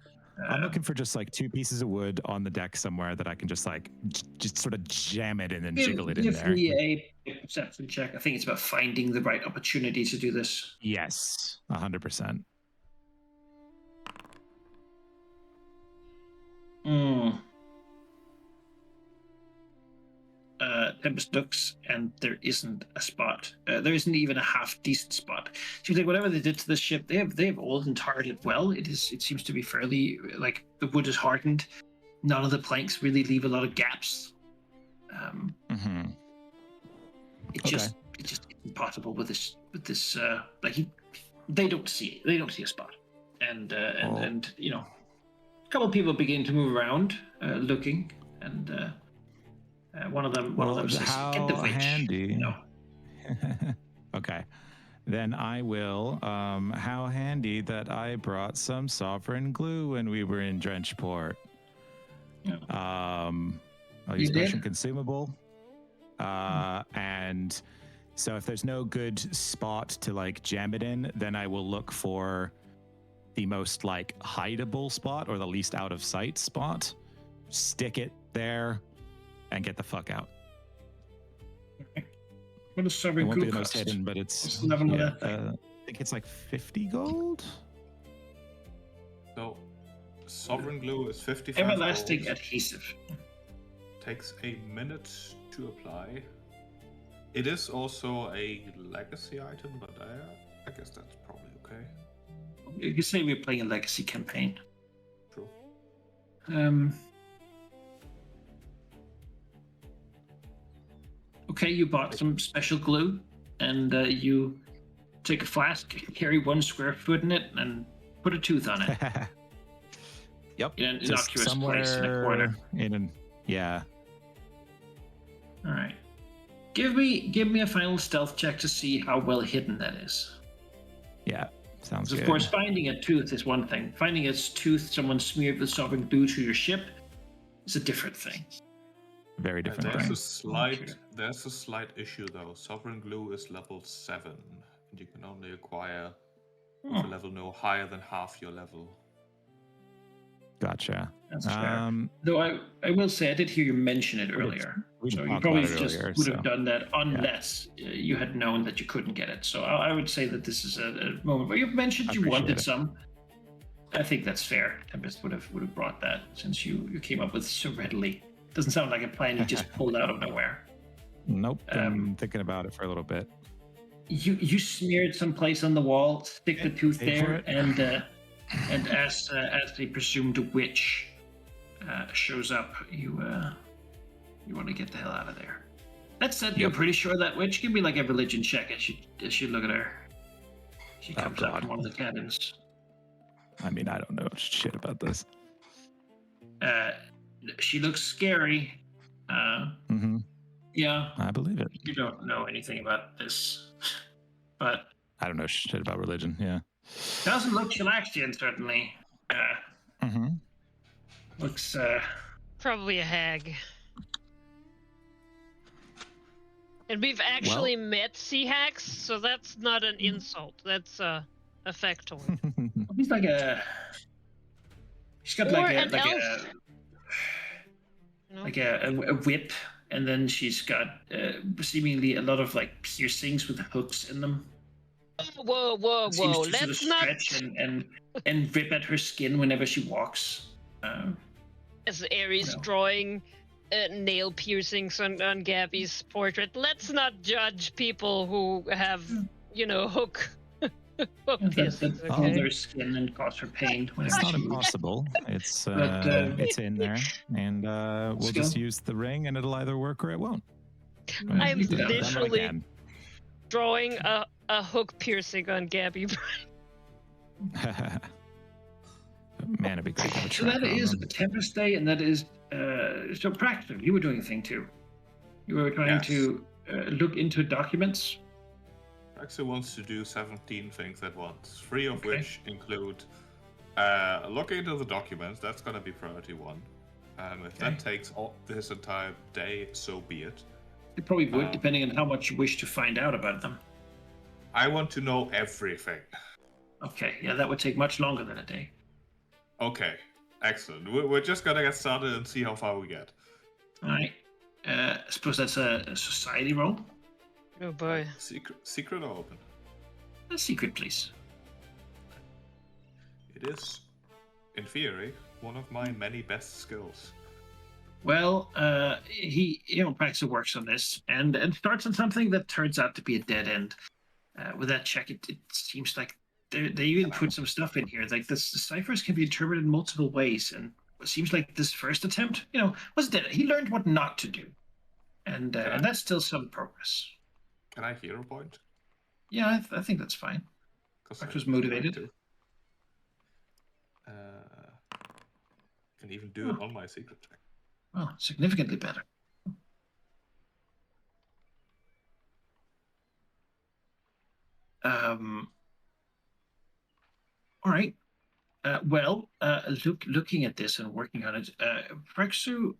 I'm looking for just like two pieces of wood on the deck somewhere that I can just sort of jam it in and jiggle it in there. Give me a perception check. I think it's about finding the right opportunity to do this. Yes, 100%. Tempest looks, and there isn't a spot. There isn't even a half decent spot. Seems like whatever they did to this ship, they've oiled and tarred it well. It seems to be fairly like the wood is hardened. None of the planks really leave a lot of gaps. It's just impossible with this. They don't see a spot, and a couple of people begin to move around, looking, and. One of them says, "Get the witch." Handy. Okay. Then I will. How handy that I brought some sovereign glue when we were in Drenchport. Yeah. I'll use Mission Consumable. And so if there's no good spot to like jam it in, then I will look for the most like hideable spot or the least out of sight spot. Stick it there. And get the fuck out. What does sovereign glue cost? It won't be the most hidden, but it's I think it's like 50 gold. So, sovereign glue is 55 everlasting gold. Adhesive. Takes a minute to apply. It is also a legacy item, but I guess that's probably okay. You can say we're playing a legacy campaign. True. Okay, you bought some special glue, and you take a flask, carry 1 square foot in it, and put a tooth on it. Yep. In an innocuous place in a corner. All right. Give me a final stealth check to see how well hidden that is. Yeah, sounds good. Of course, finding a tooth is one thing. Finding a tooth someone smeared with sovereign glue to your ship is a different thing. Very different There's thing. a slight issue though. Sovereign Glue is level 7, and you can only acquire with a level no higher than half your level. Gotcha. That's fair. Though I will say I did hear you mention it earlier. So you probably just would have done that unless you had known that you couldn't get it. So I would say that this is a moment where you've mentioned you wanted some. I think that's fair. Tempest would have brought that since you came up with so readily. Doesn't sound like a plan you just pulled out of nowhere. Nope. I'm thinking about it for a little bit. You smeared someplace on the wall, stick the tooth there, and as the presumed witch shows up, you want to get the hell out of there. That said, you're pretty sure that witch. Give me like a religion check as you look at her. She comes out from one of the cabins. I mean, I don't know shit about this. She looks scary. Yeah. I believe it. You don't know anything about this, but I don't know shit about religion. Yeah. Doesn't look Chilaxian, certainly. Looks probably a hag. And we've actually met sea hags, so that's not an insult. That's a factoid. He's like a. She's got like a whip, and then she's got seemingly a lot of like piercings with hooks in them. Whoa! Let's sort of stretch and rip at her skin whenever she walks. As Ares drawing nail piercings on Gabby's portrait. Let's not judge people who have, hook piercings. That hold their skin and cause her pain. It's not impossible. It's it's in there, and we'll just use the ring, and it'll either work or it won't. I'm literally drawing a hook piercing on Gabby. Man, it'd be great to have a So that is a Tempest Day, and that is so practical. You were doing a thing too. You were trying to look into documents. Praxu wants to do 17 things at once, 3 of which include looking into the documents. That's going to be priority 1. If that takes this entire day, so be it. It probably would, depending on how much you wish to find out about them. I want to know everything. Okay, yeah, that would take much longer than a day. Okay, excellent. We're just gonna get started and see how far we get. All right. I suppose that's a society roll. Oh boy. Secret or open? A secret, please. It is, in theory, one of my many best skills. Well, Praxu works on this and starts on something that turns out to be a dead end. With that check, it seems like they even put some stuff in here. Like the ciphers can be interpreted in multiple ways, and it seems like this first attempt, was dead. He learned what not to do, and that's still some progress. Can I hero point? Yeah, I think that's fine. Praxu was motivated. Can even do it on my secret check. Well, significantly better. All right. Looking at this and working on it, Praxu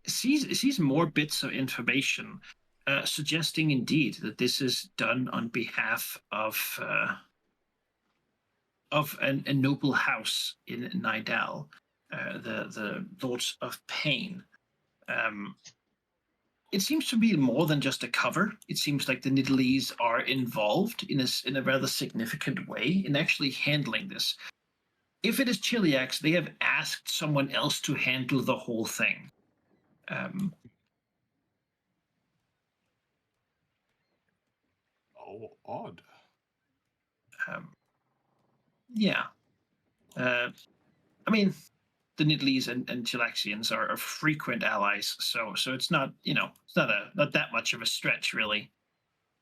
sees more bits of information, suggesting indeed that this is done on behalf of a noble house in Nidal, the Lords of Pain. It seems to be more than just a cover. It seems like the Nidalese are involved in a rather significant way in actually handling this. If it is Chiliax, they have asked someone else to handle the whole thing. Odd. Yeah. I mean, the Nidalese and Chilaxians are frequent allies, so it's not it's not that much of a stretch really.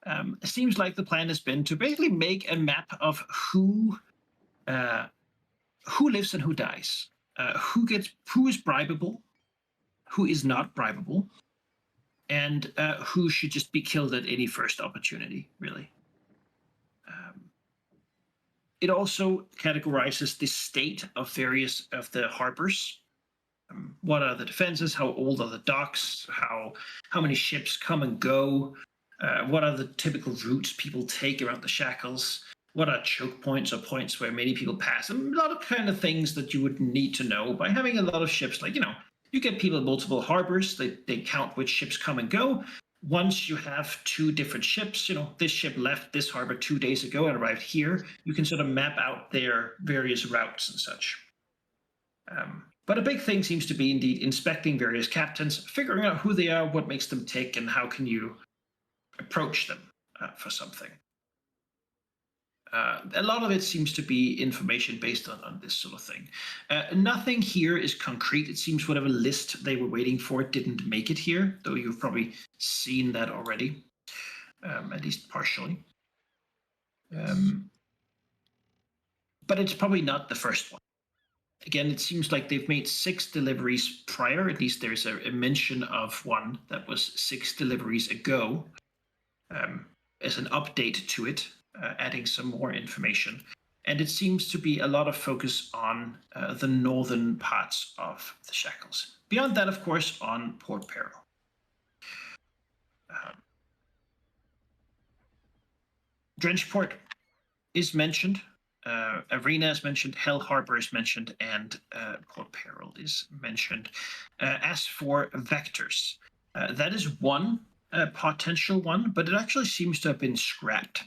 It seems like the plan has been to basically make a map of who lives and who dies, who is bribable, who is not bribable, and who should just be killed at any first opportunity, really. It also categorizes the state of various of the harbors, What are the defenses? How old are the docks? How many ships come and go? What are the typical routes people take around the Shackles? What are choke points or points where many people pass? And a lot of kind of things that you would need to know by having a lot of ships. Like, you get people in multiple harbors. They count which ships come and go. Once you have 2 different ships, this ship left this harbor 2 days ago and arrived here, you can sort of map out their various routes and such. But a big thing seems to be indeed inspecting various captains, figuring out who they are, what makes them tick, and how can you approach them for something. A lot of it seems to be information based on this sort of thing. Nothing here is concrete. It seems whatever list they were waiting for didn't make it here, though you've probably seen that already, at least partially. But it's probably not the first one. Again, it seems like they've made 6 deliveries prior. At least there's a mention of one that was 6 deliveries ago as an update to it, adding some more information. And it seems to be a lot of focus on the northern parts of the Shackles. Beyond that, of course, on Port Peril. Drenchport is mentioned. Arena is mentioned, Hell Harbor is mentioned, and Port Peril is mentioned. As for vectors, that is one potential one, but it actually seems to have been scrapped.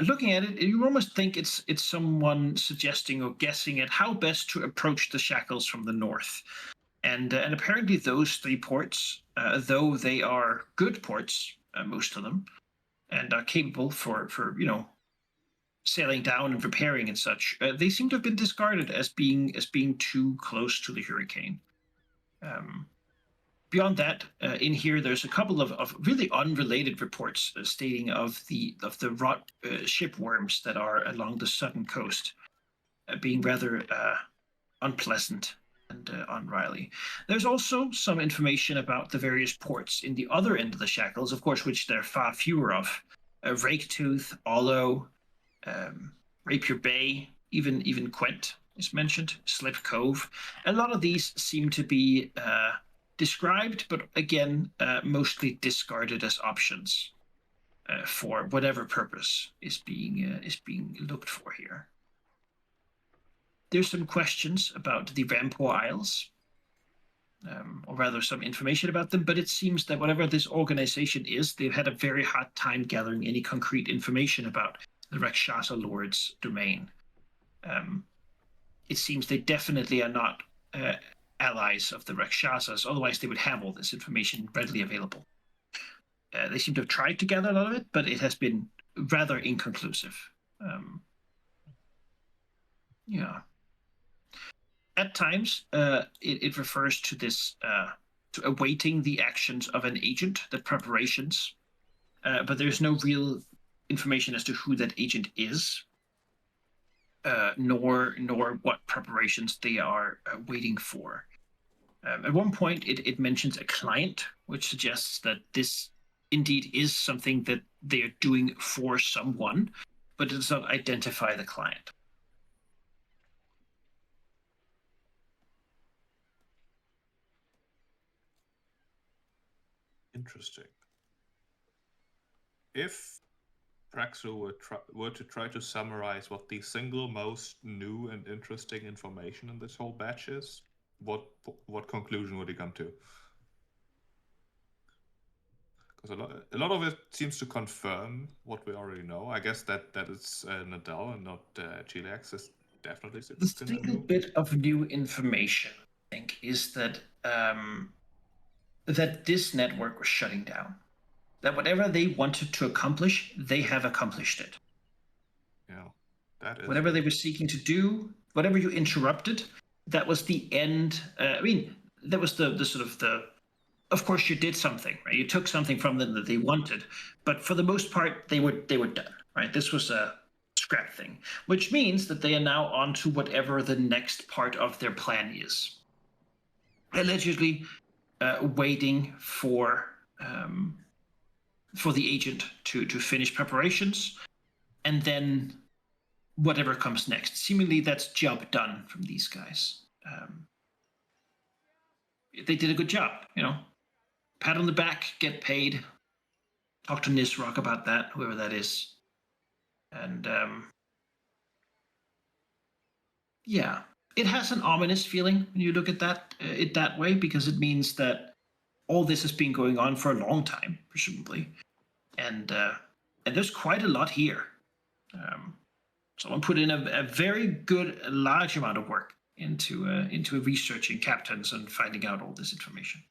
Looking at it, you almost think it's someone suggesting or guessing at how best to approach the Shackles from the north. And apparently those 3 ports, though they are good ports, most of them, and are capable for sailing down and repairing and such, they seem to have been discarded as being too close to the hurricane. Beyond that, in here, there's a couple of really unrelated reports stating of the shipworms that are along the southern coast being rather unpleasant and unwily. There's also some information about the various ports in the other end of the Shackles, of course, which there are far fewer of. Raketooth, Ollow, Rapier Bay, even Quent is mentioned, Slip Cove. A lot of these seem to be described, but again, mostly discarded as options for whatever purpose is being looked for here. There's some questions about the Rampor Isles, or rather some information about them, but it seems that whatever this organization is, they've had a very hard time gathering any concrete information about the Rakshasa Lord's domain. It seems they definitely are not allies of the Rakshasas, otherwise they would have all this information readily available. They seem to have tried to gather a lot of it, but it has been rather inconclusive. Yeah. At times, it refers to this, to awaiting the actions of an agent, the preparations, but there's no real information as to who that agent is, nor what preparations they are waiting for. At one point, it mentions a client, which suggests that this indeed is something that they are doing for someone, but it does not identify the client. Interesting. If Praxu were to try to summarize what the single most new and interesting information in this whole batch is, what conclusion would he come to? Because a lot of it seems to confirm what we already know. I guess that it's Nadal and not Chileax is definitely the single bit of new information, I think, is that that this network was shutting down. That whatever they wanted to accomplish, they have accomplished it. Yeah, that is whatever they were seeking to do, whatever you interrupted, that was the end. That was the sort of the. Of course, you did something, right? You took something from them that they wanted, but for the most part, they were done, right? This was a scrap thing, which means that they are now on to whatever the next part of their plan is. Allegedly, waiting for the agent to finish preparations, and then whatever comes next. Seemingly, that's job done from these guys. they did a good job. Pat on the back, get paid. Talk to Nisrock about that, whoever that is, and yeah, it has an ominous feeling when you look at it that way, because it means that all this has been going on for a long time, presumably, and there's quite a lot here. Someone put in a very good, large amount of work into researching captains and finding out all this information,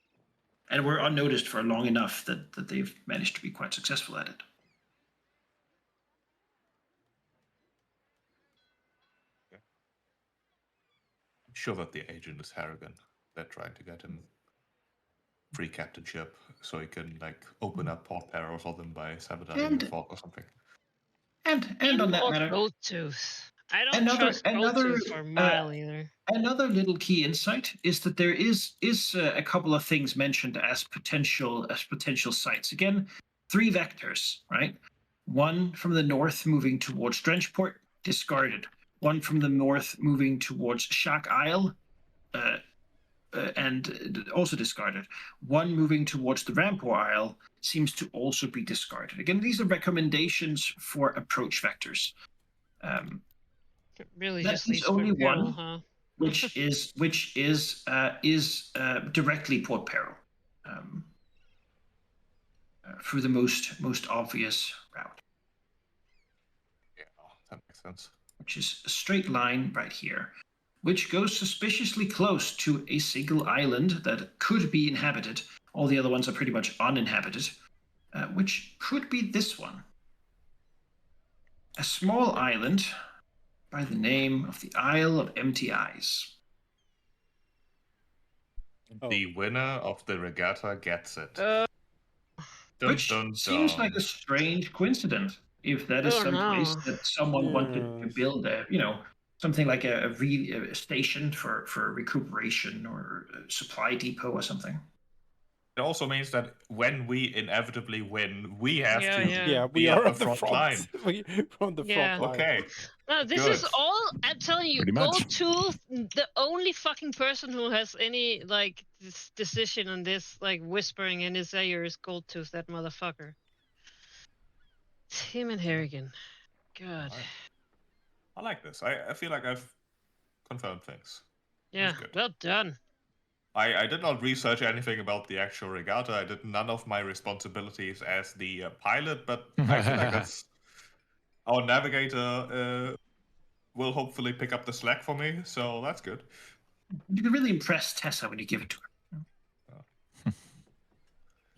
and we're unnoticed for long enough that they've managed to be quite successful at it. I'm sure that the agent is Harrigan. They're trying to get him free captainship so he can open up Port Peril for them by sabotaging the fort or something. And on that matter, Gold Tooth. I don't trust Gold Tooth for a mile either. Another little key insight is that there is a couple of things mentioned as potential sites. Again, 3 vectors, right? One from the north moving towards Drenchport, discarded. One from the north moving towards Shack Isle, and also discarded. One moving towards the Rampor Isle seems to also be discarded. Again, these are recommendations for approach vectors. It really that just is leaves only Port Peril, one, huh? which is directly Port Peril, through the most obvious route. Yeah, that makes sense. Which is a straight line right here, which goes suspiciously close to a single island that could be inhabited. All the other ones are pretty much uninhabited, which could be this one. A small island by the name of the Isle of Empty Eyes. The winner of the regatta gets it. Which seems like a strange coincidence, if that is some place that someone wanted to build something like a station for recuperation or a supply depot or something. It also means that when we inevitably win, we have to we be are at the front line. We're on the front line. Okay. No, this is all. I'm telling you, Gold Tooth, the only fucking person who has any this decision on this, whispering in his ear, is Gold Tooth, that motherfucker. It's him and Harrigan. God. I like this. I feel like I've confirmed things. Yeah, well done. I did not research anything about the actual regatta. I did none of my responsibilities as the pilot, but I feel like that's our navigator will hopefully pick up the slack for me, so that's good. You can really impress Tessa when you give it to her.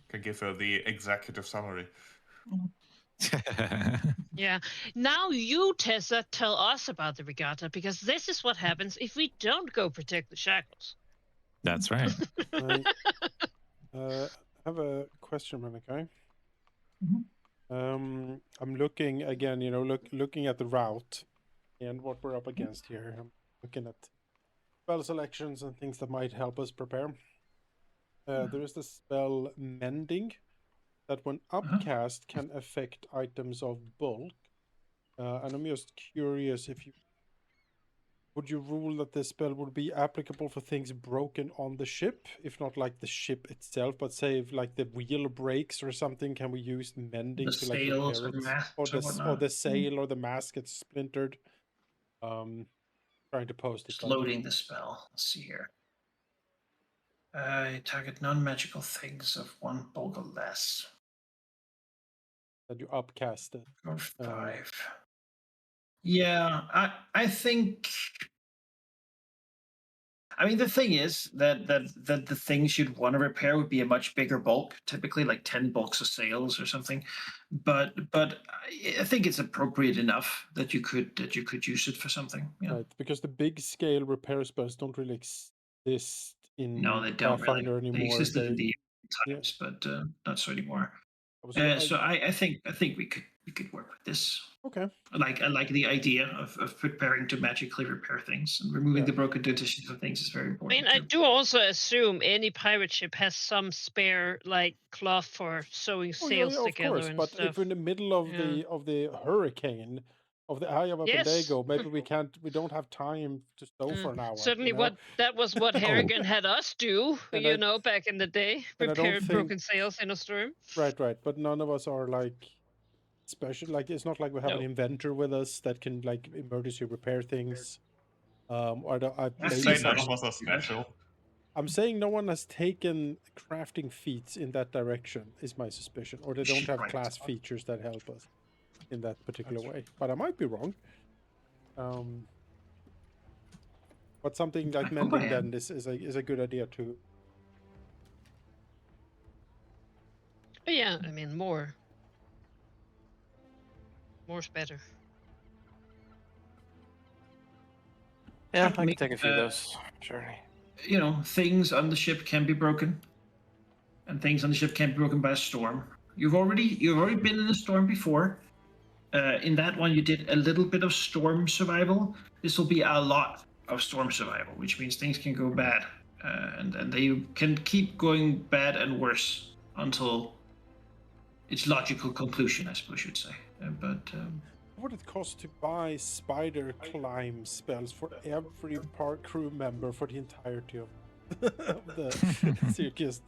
Can give her the executive summary. Yeah. Now you, Tessa, tell us about the regatta, because this is what happens if we don't go protect the Shackles. That's right. I have a question, Monica. I'm looking again, looking at the route and what we're up against here. I'm looking at spell selections and things that might help us prepare. There is the spell Mending that when upcast can affect items of bulk. And I'm just curious if would you rule that this spell would be applicable for things broken on the ship, if not like the ship itself, but say if like the wheel breaks or something, can we use Mending to like repair it? Or the sail or the mast gets splintered. Trying to post it. Just loading the spell. Let's see here. Target non-magical things of 1 bulk or less. That you upcast it. Or 5. Yeah, I think. I mean, the thing is that the things you'd want to repair would be a much bigger bulk, typically like 10 bulks of sails or something. But I think it's appropriate enough that you could use it for something. Right, because the big scale repair spells don't really exist in they don't Pathfinder really. anymore. They existed in the times, but not so anymore. So I think we could work with this. Okay. I like the idea of preparing to magically repair things, and removing the broken conditions of things is very important. I mean, I do also assume any pirate ship has some spare cloth for sewing sails together. Of course, but stuff. if we're in the middle of the hurricane, of the Eye of Yes. Abednego. Maybe we don't have time to stow for an hour. Certainly, you know? that was what Harrigan had us do, And back in the day. and I don't Prepared think- broken sails in a storm. Right. But none of us are like special. Like it's not like we have an No. inventor with us that can like emergency repair things. Or I maybe say some- none of us are special. I'm saying no one has taken crafting feats in that direction, is my suspicion. Or they don't have Right. class features that help us in that particular way. But I might be wrong. But something like I hope I mending am. then is a good idea too. But yeah, I mean, more's better. Yeah, I'd I can make, take a few of those. Sure. Things on the ship can be broken, and things on the ship can be broken by a storm. You've already been in a storm before. In that one, you did a little bit of storm survival. This will be a lot of storm survival, which means things can go bad, and they can keep going bad and worse until its logical conclusion, I suppose you'd say. What would it cost to buy spider climb spells for every crew member for the entirety of the circus?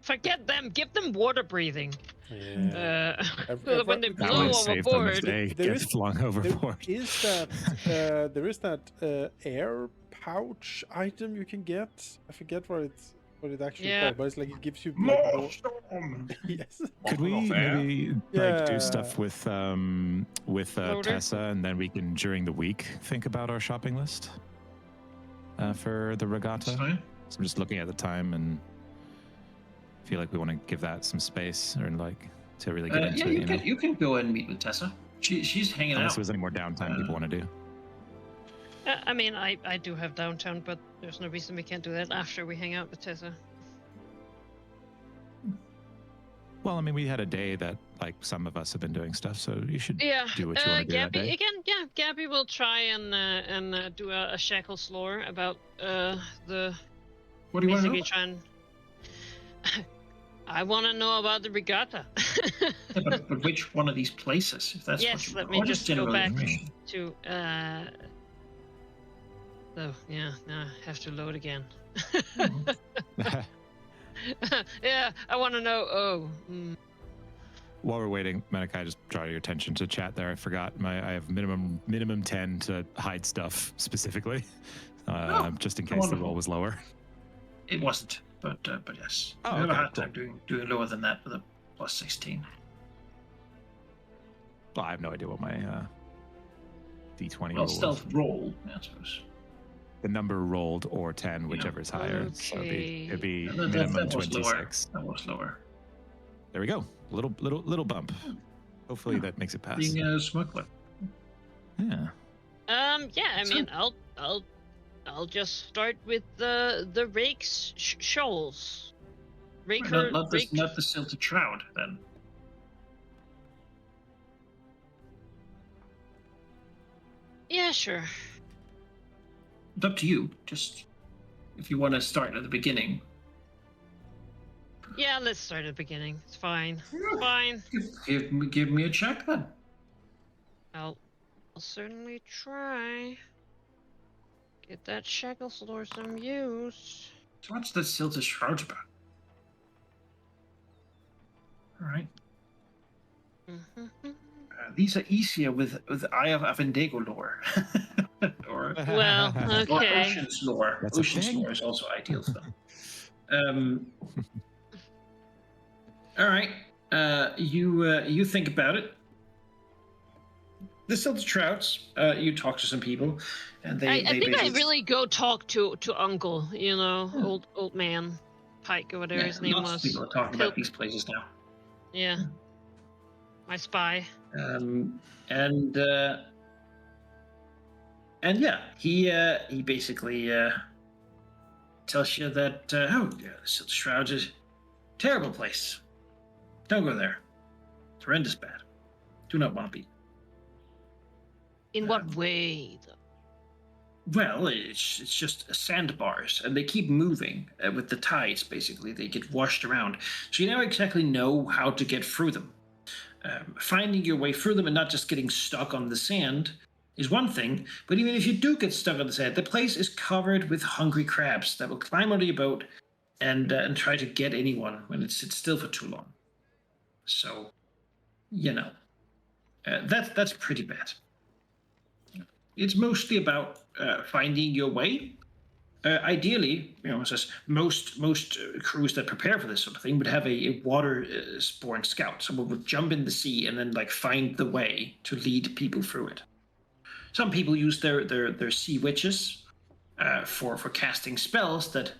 Forget them. Give them water breathing. Yeah. So that when they That blow would save them if overboard. they get flung overboard. There is that air pouch item you can get. I forget what it actually called, but it's like it gives you like, more storm. Yes. Could we maybe do stuff with Tessa, and then we can during the week think about our shopping list for the regatta? So I'm just looking at the time and feel like we want to give that some space, or like to really get into it. You can go and meet with Tessa. She's hanging Unless out. there's any more downtime people want to do. I mean, I do have downtown, but there's no reason we can't do that after we hang out with Tessa. Well, I mean, we had a day that like some of us have been doing stuff, so you should do what you want to do that day. Gabby will try and do a Shackles lore about the. What do you want to know? I want to know about the regatta. but which one of these places? If that's yes, what let me just go back information. to. Oh yeah, now I have to load again. Yeah, I want to know. While we're waiting, Manikai, just draw your attention to chat there. I forgot I have minimum 10 to hide stuff specifically, just in case the roll was lower. It wasn't, but yes. Oh, I have a hard cool. time doing lower than that with a plus 16. Well, I have no idea what my D20 Well, roll stealth was. roll, I suppose. The number rolled or 10, whichever is higher. Okay. So it'd be That minimum was 26. That was lower. There we go. Little bump. Hopefully that makes it pass. Being a smuggler. Yeah. Yeah. I mean, I'll just start with the rakes shoals. Not the silted shroud then. Yeah, sure. It's up to you. Just if you want to start at the beginning. Yeah, let's start at the beginning. It's fine. Fine. Give me a check then. I'll certainly try. Get that Shackles lore some use. So what's the silted shroud about? All right. These are easier with Eye of Avendago lore. or Ocean's lore. That's Ocean's lore is also ideal for them. All right. You think about it. The silted shrouds. You talk to some people, and I think I really go talk to Uncle. Old man Pike or whatever his name lots was. of people are talking about these places now. Yeah. My spy. And yeah, he basically tells you that the Silted Shrouds is a terrible place. Don't go there. It's horrendous bad. Do not want to be. In what way, though? Well, it's just sandbars, and they keep moving with the tides. Basically, they get washed around, so you never exactly know how to get through them. finding your way through them and not just getting stuck on the sand is one thing. But even if you do get stuck on the sand, the place is covered with hungry crabs that will climb onto your boat and try to get anyone when it sits still for too long. So, that's pretty bad. It's mostly about finding your way. Ideally, it says most crews that prepare for this sort of thing would have a water-borne scout. Someone would jump in the sea and then find the way to lead people through it. Some people use their sea witches for casting spells that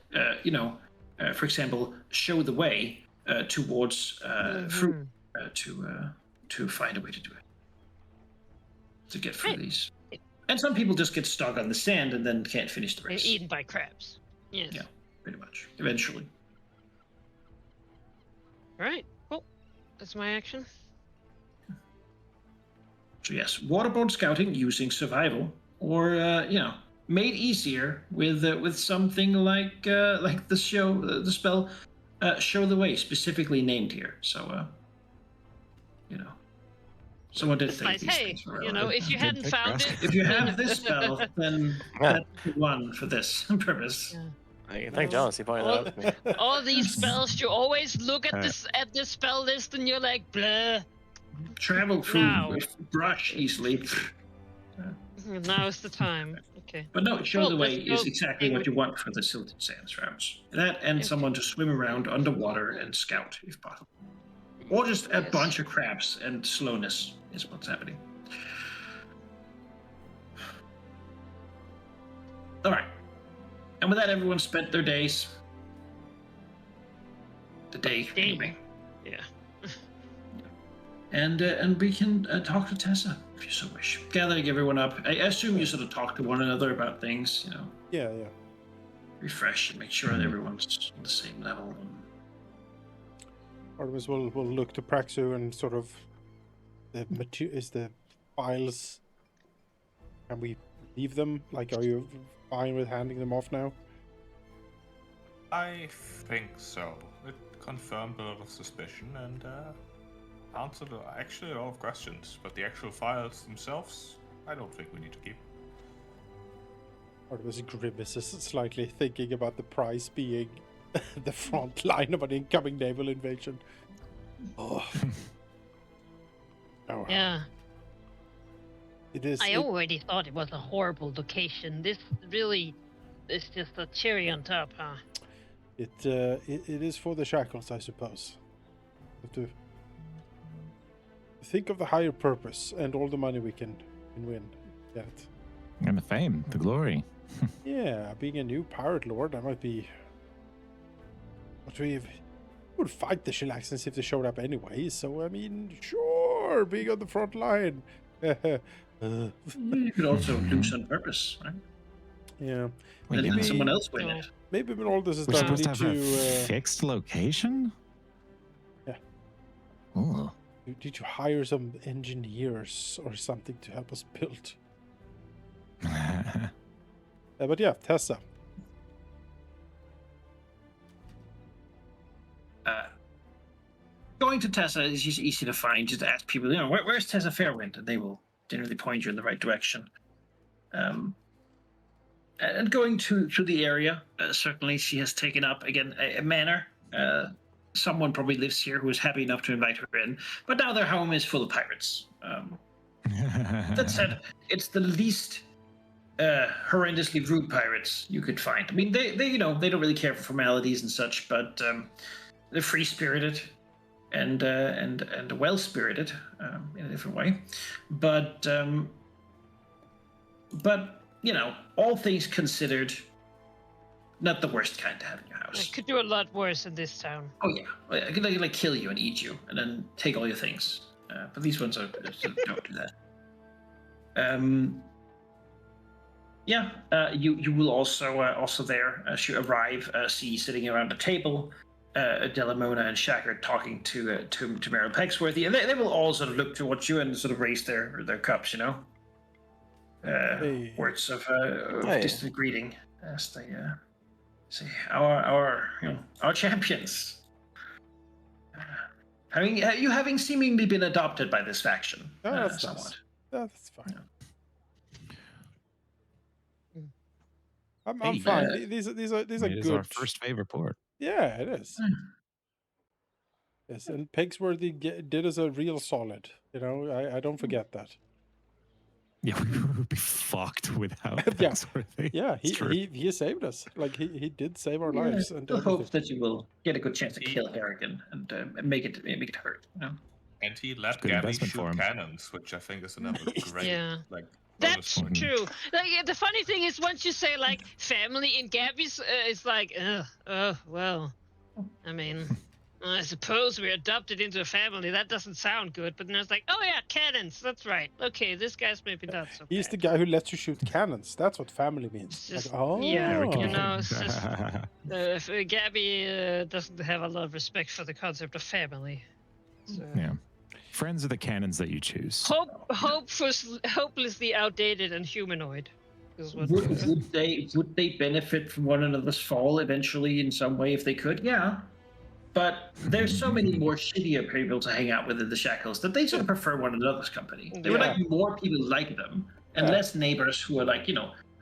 for example, show the way towards through to find a way to do it, to get through these. And some people just get stuck on the sand and then can't finish the race. They're eaten by crabs. Yes. Yeah, pretty much. Eventually. All right. Well, that's my action. So yes, waterborne scouting using survival, or made easier with something like the spell show the way, specifically named here. So someone did think Nice. these Hey, things were if you hadn't found it, if you have this spell, then that's the one for this purpose. Yeah. Thank Jonas, he pointed out to me. All these spells, you always look at this spell list and you're like, blah. Travel through with brush easily. Now is the time. Okay. But no, show the way is exactly what you want for the Silted Sands routes. That and someone to swim around underwater and scout if possible. Or just a bunch of crabs and slowness is what's happening. All right. And with that, everyone spent their days. The day, anyway. Yeah. And we can talk to Tessa if you so wish. Gathering everyone up. I assume you sort of talk to one another about things, Yeah. Refresh and make sure that everyone's on the same level. Artemis will look to Praxu and sort of the files. Can we leave them? Are you fine with handing them off now? I think so. It confirmed a lot of suspicion and answered actually a lot of questions. But the actual files themselves, I don't think we need to keep. Artemis grimaces slightly, thinking about the prize being the front line of an incoming naval invasion. Oh. Yeah. It is. I already thought it was a horrible location. This really is just a cherry on top, huh? It is for the Shackles, I suppose. Have to think of the higher purpose and all the money we can win. Get it. And the fame, the glory. Yeah, being a new pirate lord, that might be. But we would fight the Shellaxans if they showed up anyway. So I mean, sure, being on the front line. You could also lose on purpose, right? Yeah. And let someone else win it. Maybe when all this is We're done, we supposed need to have a fixed location? Yeah. Oh. Did you hire some engineers or something to help us build? But yeah, Tessa. Going to Tessa is just easy to find. Just ask people, where's Tessa Fairwind? And they will generally point you in the right direction. And going to the area, certainly she has taken up, again, a manor. Someone probably lives here who is happy enough to invite her in. But now their home is full of pirates. That said, it's the least horrendously rude pirates you could find. I mean, they don't really care for formalities and such, but they're free-spirited and well-spirited in a different way. But all things considered, not the worst kind to have in your house. I could do a lot worse in this town. Oh yeah, I could kill you and eat you, and then take all your things. But these ones don't do that. You will also there as you arrive see sitting around a table Delamona and Shackard talking to Meryl Pegsworthy, and they will all sort of look towards you and sort of raise their cups, Hey. Words of distant greeting as they say our champions. having seemingly been adopted by this faction. Oh, that's somewhat. nice. That's fine. Yeah. I'm Hey, fine. These are It is good. our first favorite port. Yeah, it is. Yes, and Pigsworthy did us a real solid. You know, I don't forget that. Yeah, we would be fucked without Yeah. Pigsworthy. Yeah, It's true. he saved us. Like he did save our lives. And I everything. hope that you will get a good chance to kill Harrigan and make it hurt. You know? And he let Good Gabby investment for shoot him. cannons, which I think is another great Yeah. bonus That's point. true. Like the funny thing is, once you say like family in Gabby's, it's like, well, I mean, I suppose we're adopted into a family. That doesn't sound good. But then it's like, oh yeah, cannons. That's right. Okay, this guy's maybe not so He's bad. the guy who lets you shoot cannons. That's what family means. It's just, Like, yeah, we can you be- know, it's just if Gabby doesn't have a lot of respect for the concept of family. So. Yeah. Friends are the cannons that you choose. Hopelessly outdated and humanoid. Is what, Would they benefit from one another's fall eventually in some way if they could? Yeah. But there's so many more shittier people to hang out with in the Shackles that they sort of prefer one another's company. They would like more people like them and less neighbors who are like,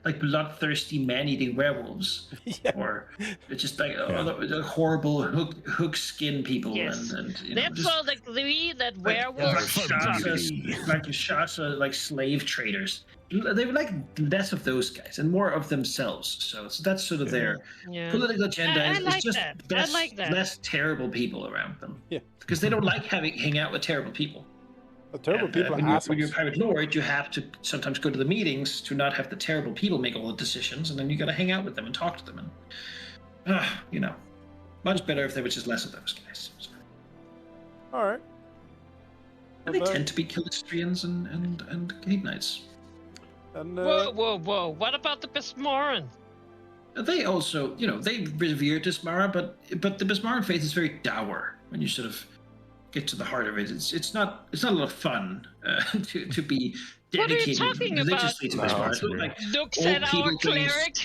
like bloodthirsty man-eating werewolves, or just like the horrible hook skin people. Yes. And that's all the glee that werewolves like Shasa, like slave traders. They would like less of those guys and more of themselves. So that's sort of their political agenda. I like is just that. less terrible people around them. Yeah. Because they don't like hang out with terrible people. Terrible people are assholes. When you're a private lord, you have to sometimes go to the meetings to not have the terrible people make all the decisions, and then you got to hang out with them and talk to them. And much better if there was just less of those guys. So. All right. And they tend to be Kilistrians and Hate Knights. And, whoa! What about the Bismaran? They also, they revere Dismara, but the Bismaran faith is very dour when you sort of get to the heart of it. It's not a lot of fun to be dedicated religiously to Bismara. Like looks at our cleric.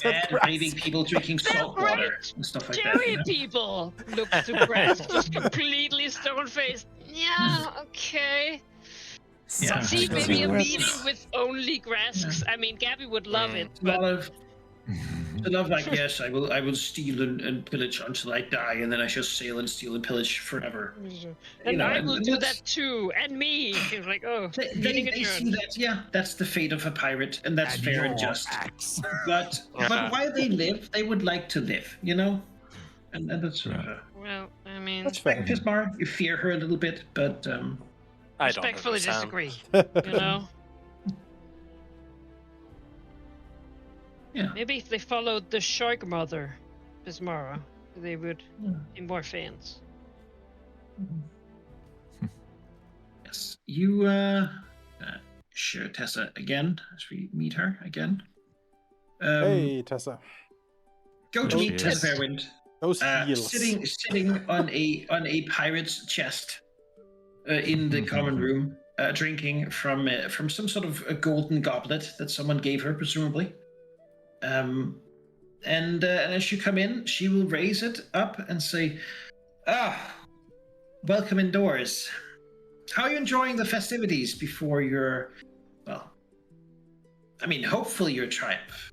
Mad raving people drinking salt water and stuff like that. Jerry people look to grass, just completely stone faced. Yeah, okay. Yeah. See, maybe a meeting with only Grasks. I mean, Gabby would love it. But... A lot of like, yes, I will steal and pillage until I die, and then I shall sail and steal and pillage forever. And I will do that too, and me. Like, they see that, that's the fate of a pirate, and that's fair and just. But while they live, they would like to live, and that's sort of. Well, I mean, that's fair. Pismar, you fear her a little bit, but I respectfully disagree. Yeah. Maybe if they followed the Shark Mother, Bismara, they would be more fans. Yes. You share Tessa again as we meet her again. Hey, Tessa. Go to meet Tessa Fairwind. Those heels. Sitting on a pirate's chest in the common room, drinking from some sort of a golden goblet that someone gave her, presumably. And as you come in, she will raise it up and say, welcome indoors. How are you enjoying the festivities before your, hopefully your triumph?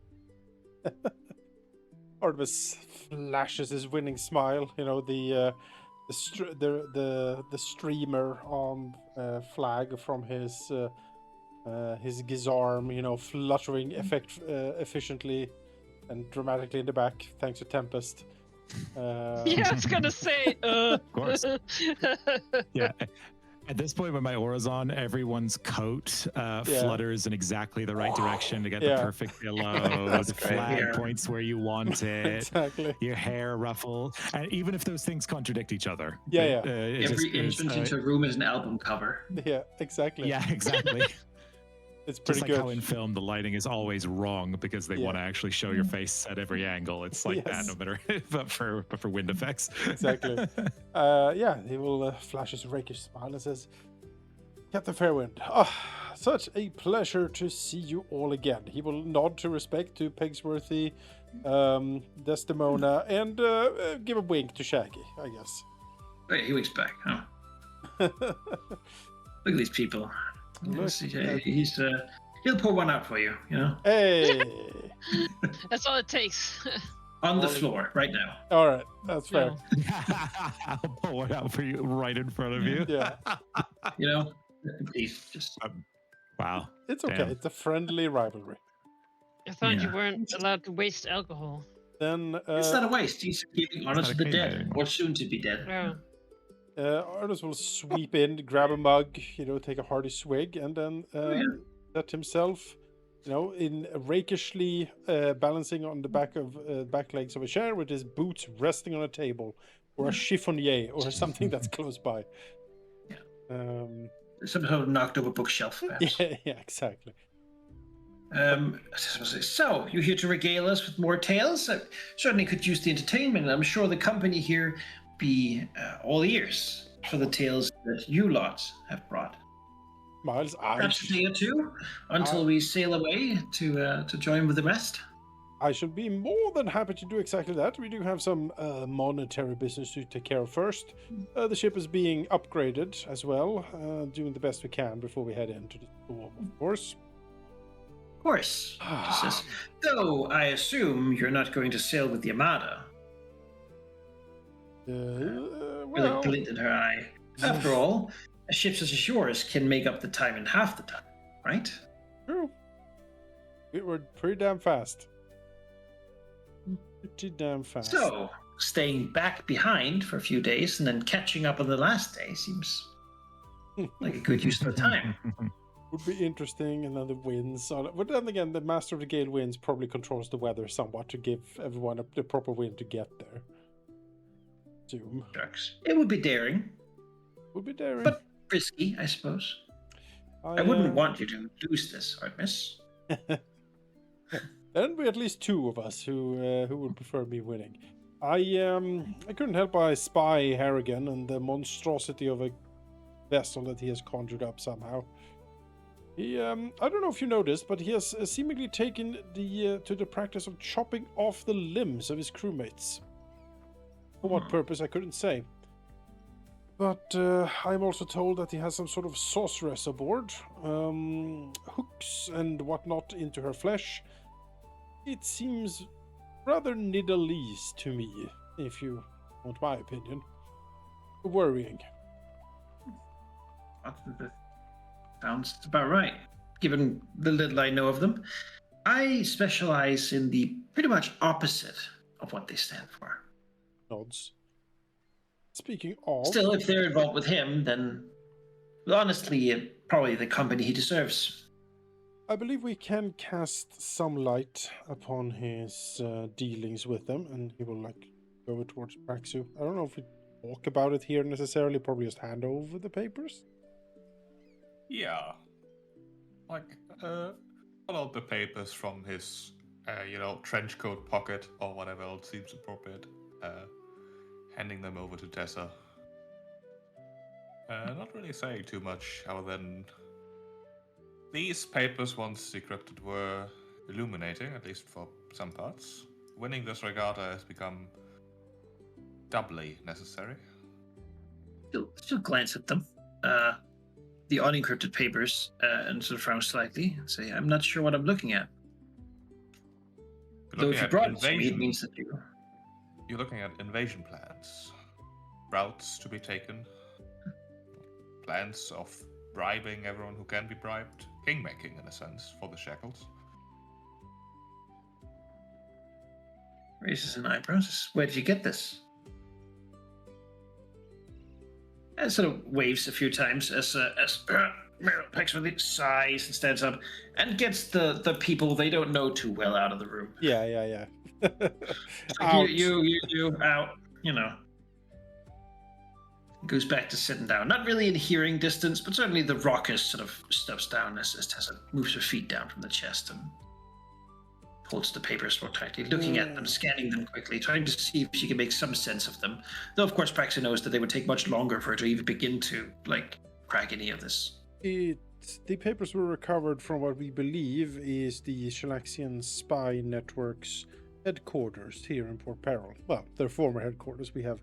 Artemis flashes his winning smile. The streamer flag from his gizarm, fluttering efficiently and dramatically in the back, thanks to Tempest. Yeah, I was gonna say. Of course. Yeah. At this point, when my aura's on, everyone's coat flutters in exactly the right direction to get the perfect pillow. The flag points where you want it. Exactly. Your hair ruffles. And even if those things contradict each other. Every entrance into a room is an album cover. Yeah, exactly. Yeah, exactly. It's pretty just like good. how in film the lighting is always wrong because they want to actually show your face at every angle. It's like that, no matter but for wind effects. Exactly. He will flash his rakish smile and says, Captain Fairwind, such a pleasure to see you all again. He will nod to respect to Pigsworthy, Desdemona, and give a wink to Shaggy, I guess. Wait, he winks back. Oh, look at these people. He'll pour one out for you. You know. Hey. That's all it takes. On the floor right now. All right, that's fair. I'll pull it out for you right in front of you. Yeah. You know, please just. Wow. It's okay. Damn. It's a friendly rivalry. I thought you weren't allowed to waste alcohol. Then It's not a waste. He's giving honor to the dead, anymore. or soon to be dead. Yeah. Artis will sweep in, grab a mug, take a hearty swig, and then let himself, in rakishly balancing on the back legs of a chair with his boots resting on a table, or a chiffonnier, or something that's close by. Yeah. Some sort of knocked over bookshelf, perhaps. Yeah, exactly. So, you're here to regale us with more tales? I certainly could use the entertainment, and I'm sure the company here be all ears for the tales that you lot have brought. Miles, perhaps a day or two until we sail away to join with the rest. I should be more than happy to do exactly that. We do have some monetary business to take care of first. The ship is being upgraded as well, doing the best we can before we head into the storm, of course. Of course. Though I assume you're not going to sail with the Armada. Really glint in her eye. After all, a ship such as yours can make up the time in half the time, right? True. We were pretty damn fast. Pretty damn fast. So, staying back behind for a few days and then catching up on the last day seems like a good use of the time. Would be interesting, and then the winds. But then again, the Master of the Gale winds probably controls the weather somewhat to give everyone the proper wind to get there. Zoom. Shucks. It would be daring. Would be daring. But risky, I suppose. I wouldn't want you to lose this, Artemis. Then we at least two of us who would prefer me winning. I couldn't help but spy Harrigan and the monstrosity of a vessel that he has conjured up somehow. He, I don't know if you noticed, but he has seemingly taken to the practice of chopping off the limbs of his crewmates. For what purpose, I couldn't say. But I'm also told that he has some sort of sorceress aboard, hooks and whatnot into her flesh. It seems rather Nidalee to me, if you want my opinion. Worrying. Sounds about right, given the little I know of them. I specialize in the pretty much opposite of what they stand for. Nods. Speaking of... Still, if they're involved with him, then honestly, probably the company he deserves. I believe we can cast some light upon his dealings with them, and he will go towards Praxu. I don't know if we talk about it here necessarily, probably just hand over the papers. Yeah. Pull out the papers from his, trench coat pocket or whatever else seems appropriate. Handing them over to Tessa. Not really saying too much other than these papers, once decrypted, were illuminating, at least for some parts. Winning this regatta has become doubly necessary. Still glance at them. The unencrypted papers, and sort of frown slightly and say, I'm not sure what I'm looking at. Though if you brought it to me, it means that you're looking at invasion plans. Routes to be taken. Plans of bribing everyone who can be bribed. Kingmaking, in a sense, for the Shackles. Raises an eyebrow. Where did you get this? And sort of waves a few times as Pex really sighs and stands up and gets the people they don't know too well out of the room. Yeah. Like, you, out, Goes back to sitting down. Not really in hearing distance, but certainly the raucous sort of steps down as Tessa moves her feet down from the chest and holds the papers more tightly, looking at them, scanning them quickly, trying to see if she can make some sense of them. Though, of course, Praxia knows that they would take much longer for her to even begin to, crack any of this. The papers were recovered from what we believe is the Shalaxian spy network's headquarters here in Port Peril. Well, their former headquarters. We have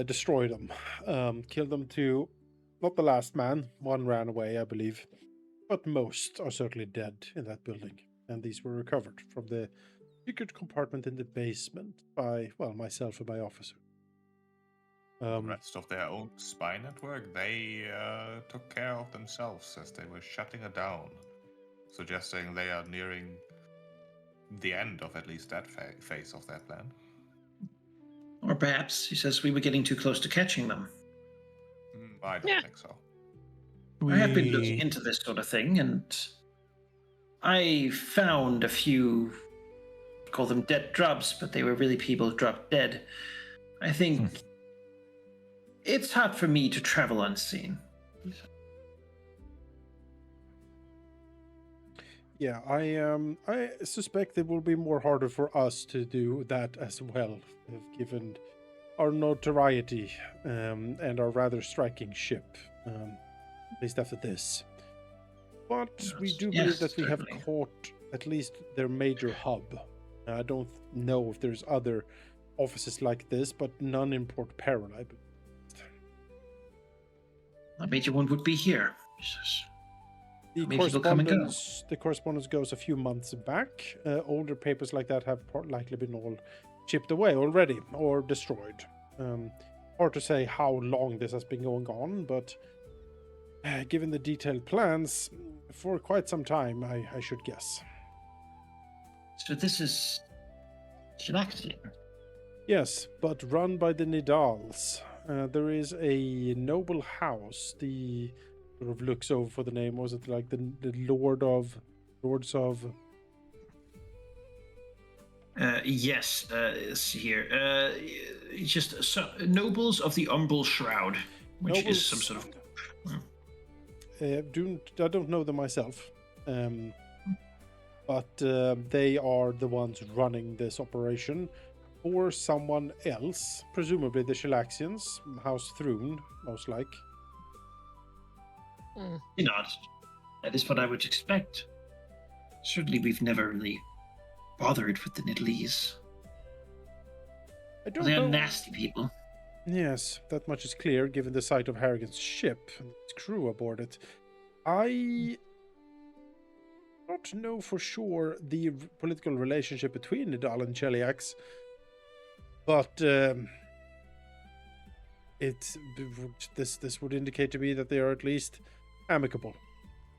destroy them, kill them to not the last man. One ran away, I believe, but most are certainly dead in that building. And these were recovered from the secret compartment in the basement by, well, myself and my officer. The rest of their own spy network, they took care of themselves as they were shutting it down, suggesting they are nearing the end of at least that phase of their plan. Or perhaps he says we were getting too close to catching them. I don't think so. I have been looking into this sort of thing, and I found a few, call them dead drops, but they were really people dropped dead. I think it's hard for me to travel unseen. Yeah, I suspect it will be more harder for us to do that as well, given our notoriety and our rather striking ship, at least after this. But we do believe that we have caught at least their major hub. I don't know if there's other offices like this, but none in Port Peril, I believe. A major one would be here. The correspondence goes a few months back. Older papers like that have likely been all chipped away already or destroyed. Hard to say how long this has been going on, but given the detailed plans, for quite some time, I should guess. So this is Shackles. Yes, but run by the Nidals. There is a noble house, the sort of looks over for the name. Was it like the Lords of? Yes, it's here. Just nobles of the Umbral Shroud, which is some sort of. I don't know them myself, but they are the ones running this operation, or someone else, presumably the Shalaxians, House Thrune, most like. Not. That is what I would expect. Certainly, we've never really bothered with the Nidalese. They are nasty people. Yes, that much is clear, given the sight of Harrigan's ship and its crew aboard it. I don't know for sure the political relationship between Nidal and Cheliax, but this would indicate to me that they are at least amicable.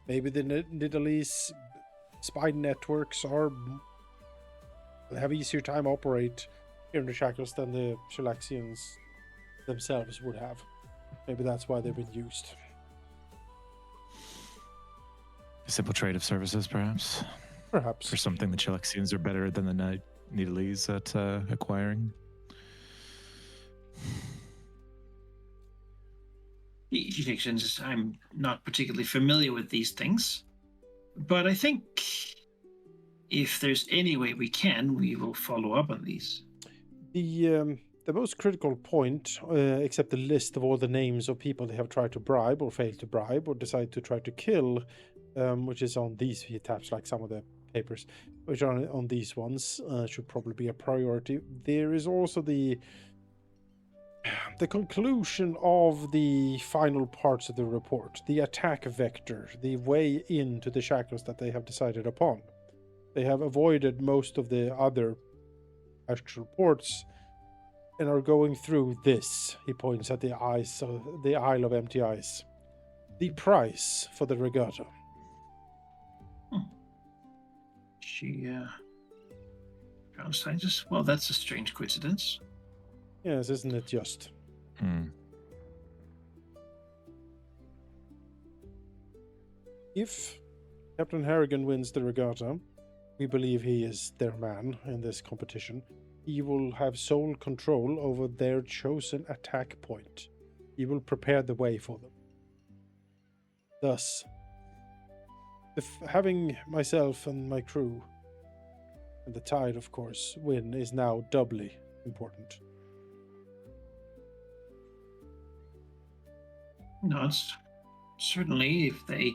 Maybe the Nidalese spy networks have easier time operate here in the Shackles than the Shalaxians themselves would have. Maybe that's why they've been used. A simple trade of services, perhaps? Perhaps. For something the Chelixians are better than the Nidalese at acquiring? I'm not particularly familiar with these things, but I think if there's any way we can, we will follow up on these. The most critical point, except the list of all the names of people they have tried to bribe or failed to bribe or decide to try to kill, which is on these, he taps like some of the papers, which are on these ones, should probably be a priority. There is also the conclusion of the final parts of the report, the attack vector, the way into the Shackles that they have decided upon. They have avoided most of the other actual ports and are going through this. He points at the Isle of Empty Ice. The price for the regatta. She found scientists. Well, that's a strange coincidence. Yes, isn't it just? If Captain Harrigan wins the regatta, we believe he is their man in this competition. He will have sole control over their chosen attack point. He will prepare the way for them. Thus, having myself and my crew, and the tide, of course, win is now doubly important. No, it's certainly if they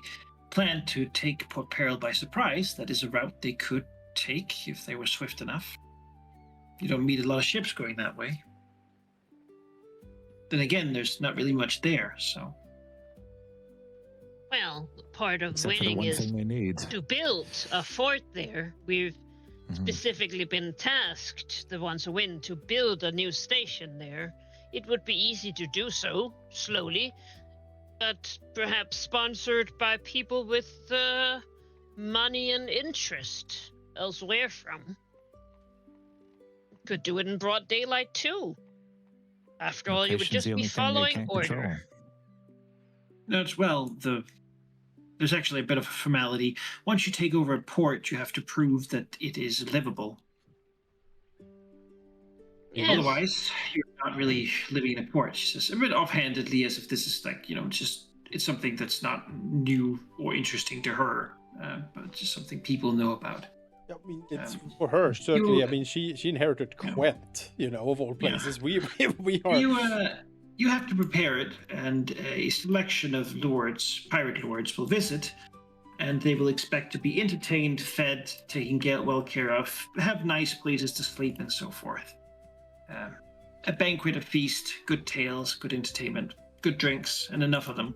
plan to take Port Peril by surprise, that is a route they could take if they were swift enough. You don't meet a lot of ships going that way. then again, there's not really much there. So, Well, part of Except for the winning one is thing they need. to build a fort there. We've Mhm. specifically been tasked, the ones who win, to build a new station there. It would be easy to do so, slowly, but perhaps sponsored by people with money and interest elsewhere from. Could do it in broad daylight too. After all, you would Location's just the be only thing they following can't order. control. that's well, there's actually a bit of a formality. Once you take over a port, you have to prove that it is livable. Yes. Otherwise, you're not really living in a port. She says a bit offhandedly, as if this is like, it's something that's not new or interesting to her, but just something people know about. I mean, it's for her certainly. you- I mean, she inherited Quent, of all places. We are. You have to prepare it, and a selection of pirate lords, will visit, and they will expect to be entertained, fed, taken well care of, have nice places to sleep, and so forth. A banquet, a feast, good tales, good entertainment, good drinks, and enough of them.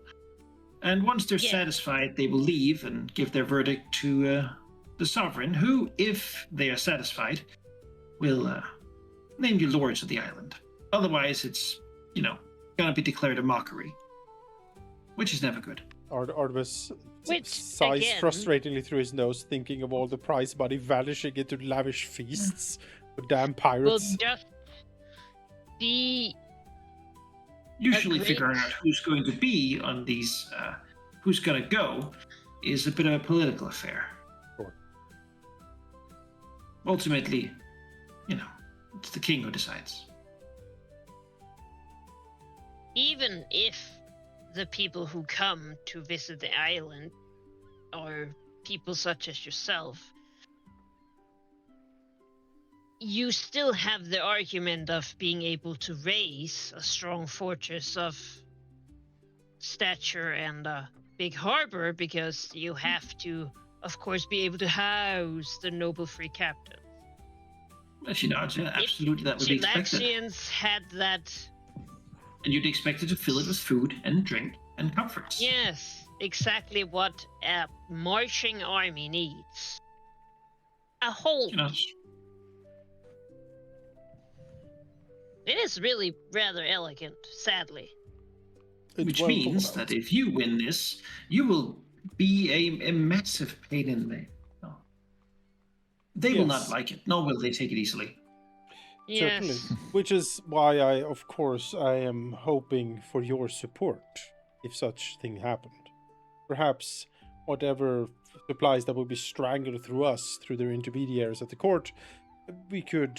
And once they're satisfied, they will leave and give their verdict to the sovereign, who, if they are satisfied, will name you lords of the island. Otherwise, it's, going to be declared a mockery, which is never good. Artemis Which, sighs again- frustratingly through his nose, thinking of all the prize money vanishing into lavish feasts for damn pirates. Will just be Usually Agreed. figuring out who's going to be on these, who's going to go, is a bit of a political affair. Sure. Ultimately, it's the king who decides. even if the people who come to visit the island are people such as yourself, you still have the argument of being able to raise a strong fortress of stature and a big harbor, because you have to, of course, be able to house the noble free captain. She nods. Yeah, absolutely, that would be expected. Chilaxians had that. And you'd expect it to fill it with food and drink and comforts. Yes, exactly what a marching army needs. A whole. It is really rather elegant, sadly. Which means that if you win this, you will be a massive pain in the. They will not like it, nor will they take it easily. Certainly. Yes. Which is why I am hoping for your support if such thing happened. Perhaps whatever supplies that will be strangled through us, through their intermediaries at the court, we could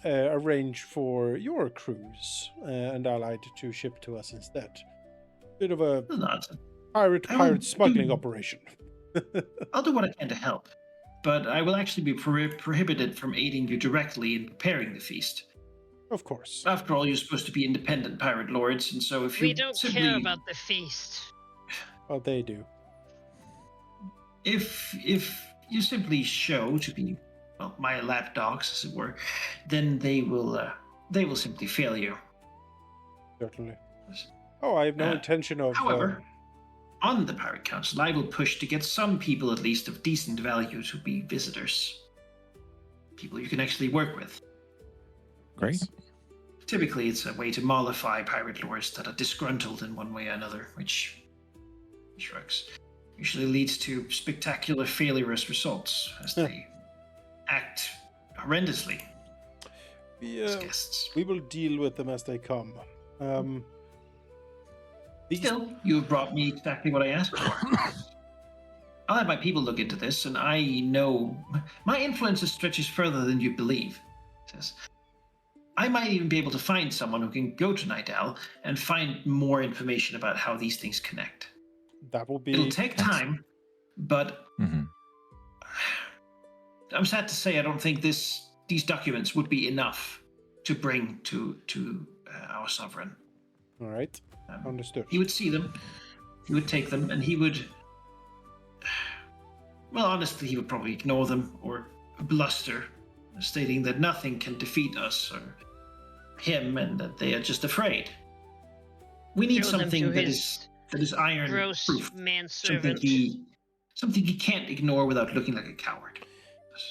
arrange for your crews and allied to ship to us instead. Bit of a pirate smuggling operation. I'll do what I can to help, but I will actually be prohibited from aiding you directly in preparing the feast. Of course. After all, you're supposed to be independent pirate lords, and so if you We don't care about the feast. Well, they do. If you simply show to be my lapdogs, as it were, then they will simply fail you. Certainly. Oh, I have no intention of. However, on the Pirate Council, I will push to get some people, at least of decent value, to be visitors. People you can actually work with. Great. Typically, it's a way to mollify pirate lords that are disgruntled in one way or another, which shrugs. Usually leads to spectacular failurous results as they act horrendously as guests. We will deal with them as they come. Still, you have brought me exactly what I asked for. I'll have my people look into this, and I know my influence stretches further than you believe. Says, I might even be able to find someone who can go to Nidal and find more information about how these things connect. That will be. It'll take time, but I'm sad to say I don't think these documents would be enough to bring to our sovereign. All right. Understood. He would see them, he would take them, and he would... Well, honestly, he would probably ignore them or bluster, stating that nothing can defeat us or him and that they are just afraid. We need Show them something to that his is iron gross proof. manservant. Something he can't ignore without looking like a coward.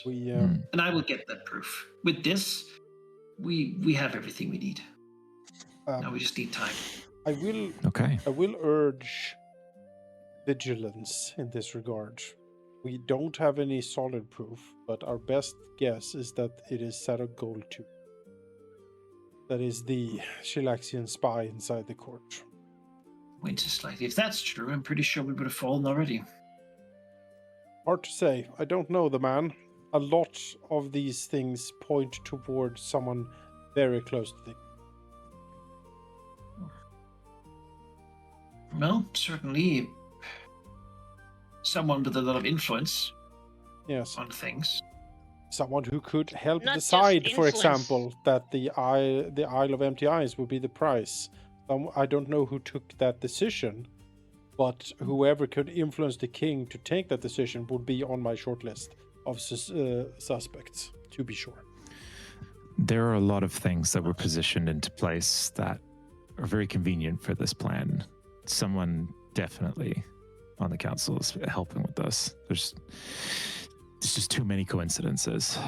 We And I will get that proof. With this, we have everything we need. Now we just need time. I will Okay. I will urge vigilance in this regard. We don't have any solid proof, but our best guess is that it is Sarah Gold 2. That is the Shilaxian spy inside the court. Winter slightly. If that's true, I'm pretty sure we would have fallen already. Hard to say. I don't know the man. A lot of these things point towards someone very close to the... Well, certainly someone with a lot of influence Yes. on things. Someone who could help Not just decide, for influence. example, that the Isle of Empty Eyes would be the price. I don't know who took that decision, but whoever could influence the king to take that decision would be on my short list of suspects, to be sure. There are a lot of things that were positioned into place that are very convenient for this plan. Someone definitely on the council is helping with this. There's just too many coincidences.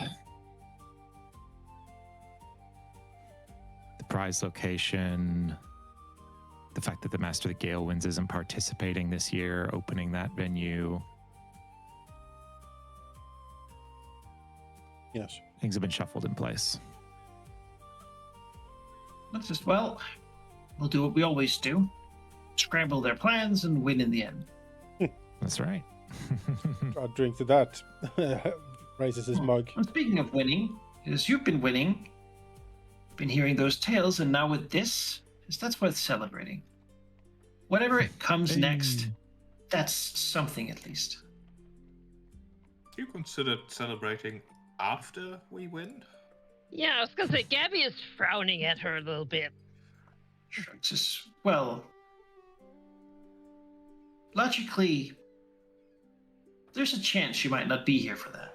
The prize location, the fact that the Master of the Gale Winds isn't participating this year, opening that venue. Yes. Things have been shuffled in place. Let's just, we'll do what we always do. Scramble their plans and win in the end. That's right. I'll drink to that. Raises his mug. And speaking of winning, as you've been winning, been hearing those tales, and now with this, that's worth celebrating. Whatever it comes next, that's something at least. You considered celebrating after we win? Yeah, I was gonna say Gabby is frowning at her a little bit. Just, well, logically, there's a chance she might not be here for that.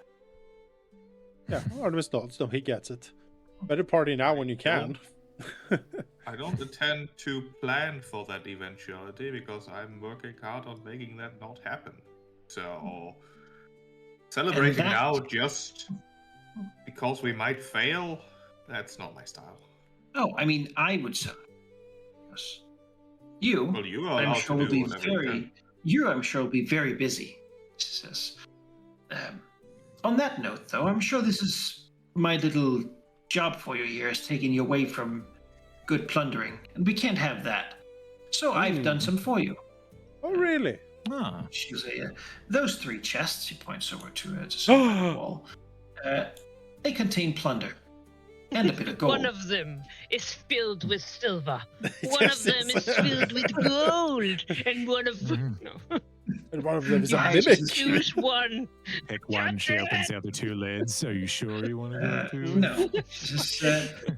Yeah, Artemis nods. No, he gets it. Better party now when you can. I don't intend to plan for that eventuality because I'm working hard on making that not happen. So, celebrating now just because we might fail, that's not my style. Oh, I mean, I would celebrate. Yes. You, Well, you are I'm allowed sure to will do be whatever you can. I'm sure will be very busy. She says. On that note, though, I'm sure this is my little job for you here, is taking you away from good plundering, and we can't have that. So I've done some for you. Oh, really? Ah. She'll say, those 3 chests, she points over to the wall, they contain plunder and a bit of gold. One of them is filled with silver. One of them is filled with gold. And one of no. And one of them is a Yeah, mimic. Choose one. Pick one, she opens the other 2 lids. Are you sure you want to go through? No, just,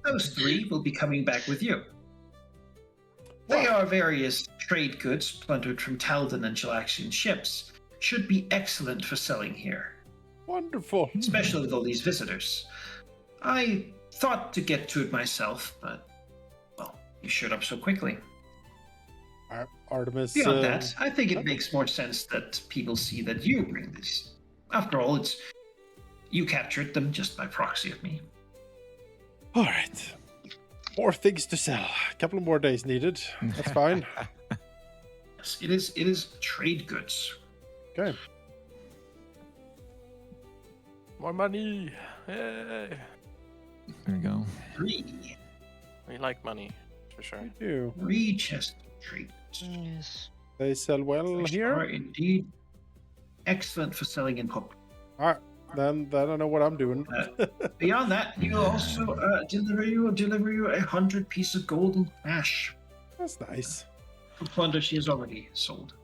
those 3 will be coming back with you. They are various trade goods plundered from Taldan and Chilaxian ships. Should be excellent for selling here, Wonderful. especially with all these visitors. I thought to get to it myself, but, well, you showed up so quickly. Artemis. Beyond that, I think it makes more sense that people see that you bring this. After all, it's you captured them just by proxy of me. All right. More things to sell. A couple of more days needed. That's fine. Yes, it is trade goods. Okay. More money. Yay. There you go. 3 We like money, for sure. We do. 3 chest trade goods. Yes. They sell well Which here. are indeed excellent for selling in public. All right. Then I don't know what I'm doing. Beyond that, you'll also deliver you 100 pieces of gold in cash That's nice. for plunder she has already sold.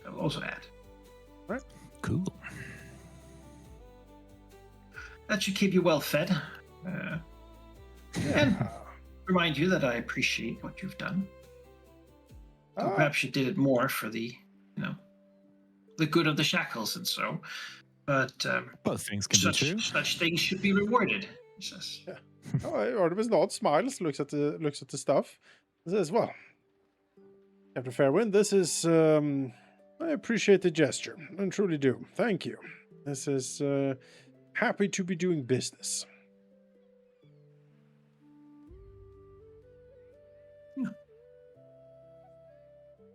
I will also add. Cool. That should keep you well fed. And remind you that I appreciate what you've done. Though perhaps you did it more for the good of the Shackles and so. But Both things can be true. such things should be rewarded. He says. Artemis nods, smiles, looks at the stuff. And says, "Well, Captain Fairwind, this is... I appreciate the gesture. I truly do. Thank you. This is... happy to be doing business.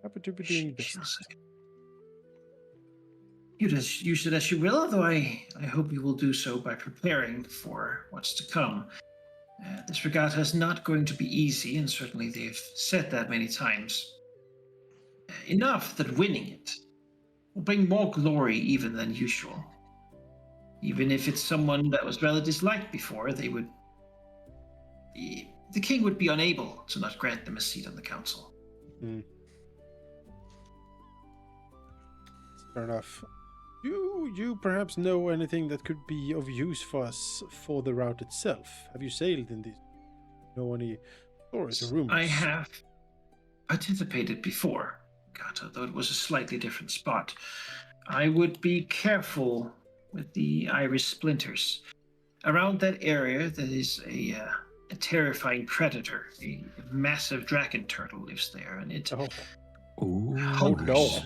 Happy to be doing business. You said as you will, although I hope you will do so by preparing for what's to come. This regatta is not going to be easy, and certainly they've said that many times. Enough that winning it will bring more glory even than usual. Even if it's someone that was rather disliked before, the king would be unable to not grant them a seat on the council. Fair enough. You perhaps know anything that could be of use for us for the route itself? Have you sailed in these? Know any stories or rumors? I have participated before, though it was a slightly different spot. I would be careful with the iris splinters. Around that area, there is a terrifying predator. A massive dragon turtle lives there, and it hungers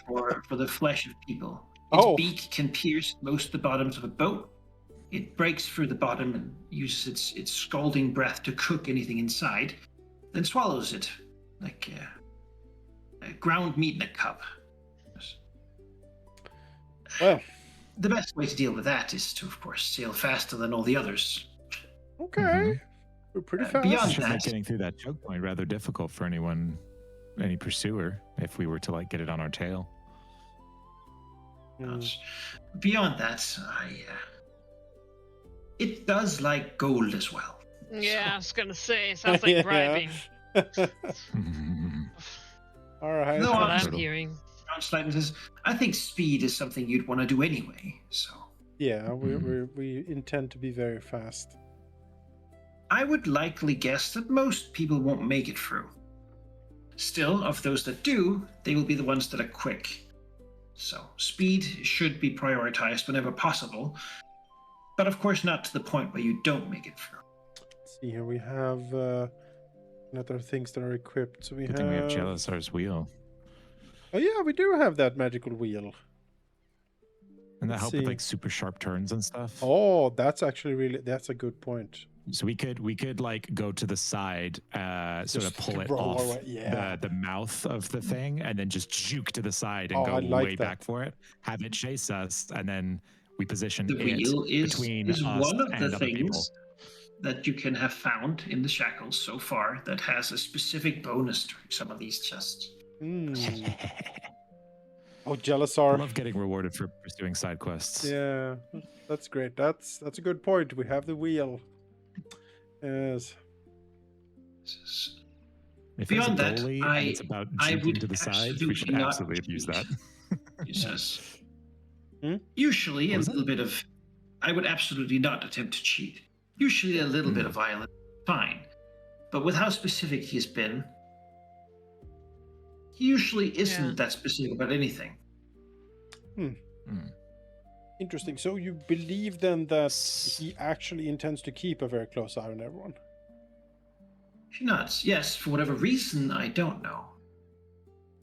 for the flesh of people. Its beak can pierce most of the bottoms of a boat. It breaks through the bottom and uses its scalding breath to cook anything inside, then swallows it like ground meat in a cup. Well, the best way to deal with that is to, of course, sail faster than all the others. Okay. We're pretty fast. Beyond Should that, make getting through that choke point rather difficult for any pursuer, if we were to get it on our tail. Beyond that, it does like gold as well. Yeah, I was gonna say, sounds like bribing. All right. No, That's what I'm hearing. Says, I think speed is something you'd want to do anyway. So yeah, we intend to be very fast. I would likely guess that most people won't make it through. Still, of those that do, they will be the ones that are quick. So speed should be prioritized whenever possible, but of course not to the point where you don't make it through. Let's see here, we have other things that are equipped. So we Good thing we have Jelisar's wheel. Oh yeah, we do have that magical wheel. And that help with super sharp turns and stuff. Oh, that's actually that's a good point. So we could go to the side, sort of pull it off the mouth of the thing, and then just juke to the side and go way back for it. Have it chase us, and then we position the wheel between us one of and the other people. things that you can have found in the Shackles so far that has a specific bonus to some of these chests. Oh, Jelisar. I love getting rewarded for pursuing side quests. Yeah, that's great. That's a good point. We have the wheel. Yes. If Beyond that, it's about jumping to the sides, we should absolutely abuse that. He says. Usually, a little bit of. I would absolutely not attempt to cheat. Usually, a little bit of violence, fine. But with how specific he's been, he usually isn't that specific about anything. Interesting. So you believe then that he actually intends to keep a very close eye on everyone? Not. Yes, for whatever reason, I don't know.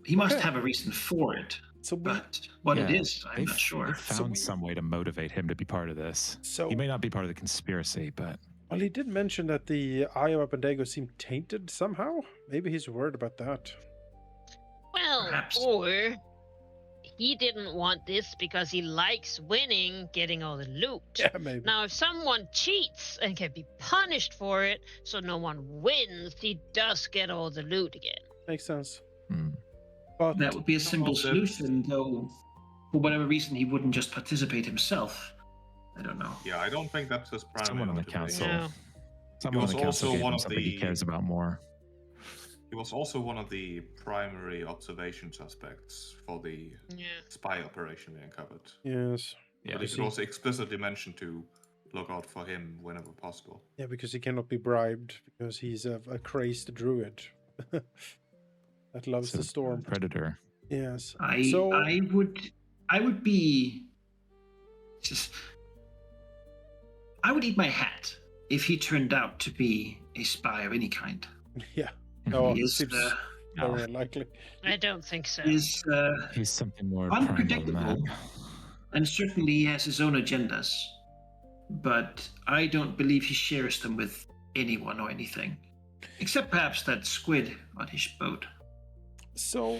He must have a reason for it. But what it is, I'm not sure. They found some way to motivate him to be part of this. So he may not be part of the conspiracy, but... Well, he did mention that the Eye of Abendego seemed tainted somehow. Maybe he's worried about that. Well, perhaps. Or he didn't want this because he likes winning, getting all the loot. Yeah, maybe. Now, if someone cheats and can be punished for it, so no one wins, he does get all the loot again. Makes sense. But that would be a simple solution, though. For whatever reason, he wouldn't just participate himself. I don't know. Yeah, I don't think that's his primary. Someone on the council. No. Someone on the council gave him something he cares about more. He was also one of the primary observation suspects for the spy operation we uncovered. Yes. Yeah, but it was explicitly mentioned to look out for him whenever possible. Yeah, because he cannot be bribed, because he's a crazed druid that loves the storm. Predator. Yes. I would be just... I would eat my hat if he turned out to be a spy of any kind. Yeah. He is No. Very unlikely. I don't think so. Is He's something more primal than unpredictable, that. and certainly he has his own agendas. But I don't believe he shares them with anyone or anything, except perhaps that squid on his boat. So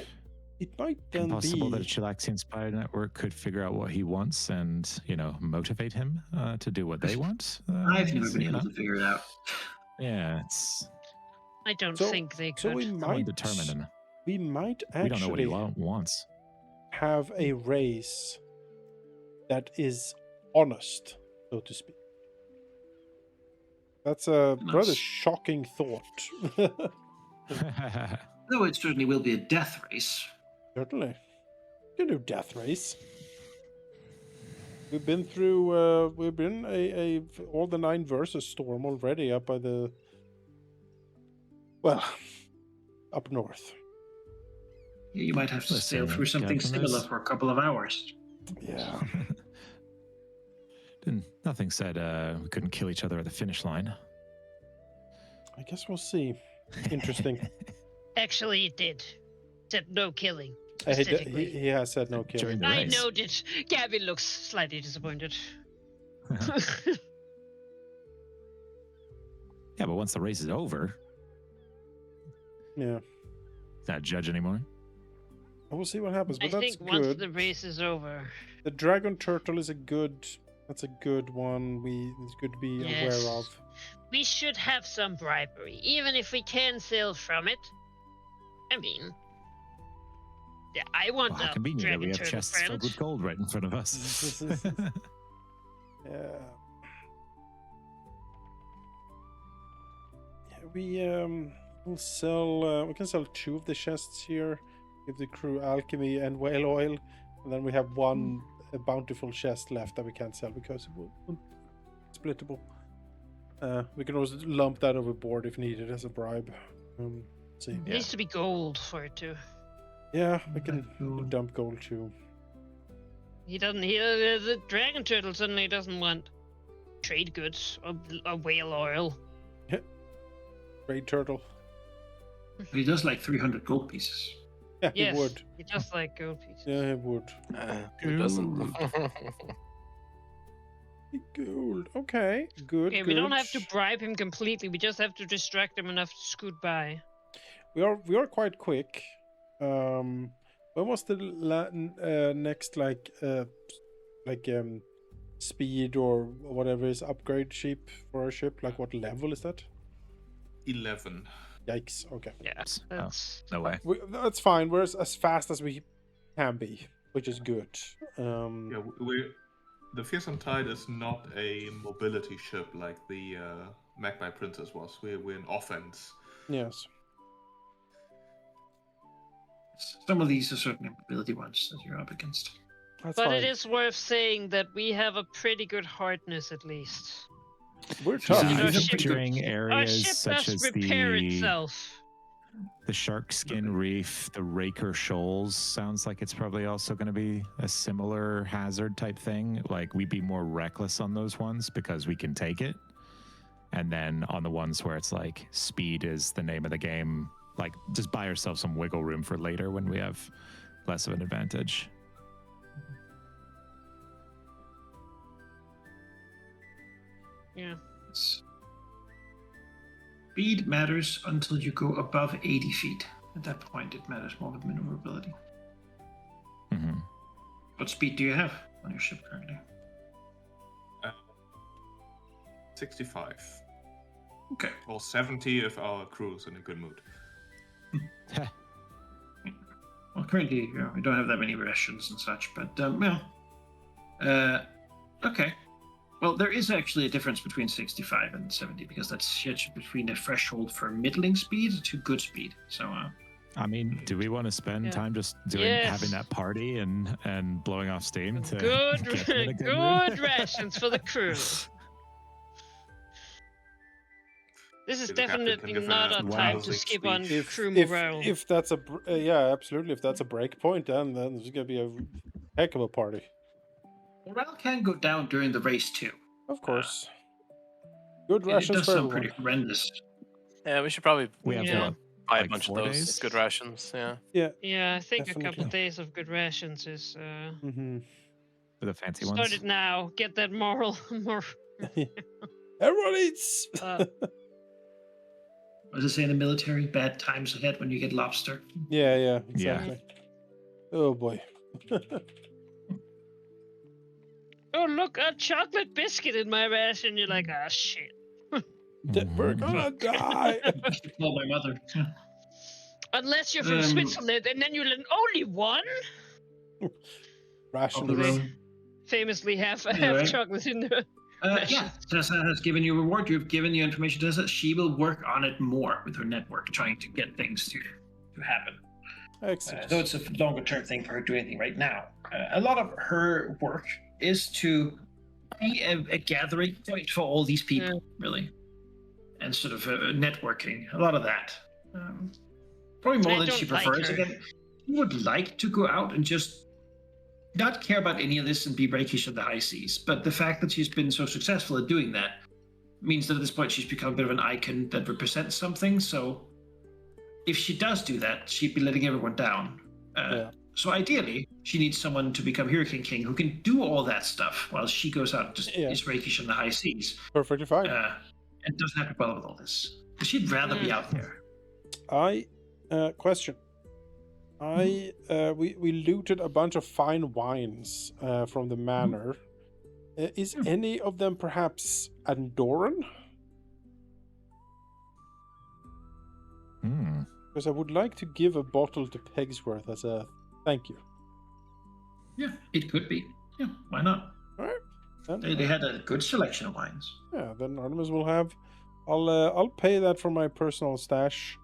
it might then Possible that a be. Chilaxian spy network could figure out what he wants and, motivate him to do what they want. I've never been you able know? to figure it out. Yeah, it's I don't So- think they could. So we someone might. determine him. We might We don't know what he actually wants. have a race that is honest, so to speak. That's a rather Nice. shocking thought. Though it certainly will be a death race. Certainly. You can do death race. We've been through we've been all the 9 versus storm already up by the up north. You might have to Listen, sail through something Captain, similar there's- for a couple of hours. Yeah. Nothing said we couldn't kill each other at the finish line. I guess we'll see. Interesting. Actually, it did. Said no killing. He Specifically. he has said no killing. During the I race. noted. Gabby looks slightly disappointed. Yeah, but once the race is over, Yeah. it's not a judge anymore. We'll see what happens, I but that's think once good. the race is over. The dragon turtle is that's a good one. It's good to be Yes. aware of. We should have some bribery, even if we can sail from it. I mean, yeah, I want Wow, how a convenient that dragon we have turtle chests friend. filled with gold right in front of us. Yeah. We'll sell. We can sell 2 of the chests here. Give the crew alchemy and whale oil, and then we have one bountiful chest left that we can't sell because it won't splittable. We can also lump that overboard if needed as a bribe. See. It needs to be gold for it to. Yeah, we can dump gold too. He doesn't. The dragon turtle suddenly doesn't want trade goods or whale oil. Great turtle. He does like 300 gold pieces. Yeah, Yes, he would. He just like gold pieces. Yeah, he would. Who doesn't? Gold. Okay. Good. Okay, good. we don't have to bribe him completely. We just have to distract him enough to scoot by. We are quite quick. When was the next speed or whatever is upgrade ship for our ship? Like what level is that? 11. Yikes. Okay. Yeah, Oh, that's no way. That's fine. We're as fast as we can be, which is good. Yeah, the Fearsome Tide is not a mobility ship like the Magpie Princess was. We're an offense. Yes. Some of these are certainly mobility ones that you're up against. That's But fine. it is worth saying that we have a pretty good hardness at least. We're So tough. you I know, think ship- during Our areas ship such does as repair the itself. shark skin reef, the Raker shoals, sounds like it's probably also going to be a similar hazard type thing. Like we'd be more reckless on those ones because we can take it. And then on the ones where it's like speed is the name of the game, like just buy ourselves some wiggle room for later when we have less of an advantage. Yeah. Speed matters until you go above 80 feet. At that point, it matters more with maneuverability. Mm-hmm. What speed do you have on your ship currently? 65. Okay. Or 70 if our crew is in a good mood. Well, currently, we don't have that many rations and such, but, okay. Well, there is actually a difference between 65 and 70 because that's between a threshold for middling speed to good speed. So, I mean, do we want to spend Yeah. time just having that party and blowing off steam to Good, get them in a good mood? good rations for the crew. This is The captain definitely can give not a a time to rousing skip on speech. crew morale. If that's a yeah, absolutely. If that's a break point, then there's gonna be a heck of a party. morale can go down during the race, too. Of course. Good It rations does for sound everyone. pretty horrendous. Yeah, we should probably We have Yeah. what, buy a like bunch of 4 those days? good rations. Yeah. Yeah, I think a couple Definitely. days of good rations is For the fancy start ones. it now. Get that moral more. Everyone eats. What does it say in the military? Bad times ahead when you get lobster. Yeah, exactly. Oh boy. Oh, look, a chocolate biscuit in my ration. You're like, ah, shit. We're gonna die. I should call my mother. Unless you're from Switzerland, and then you learn only one. Rations. They famously have chocolate in the Yeah, Tessa has given you a reward. You've given the information to Tessa. She will work on it more with her network, trying to get things to happen. Excellent. Though it's a longer term thing for her to do anything right now. A lot of her work is to be a gathering point for all these people, really, and sort of networking. A lot of that. Probably more than she prefers. Again, she would like to go out and just not care about any of this and be rakish on the high seas. But the fact that she's been so successful at doing that means that at this point she's become a bit of an icon that represents something. So if she does do that, she'd be letting everyone down. So ideally, she needs someone to become Hurricane King who can do all that stuff while she goes out and just is rakish on the high seas. Perfectly fine. And doesn't have to bother with all this. She'd rather be out there. Question. We looted a bunch of fine wines from the manor. Is any of them perhaps Andorran? Because I would like to give a bottle to Pegsworth as a thank you. Yeah, it could be. Yeah, why not? All right. Then, they had a good selection of wines. Yeah, then Artemis will have. I'll pay that from my personal stash,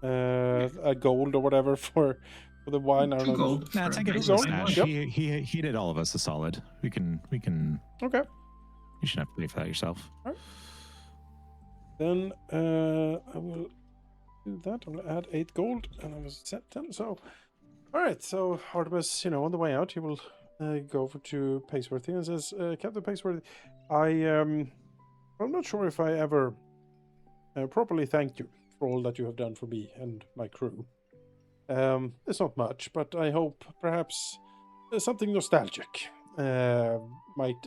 a gold or whatever for the wine. I don't know. Gold. Nah, take it as a stash. Yep. He did all of us a solid. We can. Okay. You shouldn't have to pay for that yourself. All right. Then I will do that. I'm gonna add 8 gold, and I was set 10. So, all right. So Artemis, on the way out, he will go over to Paceworthy and says, "Captain Paceworthy, I'm not sure if I ever properly thanked you for all that you have done for me and my crew. It's not much, but I hope perhaps something nostalgic might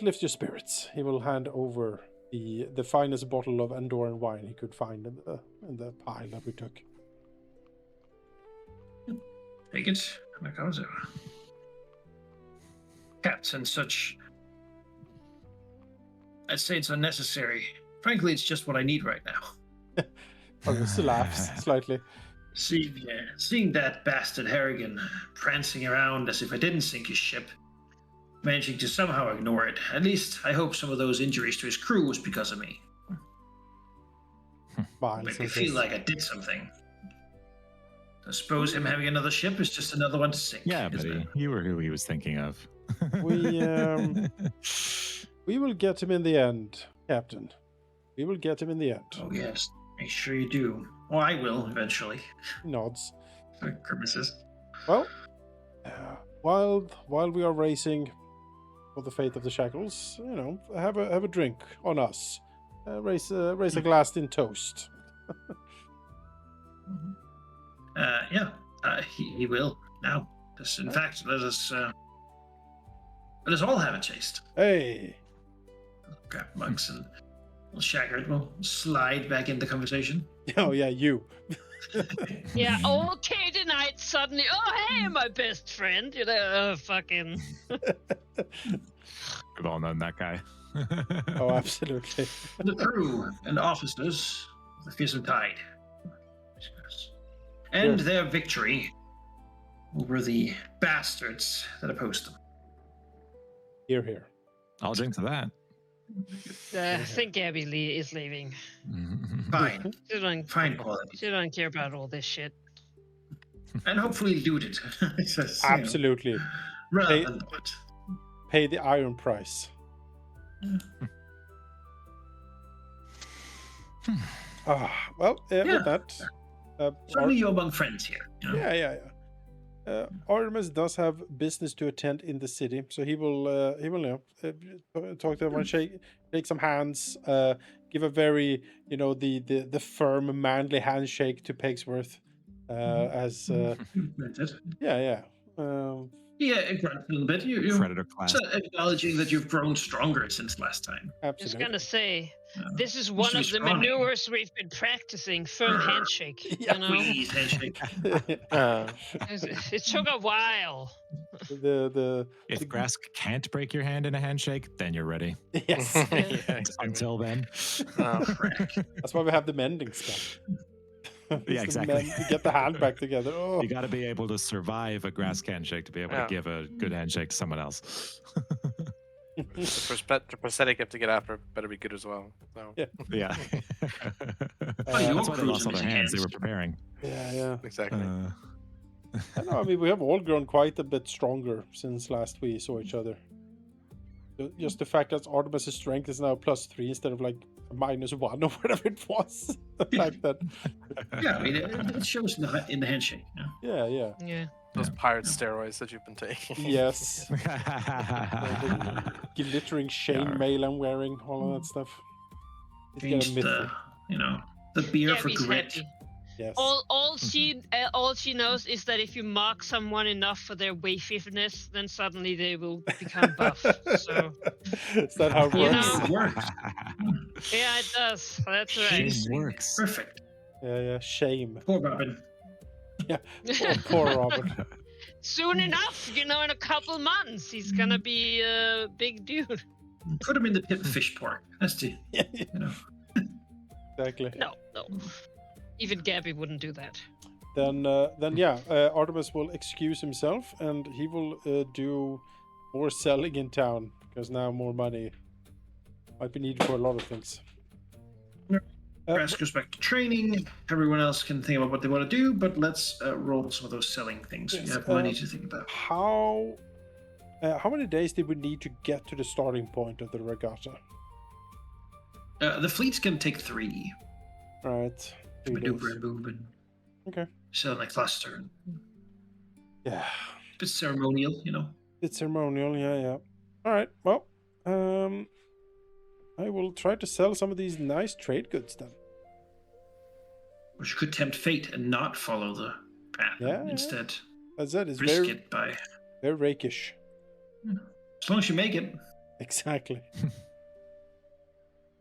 lift your spirits." He will hand over the finest bottle of Andorran wine he could find in the pile that we took. Take it. There goes it. Cats and such. I'd say it's unnecessary. Frankly, it's just what I need right now. Artemis laughs slightly. Seeing that bastard Harrigan prancing around as if I didn't sink his ship, managing to somehow ignore it. At least I hope some of those injuries to his crew was because of me. Make me feel like I did something. I suppose him having another ship is just another one to sink. Yeah, buddy, you were who he was thinking of. We will get him in the end, Captain. We will get him in the end. Oh yes, make sure you do. Well, I will eventually. He nods. Grimaces. Well, while we are racing for the fate of the Shackles, have a drink on us. Raise a glass in toast. He will now. In fact, let us all have a taste. Hey. Grab mugs and Shaggard will slide back into conversation. Oh yeah, you. Yeah, old Katie Knight suddenly, oh hey, my best friend. Fucking. We've all known that guy. Oh, absolutely. The crew and officers of the Fearsome Tide. And their victory over the bastards that opposed them. Hear, hear. I'll drink to that. I think Gabby is leaving. Fine. Fine quality. She don't care about all this shit. And hopefully looted. Absolutely. Rather than what. Pay the iron price. With that. Certainly you're among friends here. Yeah. Artemis does have business to attend in the city, so he will talk to everyone, shake some hands, give a very the firm manly handshake to Pegsworth, as yeah. It grunts a little bit. You Predator class. acknowledging that you've grown stronger since last time. I was Absolutely. gonna say, this is Used one to be of the scrawny. maneuvers we've been practicing. Firm handshake. Yeah. You know, Please, handshake. it took a while. If Grask can't break your hand in a handshake, then you're ready. Yes. Yeah, exactly. Until then. That's why we have the mending spell. Yeah, exactly. To get the hand back together. Oh. You got to be able to survive a Grask handshake to be able to give a good handshake to someone else. The prosthetic you have to get after better be good as well. So. Yeah. That's why they lost all their hands. They were preparing. Yeah. Exactly. I know. I mean, we have all grown quite a bit stronger since last we saw each other. Just the fact that Artemis' strength is now +3 instead of like -1 or whatever it was back then. Yeah, I mean, it shows in the handshake. Yeah. Those pirate steroids that you've been taking. Yes. The glittering chainmail I'm wearing, all of that stuff. Change the beer for Gabby's grit. happy. Yes. All she knows is that if you mock someone enough for their waifness, then suddenly they will become buff. So Is that how it You works? know. It works. yeah, it does. That's right. Shame works. Perfect. Yeah. Shame. Poor Robin. Poor Robert. Soon enough, in a couple months, he's gonna be a big dude. Put him in the pit of fish pork. That's the, Exactly. No. Even Gabby wouldn't do that. Then Artemis will excuse himself and he will do more selling in town because now more money might be needed for a lot of things. Grass goes back to training. Everyone else can think about what they want to do, but let's roll some of those selling things. Yes, You have money to think about. How many days did we need to get to the starting point of the regatta? The fleet's going to take 3. Right. 3 Maneuver days. and move and Okay. sell like cluster. Yeah. Bit ceremonial, It's ceremonial, yeah. All right. Well, I will try to sell some of these nice trade goods then. Which could tempt fate and not follow the path. Yeah. Instead, As I said, it's risk it by. very rakish. As long as you make it. Exactly.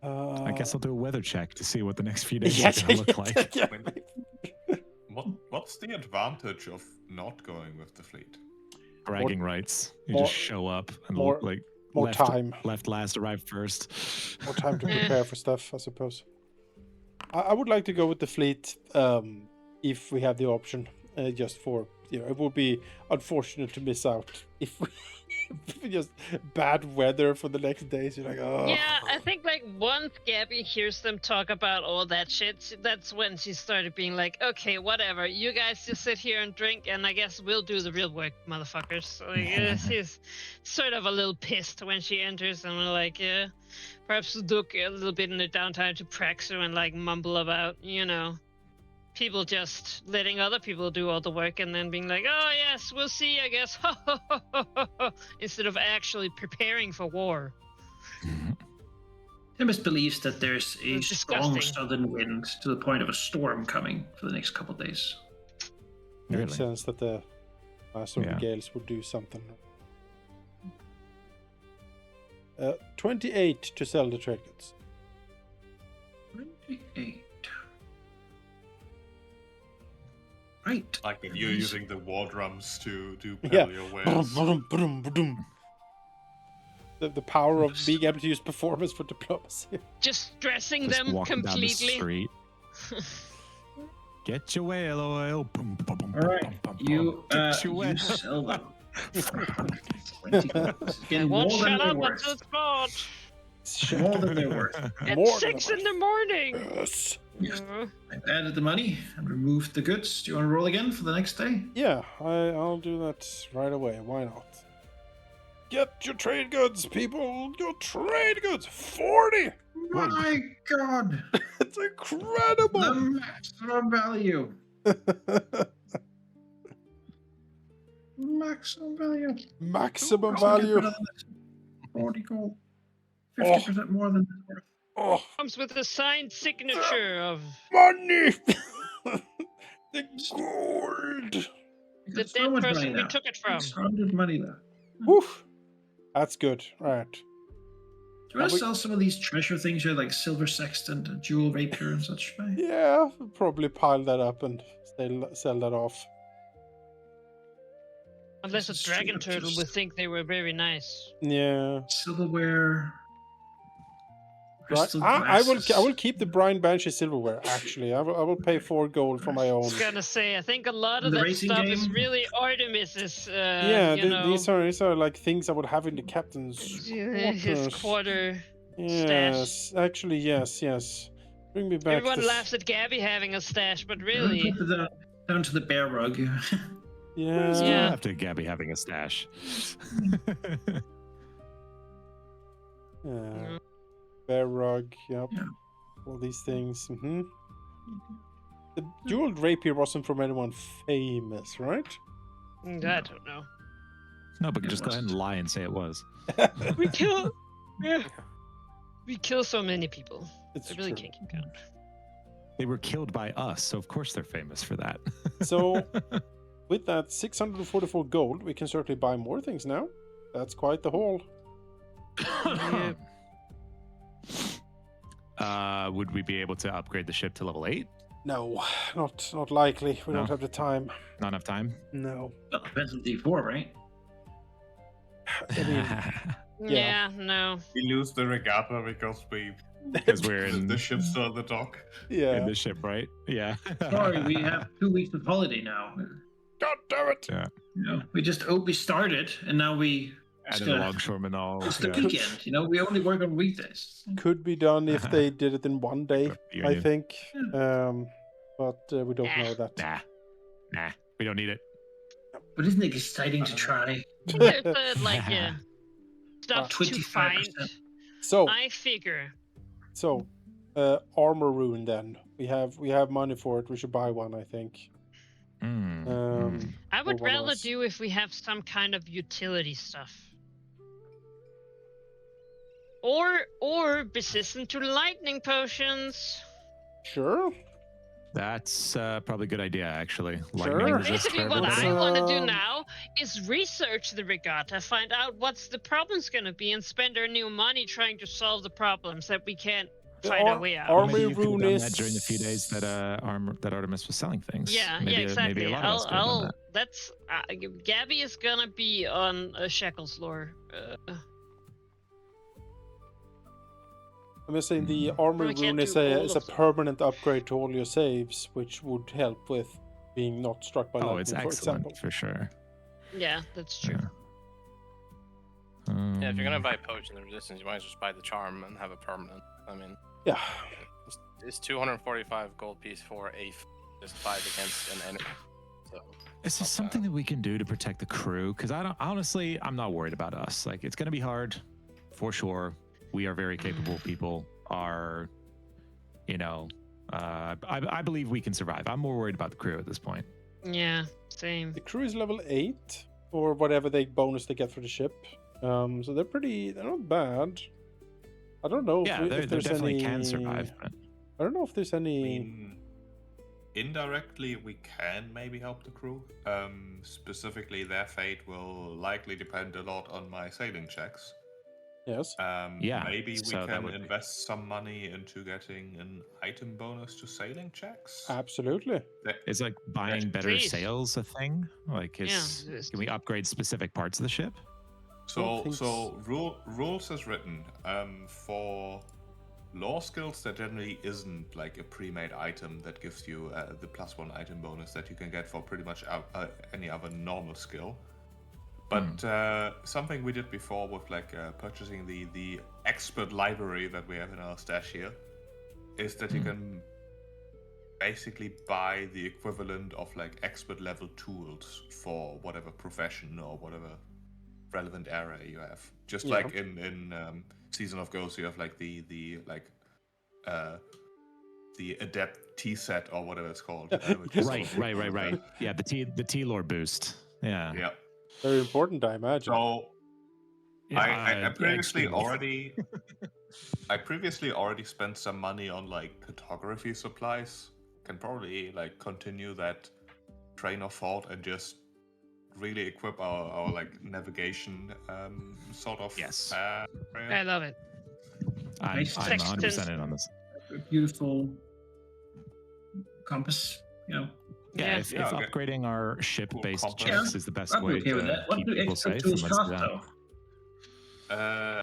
I guess I'll do a weather check to see what the next few days are going to look like. Yeah. What's the advantage of not going with the fleet? Bragging rights. You more- just show up and more- look like more left, time. left last, arrived first. More time to prepare for stuff, I suppose. I would like to go with the fleet if we have the option. Just for, it would be unfortunate to miss out if we just bad weather for the next days. You're like, oh. Yeah, I think once Gabby hears them talk about all that shit, that's when she started being like, okay, whatever, you guys just sit here and drink, and I guess we'll do the real work, motherfuckers. She's sort of a little pissed when she enters, and we're like, perhaps look a little bit in the downtime to Praxer and mumble about, people just letting other people do all the work and then being like, oh yes, we'll see, I guess, instead of actually preparing for war. Tempest believes that there's a It's strong disgusting. southern wind to the point of a storm coming for the next couple of days. Makes Really? sense that the Master of the Yeah. Gales would do something. 28 to sell the trade goods. 28. Right. Like that you're using the war drums to do Yeah. your Brum, wares. brum, brum, brum. The power of being able to use performance for diplomacy. Just stressing Just them walking down the completely. street. Get your whale oil. Boom, boom, boom, All right. boom, boom, You, Get your you whale. sell them. 20 gold. This is I getting won't more than shut they're up worth. until it's bought. More than they're worth. At More than 6 they're in the morning. Yes. Yes. Uh, I've added the money and removed the goods. Do you want to roll again for the next day? Yeah, I'll do that right away. Why not? Get your trade goods, people. Your trade goods. 40. My God! It's The incredible. maximum value. Maximum value. Maximum Doesn't get value. better than this. 40 gold. 50% more than it's worth. Oh, Comes with a signed signature of money! The gold! You the got so dead much money person we now. took it from. 600 money left. Woof. That's good. All right. Do you want to sell some of these treasure things here, like silver sextant and jewel rapier and such? Right? Yeah, we'll probably pile that up and sell that off. Unless a This is dragon straight up turtle just- would think they were very nice. Yeah. Silverware. Right. Crystal I will glasses. keep the Brian Banshee silverware. Actually, I will pay 4 gold for my I own. was gonna say, I think a lot of The that racing stuff is game? really Artemis's. Yeah, you know, these are like things I would have in the captain's his quarters. quarter. Yes, actually, yes. Bring me back. Everyone this. laughs at Gabby having a stash, but I'm really, gonna put it down to the bear rug. Yeah. Yeah. After Gabby having a stash. Yeah. Bear rug. Yep. Yeah. All these things. The jeweled rapier wasn't from anyone famous, right? I don't know. No, but just go ahead and lie and say it was. We kill. Yeah. We kill so many people. It's I really true. can't keep count. They were killed by us, so of course they're famous for that. So, with that 644 gold, we can certainly buy more things now. That's quite the haul. Would we be able to upgrade the ship to level 8? No, not likely. We don't No. have the time. Not enough time? No. Well, depends on D4, right? I mean, Yeah, no. We lose the regatta because Because we're in, the ship's still in the dock. in yeah. the ship, right? Yeah. Sorry, we have 2 weeks of holiday now. God damn it! Yeah. You know, we started, and now we And just then the gotta- longshoremen all. it's the yeah. weekend. You know, we only work on weekdays. Could be done if they did it in one day, I Union. think. But we don't know that. Nah, we don't need it. But isn't it exciting to try? There's like stuff to 25%. find. So, I figure. armor rune then. We have money for it. We should buy one, I think. I would one of rather us. do if we have some kind of utility stuff. Or resistant to lightning potions. Sure. That's probably a good idea, actually. Sure. Lightning resist Basically, for what everybody. I want to do Um, now is research the regatta, find out what's the problem's going to be, and spend our new money trying to solve the problems that we can't The find ar- our way out. Well, armor maybe you could have rune done is that during the few days that that Artemis was selling things. Yeah, maybe, yeah, exactly. Maybe a lot of us could have done that. That's Gabby is gonna be on a Shackles lore. I'm just saying the armor We can't rune is do a all is a of them. permanent upgrade to all your saves, which would help with being not struck by Oh, lightning, it's for excellent example. for sure. Yeah, that's true. Yeah, if you're gonna Um, buy potion of resistance, you might as well just buy the charm and have a permanent. I mean, Yeah. it's 245 gold piece for a just 5 against an enemy. So Is this not something bad. that we can do to protect the crew? Because I don't honestly, I'm not worried about us. Like, it's going to be hard, for sure. We are very capable people. Are, you know, I believe we can survive. I'm more worried about the crew at this point. Yeah, same. The crew is level 8 or whatever they bonus they get for the ship. So they're not bad. I don't know Yeah, if they there's definitely any can survive. But I don't know if there's I any mean, indirectly, we can maybe help the crew. Specifically, their fate will likely depend a lot on my sailing checks. yes. Yeah, Maybe we so that can would be- invest some money into getting an item bonus to sailing checks. Absolutely. is like buying better Please. sails a thing? Like, can we upgrade specific parts of the ship? So, think rules as written. For law skills, there generally isn't like a pre-made item that gives you the +1 item bonus that you can get for pretty much any other normal skill. But something we did before with like purchasing the expert library that we have in our stash here is that you can basically buy the equivalent of like expert level tools for whatever profession or whatever relevant area you have. Just Yeah. like in Season of Ghosts, you have like the adept T set or whatever it's called. Which is Right. Yeah, the T lore boost. Yeah. Yeah. Very important, I imagine. So I previously extremely. already I previously already spent some money on like cartography supplies. Can probably like continue that train of thought and just really equip our like navigation sort of Yes. I area. love it. I'm Nice 100% in on this. A beautiful compass, you know. Yeah, Yeah. if Yeah, okay. upgrading our ship-based compass. checks is the best I'd be way okay with to that. What keep do people expert safe, tools then let's do cost, that. though?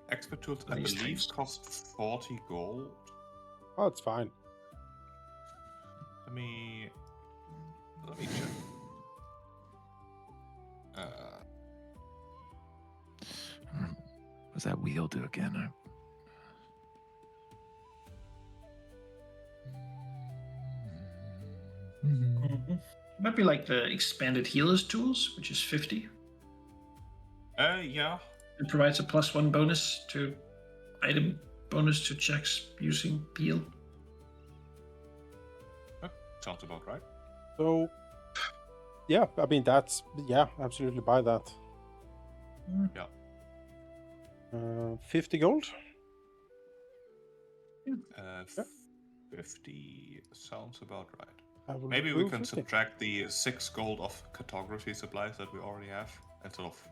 Expert tools, I These believe, things. cost 40 gold. Oh, it's fine. Let me check. What does that wheel do again? Might be like the expanded healers tools, which is 50. Yeah. It provides a +1 bonus to item bonus to checks using peel. Sounds about right. So, yeah, I mean, absolutely buy that. Yeah. 50 gold? 50 sounds about right. I will Maybe we approve can 50. subtract the 6 gold of cartography supplies that we already have and sort of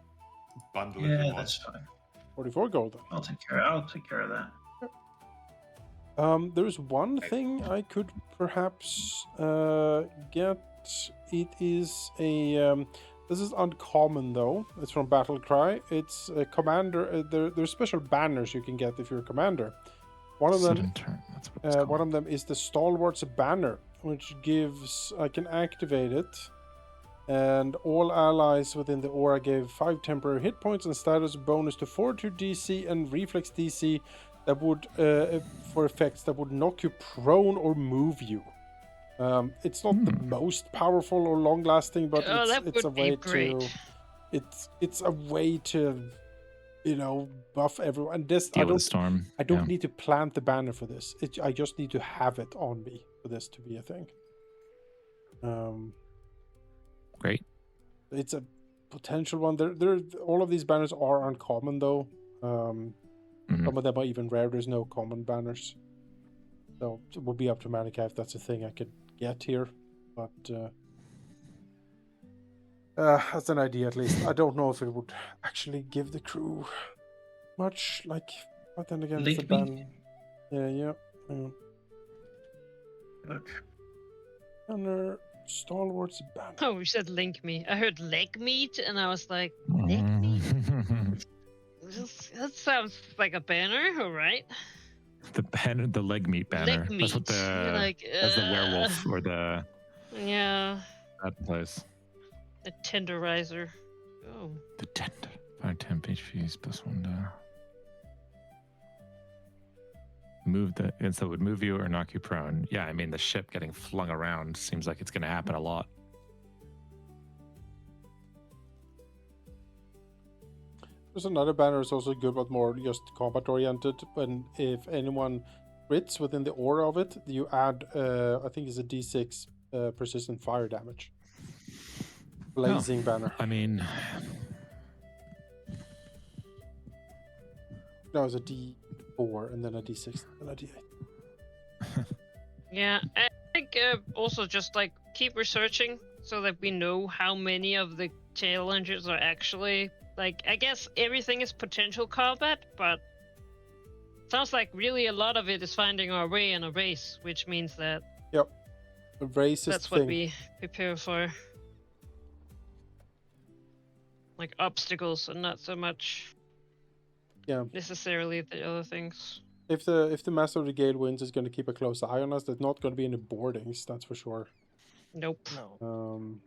bundle it Yeah, in one. that's fine. 44 gold then. I'll take care of that. There's one thing I could perhaps get. It is a. This is uncommon though. It's from Battle Cry. It's a commander. There's special banners you can get if you're a commander. One of them. That's what it's called. One of them is the Stalwart's banner, which gives. I can activate it, and all allies within the aura gave 5 temporary hit points and status bonus to Fortitude DC and Reflex DC. That would, for effects that would knock you prone or move you. It's not the most powerful or long-lasting, but it's a way to, it's a way to, buff everyone. And this, Deal with the storm. I don't need to plant the banner for this. I just need to have it on me for this to be a thing. Great. It's a potential one. There. All of these banners are uncommon though. Some of them are even rare. There's no common banners. So it will be up to Manica if that's a thing I could get here. But that's an idea at least. I don't know if it would actually give the crew much. But then again, it's a ban. Yeah. Look. Banner, Stalwart's banner. Oh, you said link me. I heard leg meat, and I was like, leg meat? That sounds like a banner, all right? The banner, the leg meat banner. Leg meat. That's what that's the werewolf or the yeah. that place. The tenderizer. Oh. The tender. 5 temp HPs +1 to move and so it would move you or knock you prone. Yeah, I mean the ship getting flung around seems like it's going to happen a lot. There's another banner that's also good, but more just combat oriented. When if anyone crits within the aura of it, you add I think it's a D6 persistent fire damage. Blazing banner. I mean, no, it's a D4 and then a D6 and a D8. Yeah, I think also just like keep researching so that we know how many of the challenges are actually. Like, I guess everything is potential combat, but sounds like really a lot of it is finding our way in a race, which means that Yep. The race is that's what we prepare for. Like obstacles and not so much necessarily the other things. If the Master of the Gale wins, it's going to keep a close eye on us. There's not going to be any boardings, that's for sure. Nope. No.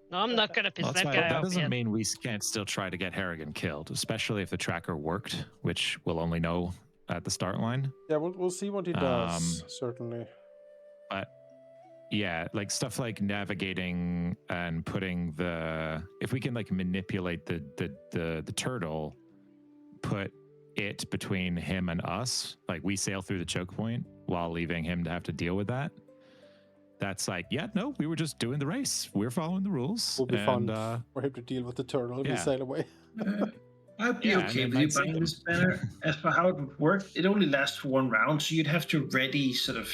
No, I'm not gonna piss that guy that off doesn't yet. mean we can't still try to get Harrigan killed, especially if the tracker worked, which we'll only know at the start line. Yeah, we'll see what he does, certainly. But yeah, like stuff like navigating and putting if we can like manipulate the turtle, put it between him and us, like we sail through the choke point while leaving him to have to deal with that. that's like, yeah, no, we were just doing the race. We're following the rules. Will be and, fun for him to deal with the turtle if we yeah. sail away. I'd be Yeah, and okay it with might you save buying them. this banner. As for how it would work, it only lasts for 1 round, so you'd have to ready sort of,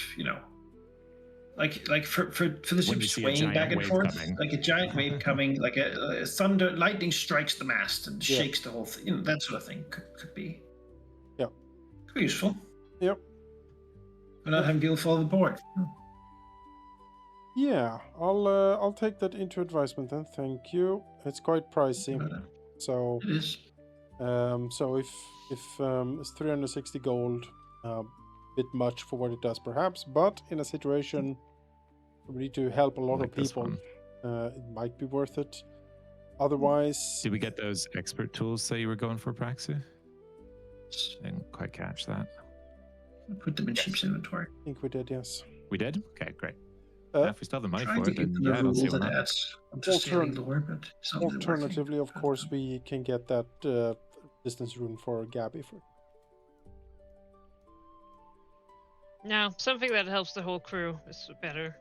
like for the When ship you see a swaying giant back and wave forth, coming. like a giant wave coming, like a thunder, lightning strikes the mast and Yeah. shakes the whole thing. That sort of thing could be. Yeah. Could be useful. Yep. Without having people follow the board. Yeah, I'll take that into advisement then. Thank you. It's quite pricey, so It is. so if it's 360 gold, bit much for what it does perhaps, but in a situation we need to help a lot Like of this people, one. it might be worth it. Otherwise, Did we get those expert tools that you were going for, Praxi? Didn't quite catch that. Put them in sheep's inventory. I think we did, yes. We did? Okay, great. Uh, If we still have the money Trying for to it, then get the yeah, I don't see rule why that not. adds onto sailing lore, but it's not really working. Alternatively, of course, we can get that distance rune for Gabby for. No, something that helps the whole crew is better.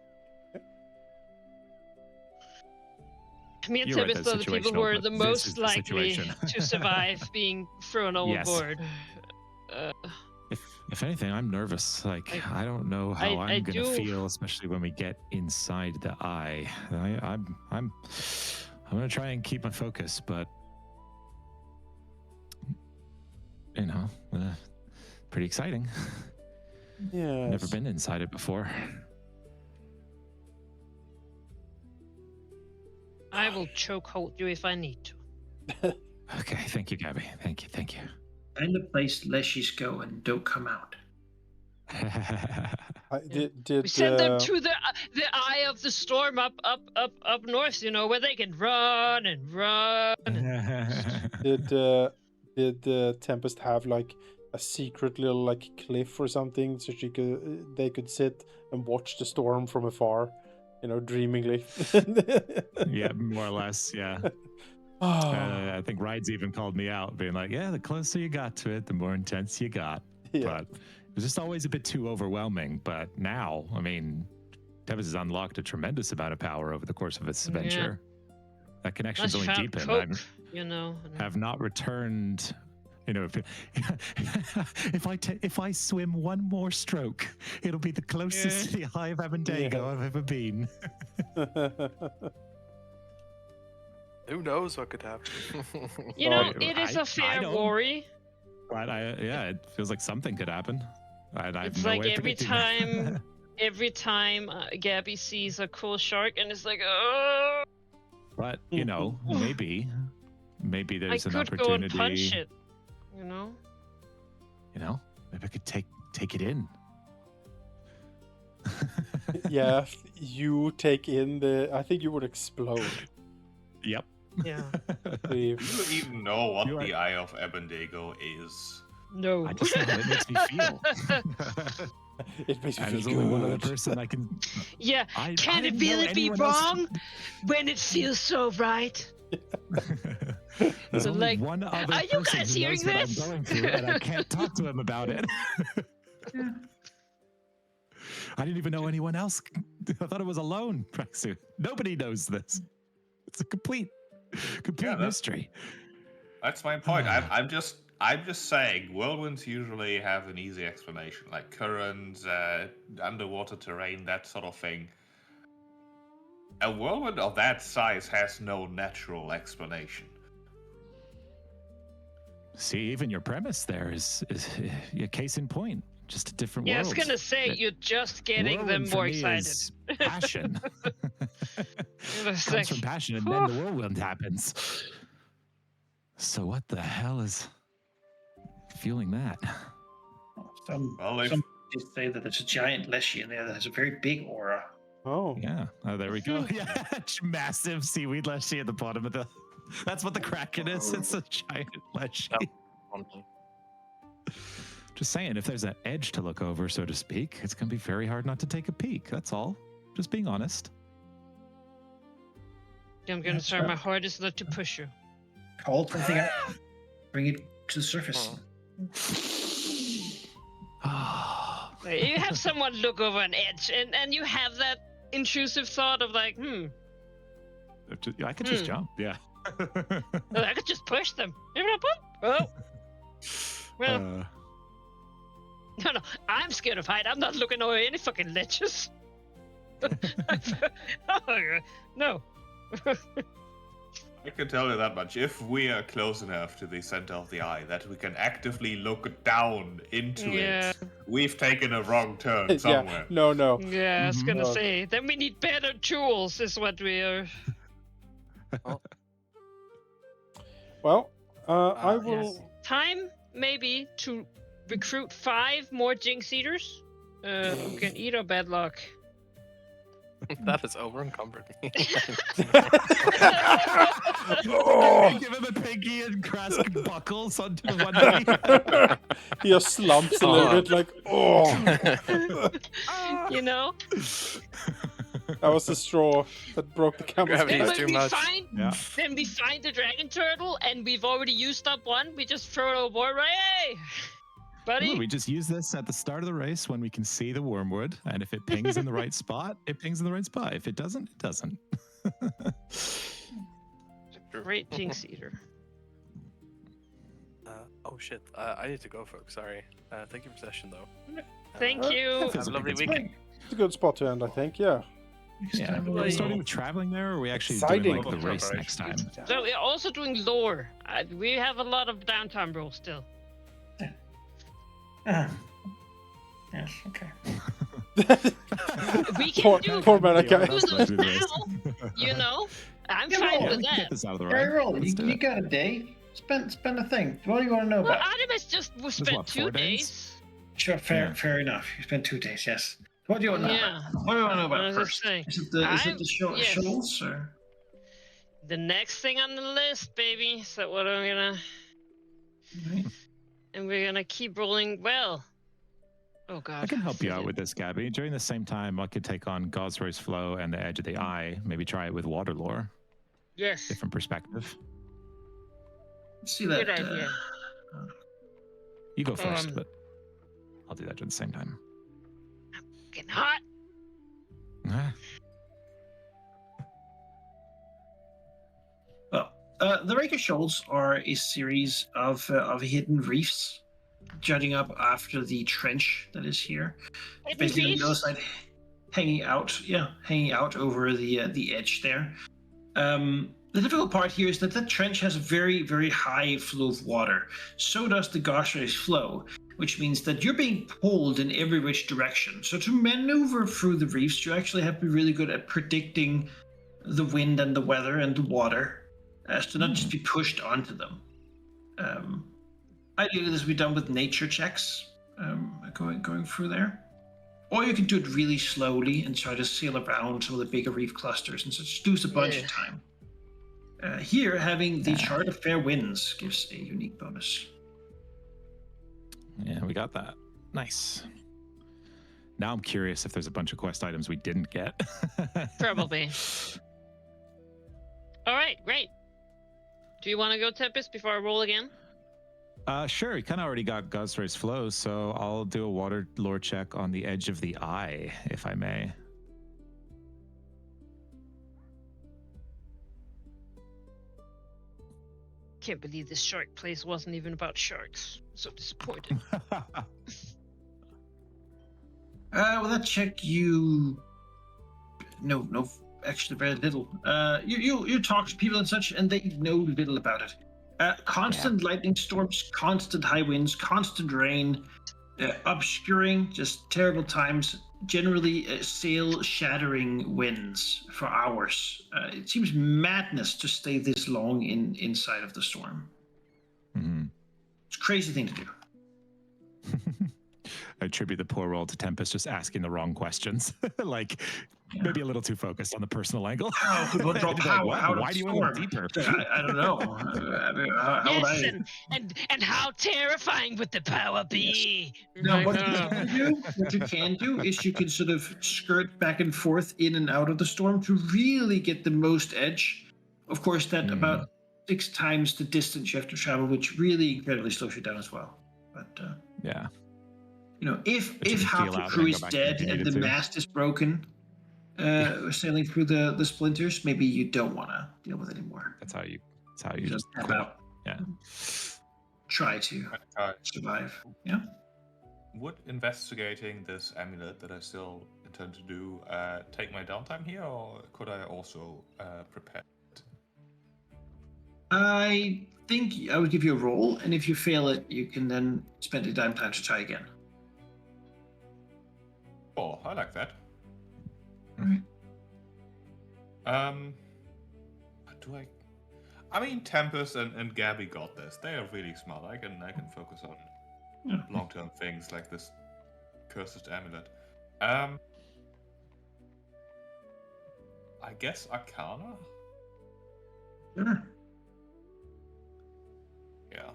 Me and You're right, Tibbetts that's are the people who situational, are but the this most is the likely situation. to survive being thrown Yes. overboard. If anything, I'm nervous. Like, I don't know how I I'm gonna do- feel, especially when we get inside the eye. I'm gonna try and keep my focus, but you know, pretty exciting. Yeah. Never been inside it before. I will choke hold you if I need to. Okay, thank you, Gabby. Thank you. Find the place Leshies go and don't come out. Did We send them to the eye of the storm up north, where they can run and run. did Tempest have like a secret little like cliff or something so they could sit and watch the storm from afar, dreamingly? Yeah, more or less, yeah. I think Rides even called me out, being like, yeah, the closer you got to it, the more intense you got. Yeah. But it was just always a bit too overwhelming. But now, I mean, Tempest has unlocked a tremendous amount of power over the course of its adventure. That connection's only deepened. I have not returned. If I swim one more stroke, it'll be the closest to the Eye of Abendego I've ever been. Who knows what could happen? It is a fair worry. But it feels like something could happen. It's like every time Gabby sees a cool shark and it's like, oh. But maybe there's an I could go and opportunity. punch it. Maybe I could take it in. Yeah, you take in I think you would explode. Yep. Yeah. Do you even know what the Eye of Abendego is? No. I just know how it makes me feel. It makes me and feel there's only one other good. person I can. Yeah. Can it didn't know really be anyone else- wrong when it feels so right? There's So, only like, one other are you person guys who hearing knows what this? I'm going through, and I can't talk to him about it. I didn't even know anyone else. I thought it was alone. Praxu. Nobody knows this. It's a complete mystery. That's my point. I'm just saying, whirlwinds usually have an easy explanation, like currents, underwater terrain, that sort of thing. A whirlwind of that size has no natural explanation. See, even your premise there is a case in point. Just a different Yeah, I world. was gonna say, you're just getting them Whirlwind for more me excited. is passion. It's Comes like, from passion, and then the whirlwind happens. So what the hell is fueling that? Some just say that there's a giant Leshy in there that has a very big aura. Oh. Yeah. Oh, there we go. Yeah, massive seaweed leshy at the bottom of the. That's what the Kraken is. It's a giant leshy. Just saying, if there's an edge to look over, so to speak, it's gonna be very hard not to take a peek. That's all. Just being honest. I'm gonna try my hardest not to push you. Call something out. Bring it to the surface. Ah. You have someone look over an edge, and you have that intrusive thought of like, I could just jump. Yeah. well, I could just push them. Oh, well, no, I'm scared of height. I'm not looking over any fucking ledges. No. I can tell you that much. If we are close enough to the center of the eye that we can actively look down into it, we've taken a wrong turn somewhere. No. Yeah, I was gonna say. Then we need better tools, is what we are. Well, I will. Yes. Time maybe to recruit 5 more Jinx Eaters. Who can eat our bad luck. That has over encumbered me. Give him a pinky and grasp buckles onto one knee. He just slumps a little bit, like, You know? That was the straw that broke the camel's Gravity back. is too much. Then we find the dragon turtle, and we've already used up one. We just throw it overboard, right? Hey, buddy. Ooh, we just use this at the start of the race when we can see the wormwood, and if it pings in the right spot, it pings in the right spot. If it doesn't, it doesn't. Great Jinx Eater. Oh shit! I need to go, folks. Sorry. Thank you for the session, though. Thank you. Have a lovely week. It's a good spot to end, I think. Yeah. Yeah, are we starting with traveling there, or are we actually Exciting. doing like the race next time? So we're also doing lore. We have a lot of downtime rules still. Yes, okay. We can do poor Malachi. those now, you know? I'm fine with Get that. this out of the way. Very roll. Let's do You it. got a day. Spend a thing. What do you want to know Well, about? Artemis just spent what, 2 4 days. days? Sure, fair enough. You spent 2 days, yes. What do you want to know Yeah. about? What do you want to know What about was I first? saying? Is it the Yes. shoals or? The next thing on the list, baby. So what am I gonna? Right. And we're gonna keep rolling. Well. Oh god. I can help you out with this, Gabby. During the same time, I could take on Gosroy's Flow and the Edge of the Eye. Maybe try it with Water Lore. Yes. Different perspective. Let's see that. Good idea. You go first, Um, but I'll do that at the same time. Getting hot. Ah, Well, the Raker Shoals are a series of hidden reefs, jutting up after the trench that is here. Hidden Basically, on the other reefs? side, hanging out over the edge there. The difficult part here is that the trench has a very, very high flow of water. So does the Goshray's flow, which means that you're being pulled in every which direction. So to maneuver through the reefs, you actually have to be really good at predicting the wind and the weather and the water, as to not just be pushed onto them. Ideally, this will be done with nature checks, going through there. Or you can do it really slowly and try to sail around some of the bigger reef clusters and such. Lose a bunch of time. Here, having the chart of fair winds gives a unique bonus. yeah, we got that. Nice. Now I'm curious if there's a bunch of quest items we didn't get. Probably. All right, great. Do you want to go, Tempest, before I roll again? Sure. You kind of already got Gosroy's Flow, so I'll do a Water Lore check on the Edge of the Eye, if I may. Can't believe this shark place wasn't even about sharks. I'm so disappointed. With that check, you no, actually very little. You talk to people and such, and they know little about it. Constant lightning storms, constant high winds, constant rain, obscuring, just terrible times. Generally, sail-shattering winds for hours. It seems madness to stay this long inside of the storm. Mm-hmm. It's a crazy thing to do. I attribute the poor roll to Tempest just asking the wrong questions. Like, maybe a little too focused on the personal angle. How could one drop Like, power out of why the do you want to storm? go deeper? I don't know. How would Yes, I? and how terrifying would the power be? No, what Like, you can do is you can sort of skirt back and forth in and out of the storm to really get the most edge. Of course, that about 6 times the distance you have to travel, which really incredibly slows you down as well. But Yeah. you know, if you can half feel the out crew and is go back to dead what you and needed the to. mast is broken, sailing through the splinters, maybe you don't want to deal with it anymore. That's how you You just tap quit. out. Yeah. Try to survive. Yeah. Would investigating this amulet that I still intend to do take my downtime here, or could I also prepare it? I think I would give you a roll, and if you fail it, you can then spend your downtime to try again. Oh, I like that. Alright. Do I? I mean, Tempest and Gabby got this. They are really smart. I can focus on long-term things like this cursed amulet. I guess Arcana. Sure. Yeah.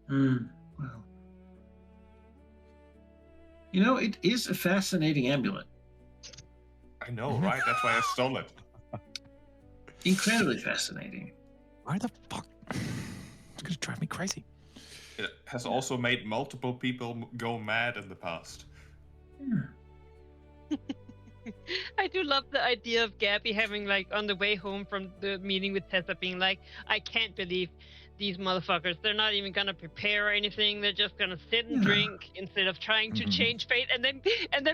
Well. You know, it is a fascinating amulet. I know, right? That's why I stole it. Incredibly fascinating. Why the fuck? It's gonna drive me crazy. It has also made multiple people go mad in the past. I do love the idea of Gabby having, like, on the way home from the meeting with Tessa, being like, I can't believe these motherfuckers. They're not even gonna prepare or anything. They're just gonna sit and drink instead of trying to change fate. And then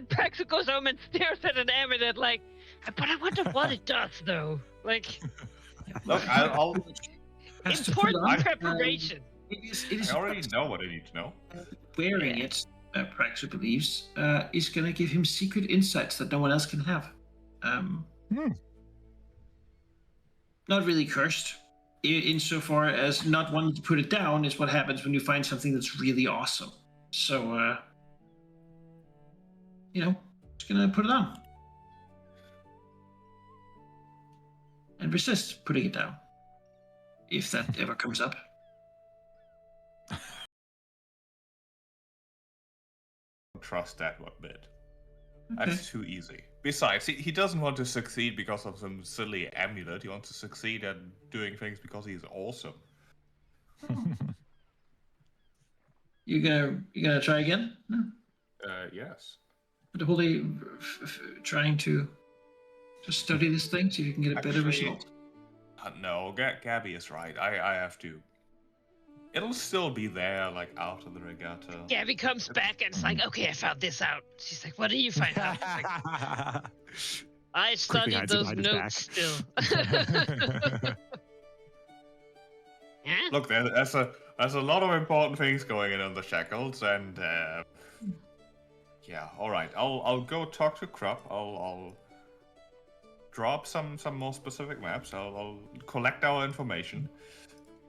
Praxu goes home and stares at an amulet like, but I wonder what it does, though. Like, Look, I'll important preparation. It is I already know what I need to know. Wearing it, Praxu believes, is going to give him secret insights that no one else can have. Not really cursed, insofar as not wanting to put it down is what happens when you find something that's really awesome. So, just going to put it on. And resist putting it down, if that ever comes up. Trust that one bit. Okay. That's too easy. Besides, he doesn't want to succeed because of some silly amulet. He wants to succeed at doing things because he's awesome. You gonna try again? No. Yes. But the whole day trying to study this thing, see if you can get a better result. No, Gabby is right. I have to. It'll still be there, like, after the regatta. Gabby comes back and it's like, okay, I found this out. She's like, what do you find out? Like, I studied those notes still. Yeah? Look, there's a lot of important things going on the Shackles, and yeah, all right. I'll go talk to Krupp. I'll drop some more specific maps. I'll collect our information.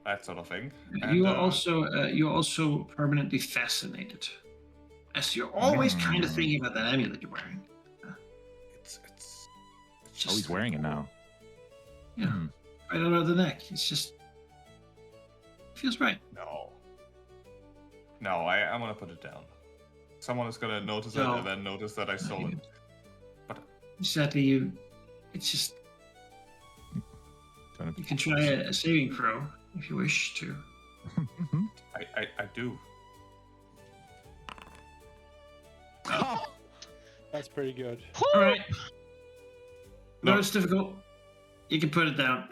That sort of thing. And, you're also permanently fascinated, as you're always kind of thinking about that amulet you're wearing. It's just, he's wearing it now. Yeah, right under the neck. It's just feels right. No, I'm gonna put it down. Someone is gonna notice it and then notice that I stole it. But sadly, it's just you can try a saving throw. If you wish to. I do. Oh, that's pretty good. All right. No, it's difficult. You can put it down.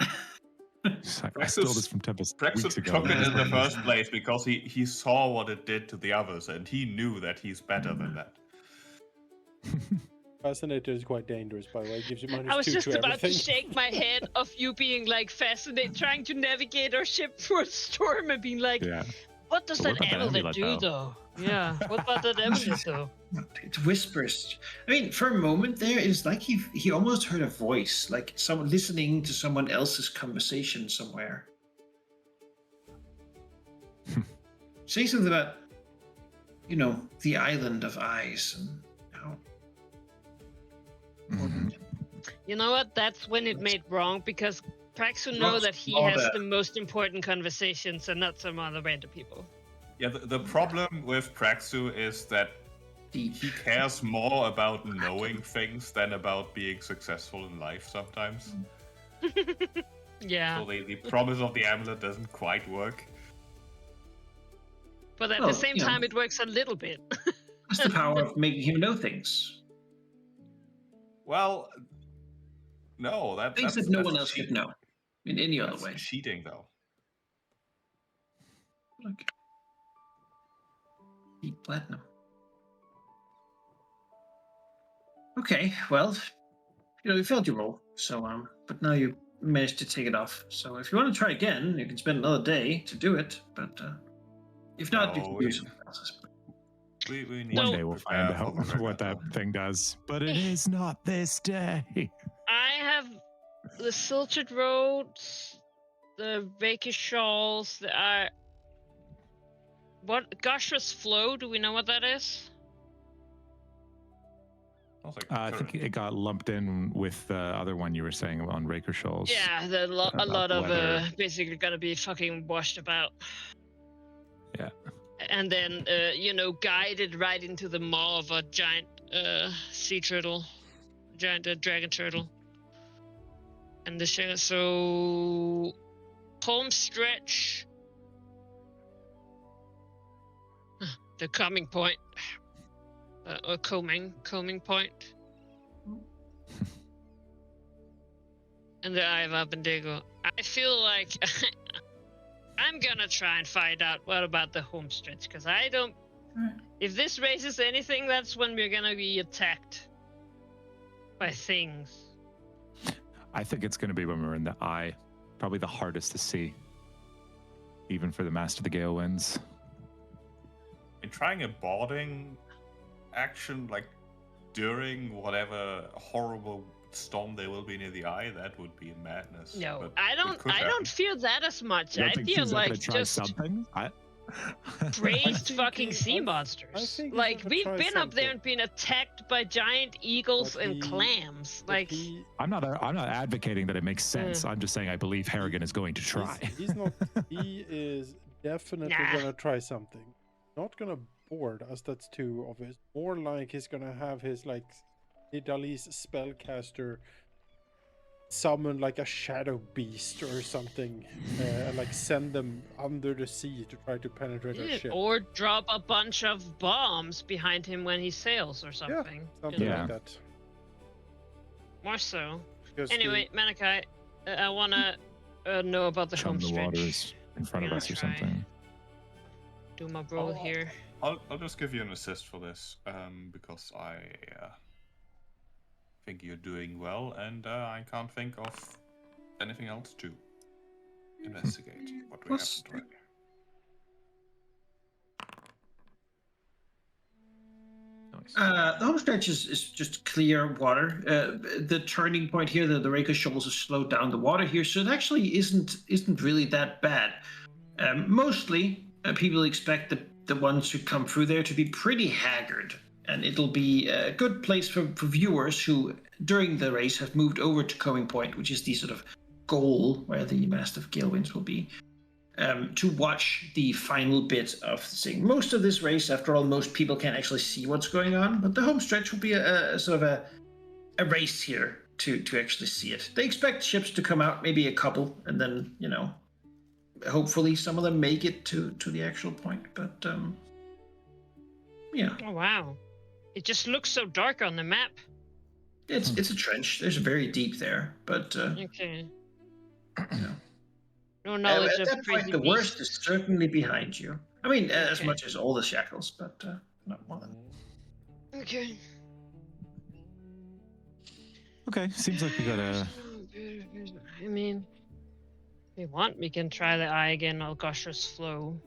I stole this from Tempest weeks ago. Took it in the first place because he saw what it did to the others, and he knew that he's better than that. Fascinator is quite dangerous, by the way. It gives you -2 I was just to about everything. to shake my head of you being like fascinated, trying to navigate our ship through a storm and being like, what does that amulet do, though? Yeah, what about that amulet, though? It whispers. I mean, for a moment there, it's like he almost heard a voice, like someone listening to someone else's conversation somewhere. Say something about, the island of eyes and how. You know what? That's when it made wrong, because Praxu know that he has the most important conversations and not some other random people. Yeah, the problem with Praxu is that he cares more about knowing things than about being successful in life sometimes. Yeah. So the promise of the amulet doesn't quite work. But at the same time, it works a little bit. That's the power of making him know things. Well, no, Things that's that no one else cheating. could know in any other That's way. cheating, though. Look. Deep platinum. Okay, well, you failed your roll, so but now you managed to take it off. So if you want to try again, you can spend another day to do it. But if not, you can do something else. We need One to day we'll prepare find for out the what that regatta. thing does, but it is not this day. I have the silted roads, the rakish shawls. What gushers flow? Do we know what that is? Sounds like I think it got lumped in with the other one you were saying on Raker Shoals. Yeah, a about lot of weather. basically gonna be fucking washed about. Yeah. And then guided right into the maw of a giant sea turtle, giant dragon turtle. And so home stretch, the coming point, or combing point, and the Eye of Abendego. I feel like I'm gonna try and find out what about the home stretch, because I don't. If this raises anything, that's when we're gonna be attacked by things. I think it's going to be when we're in the eye. Probably the hardest to see. Even for the Master of the Gale Winds. In trying a boarding action, like during whatever horrible storm there will be near the eye, that would be madness. No, but I don't feel that as much. I feel like just something. raised fucking sea I monsters. think he's Like gonna we've try been up there something. and been attacked by giant eagles But and he- clams. but Like he- I'm not advocating that it makes sense. I'm just saying I believe Harrigan is going to try. He's not. He is definitely Nah. gonna try something. Not gonna board us. That's too obvious. More like he's gonna have his like Idali's spellcaster summon like a shadow beast or something, and like send them under the sea to try to penetrate our ship. or drop a bunch of bombs behind him when he sails or something. Something Yeah. like that. More so. Because Anyway, Manikai, I wanna know about the Chum home the stretch. waters in front of Gonna us or try. something. Do my roll Oh. here. I'll just give you an assist for this, because I think you're doing well, and I can't think of anything else to investigate what we Plus- haven't already. Nice. The home stretch is just clear water. The turning point here, the Reka Shoals have slowed down the water here, so it actually isn't really that bad. Mostly, people expect the ones who come through there to be pretty haggard, and it'll be a good place for viewers who, during the race, have moved over to Coming Point, which is the sort of goal where the Master of Gale Winds will be. To watch the final bit of the thing. Most of this race, after all, most people can't actually see what's going on, but the home stretch will be a sort of a race here to actually see it. They expect ships to come out, maybe a couple, and then, hopefully some of them make it to the actual point. But, yeah. Oh wow. It just looks so dark on the map. It's a trench. There's very deep there, but, Okay. you know. No knowledge At of that point, crazy the worst beasts. is certainly behind you. I mean, as Okay. much as all the shackles, but not more than. Okay. Okay, seems like we got a. I mean, if you want, we can try the eye again. I'll gushers flow.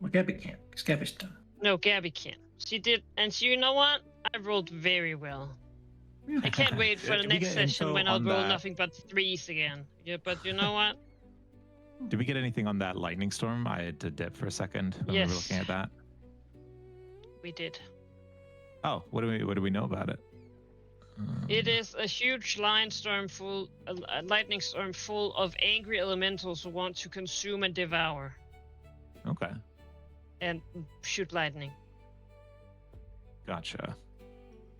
Well, Gabby can't, because Gabby's done. No, Gabby can't. She did, and you know what? I rolled very well. I can't wait for the Did we next get session info when I'll on roll that? nothing but threes again. Yeah, but you know what? Did we get anything on that lightning storm? I had to dip for a second when we were Yes. looking at that. We did. Oh, what do we know about it? It is a huge lightning storm full of angry elementals who want to consume and devour Okay, and shoot lightning. gotcha.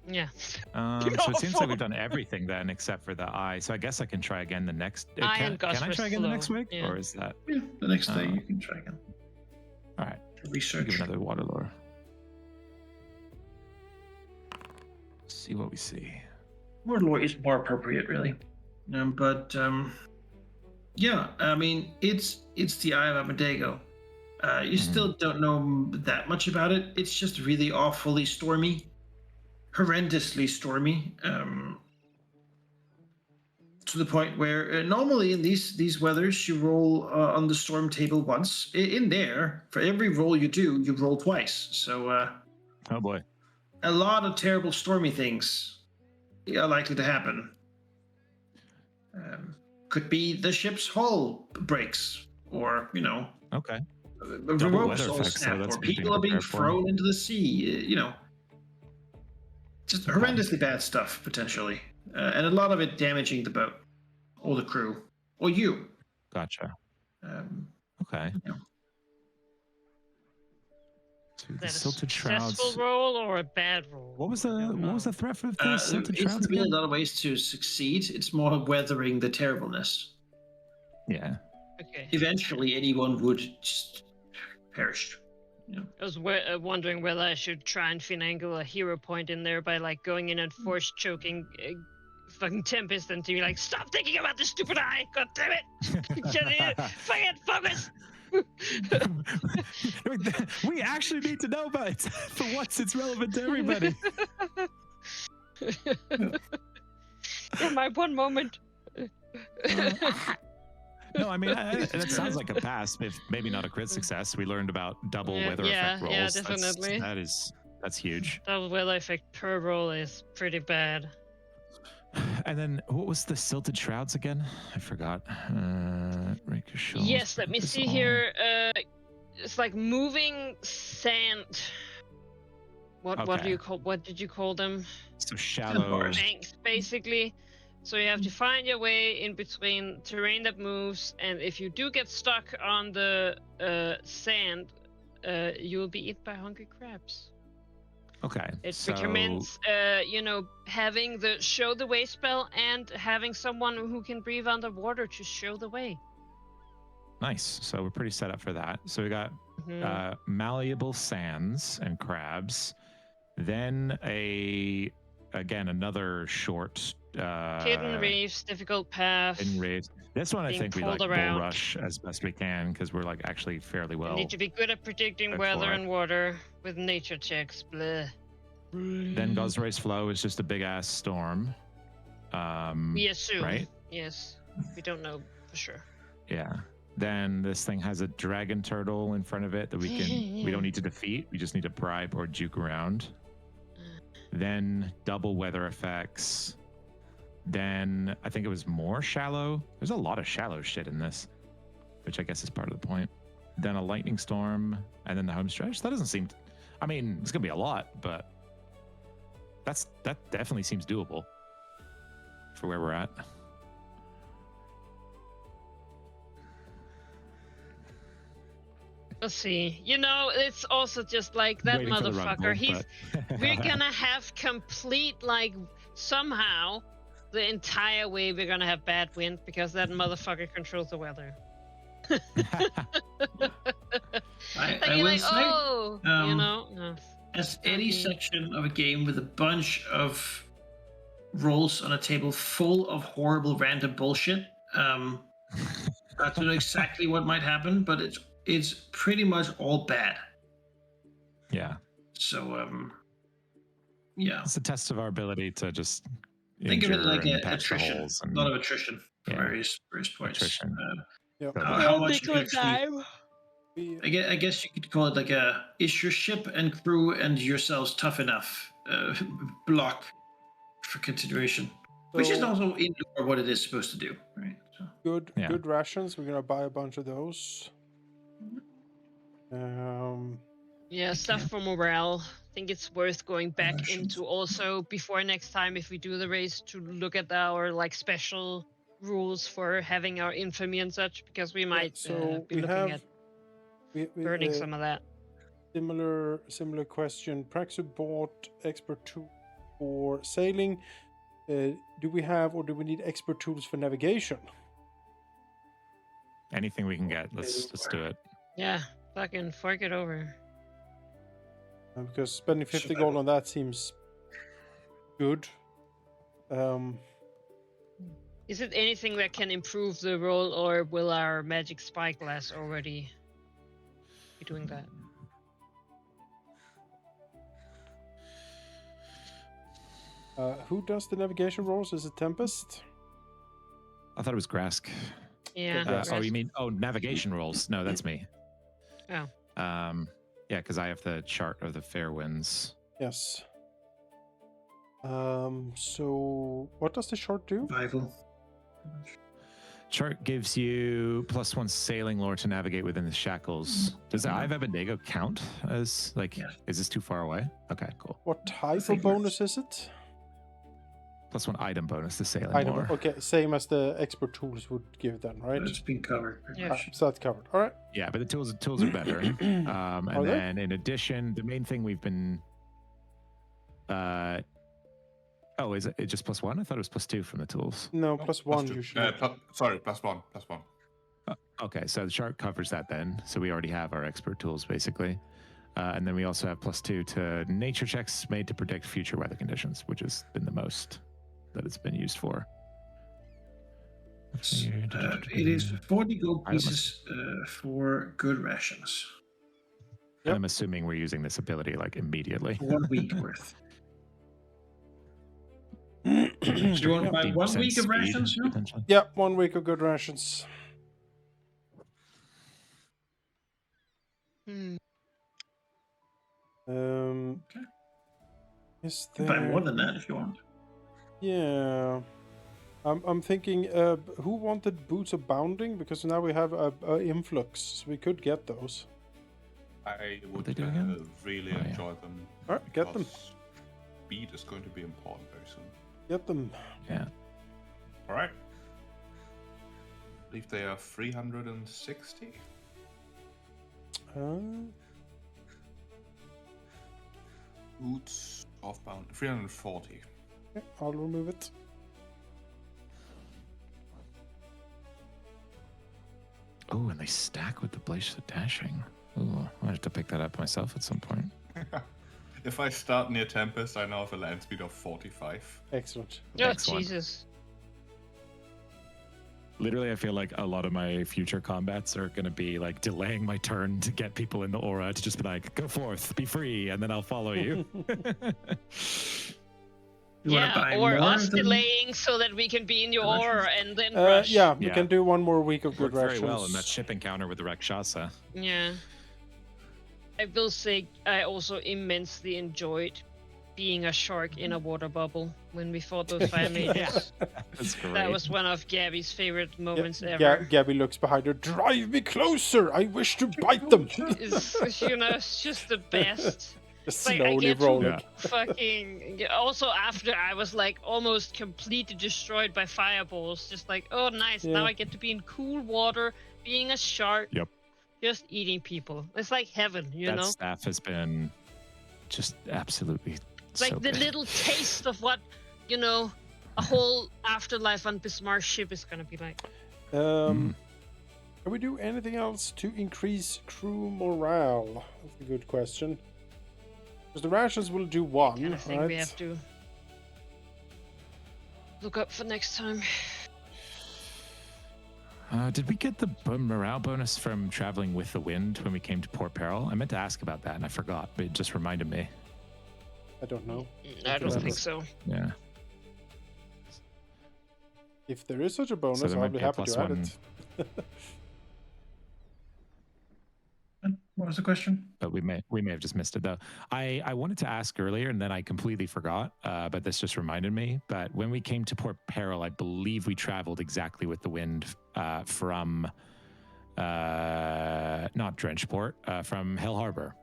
Yeah. So it seems like we've done everything then, except for the eye. So I guess I can try again the next. Eye Can and I Gosford's try again the next flow, week, yeah. or is that Yeah, the next day Oh. you can try again. all right? Research. Give another water lore. see what we see. Mordor is more appropriate, really. Yeah, I mean, it's the Eye of Abadago. You still don't know that much about it. It's just really awfully stormy, horrendously stormy, to the point where normally in these weathers you roll on the storm table once. In there, for every roll you do, you roll twice. So oh boy, a lot of terrible stormy things are likely to happen. Could be the ship's hull breaks, or okay, ropes all snap, or people are being thrown into the sea. Just horrendously bad stuff potentially, and a lot of it damaging the boat or the crew or you. Gotcha. Okay. The silted shrouds. Successful roll or a bad roll? What was the threat for the silted shrouds? It's really a lot of ways to succeed. It's more weathering the terribleness. Yeah. Okay. Eventually, anyone would just perish. Yeah. I was wondering whether I should try and finagle a hero point in there by like going in and force choking fucking Tempest and to be like, stop thinking about the stupid eye! God damn it! Fucking focus! We actually need to know about it. For once, it's relevant to everybody. Yeah, my one moment. No, I mean, that sounds like a pass, if maybe not a crit success. We learned about double weather effect rolls. Yeah, definitely. That's huge. Double weather effect per roll is pretty bad. And then, what was the silted shrouds again? I forgot. Yes, let me see here. It's like moving sand. What did you call them? So shallow banks, basically. So you have to find your way in between terrain that moves, and if you do get stuck on the sand, you will be eaten by hungry crabs. Okay. It recommends, having the show the way spell and having someone who can breathe underwater to show the way. Nice. So we're pretty set up for that. So we got malleable sands and crabs. Then another short hidden reefs, difficult path. Hidden reefs. This one I think we like bull rush as best we can because we're like actually fairly well. You need to be good at predicting weather and water with nature checks. Bleh. Then Gosrace Flow is just a big ass storm. We assume, right? Yes, we don't know for sure. Yeah. Then this thing has a dragon turtle in front of it that we don't need to defeat. We just need to bribe or juke around. Then double weather effects. Then I think it was more shallow. There's a lot of shallow shit in this, which I guess is part of the point. Then a lightning storm, and then the home stretch. That doesn't seem. I mean, it's gonna be a lot, but that definitely seems doable for where we're at. Let's see. It's also just like that Waiting motherfucker. We're gonna have complete somehow. The entire way we're gonna have bad wind because that motherfucker controls the weather. I will say, as any section of a game with a bunch of rolls on a table full of horrible random bullshit, I don't know exactly what might happen, but it's pretty much all bad. Yeah. So yeah, it's a test of our ability to just. Think of it like attrition. A lot of attrition for various points. Attrition. How much you can I guess you could call it like is your ship and crew and yourselves tough enough block for continuation, which is also in what it is supposed to do, right? So. Good rations. We're gonna buy a bunch of those. Stuff for morale. I think it's worth going back into also before next time if we do the race to look at our special rules for having our infamy and such, because we might be looking at burning some of that. Similar question. Praxu bought expert tool for sailing. Do we have or do we need expert tools for navigation? Anything we can get. Let's do it. Yeah, fucking fork it over. Because spending 50 gold on that seems Good. Is it anything that can improve the roll, or will our magic spyglass already be doing that? Who does the navigation rolls? Is it Tempest? I thought it was Grask. Yeah. Oh, you mean navigation rolls? No, that's me. Oh. Yeah, because I have the chart of the fair winds. Yes. So what does the chart do? Survival. Chart gives you +1 sailing lore to navigate within the shackles. Does the Eye of Abednego count as like? Yes. Is this too far away? Okay, cool. What type of think bonus is it? +1 item bonus to sailing Item. lore. Okay, same as the expert tools would give then, right? It's been covered. Yeah. So that's covered. All right. Yeah, but the tools are better. And Are they? then in addition, the main thing we've been oh, is it just +1? I thought it was +2 from the tools. No, +1 2. usually. Sorry, +1. Okay, so the chart covers that then. So we already have our expert tools basically. And then we also have +2 to nature checks made to predict future weather conditions, which has been the most that it's been used for. It is 40 gold pieces for good rations. And I'm assuming we're using this ability like immediately. 1 week worth. Do you want to buy 1 week of rations? No? Yeah, 1 week of good rations. Okay. Is You there... can buy more than that if you want. Yeah. I'm thinking, who wanted Boots of Bounding? Because now we have a influx, so we could get those. I would they do again? really Oh, yeah. enjoy them. All right, get them. because Speed is going to be important very soon. Get them. Yeah. All right. I believe they are 360. Boots of bound 340. Okay, I'll remove it. Oh, and they stack with the Blaze of Dashing. Ooh, I have to pick that up myself at some point. If I start near Tempest, I now have a land speed of 45. Excellent. Oh, Excellent. Jesus. Literally, I feel like a lot of my future combats are going to be like delaying my turn to get people in the aura to just be like, go forth, be free, and then I'll follow you. You want to buy Yeah, or more us of them? delaying so that we can be in your The rations? aura and then rush. Yeah, we Yeah. can do 1 more week of good Worked rations. very well in that ship encounter with the Rakshasa. Yeah. I will say I also immensely enjoyed being a shark in a water bubble when we fought those fire mages. That's great. That was one of Gabby's favorite moments Yeah, ever. Gabby looks behind her. Drive me closer! I wish to bite them! It's, you know, it's just the best. Just Like, I slowly get to rolling. Yeah. fucking. Also, after I was like almost completely destroyed by fireballs, just like, oh, nice. Yeah. Now I get to be in cool water, being a shark. Yep. Just eating people. It's like heaven, you that know? staff has been just absolutely It's like so the good. little taste of what, you know, a whole afterlife on Bismarck ship is gonna be like. Can we do anything else to increase crew morale? That's a good question. Because the rations will do 1, Kind of thing right? we have to look up for next time. Did we get the morale bonus from traveling with the wind when we came to Port Peril? I meant to ask about that and I forgot, but it just reminded me. I don't know. I don't That think was- so. Yeah. If there is such a bonus, there I'll might be be a happy to add +1. it. What was the question? But we may have just missed it though. I wanted to ask earlier and then I completely forgot. But this just reminded me. But when we came to Port Peril, I believe we traveled exactly with the wind from not Drenchport, from Hell Harbor.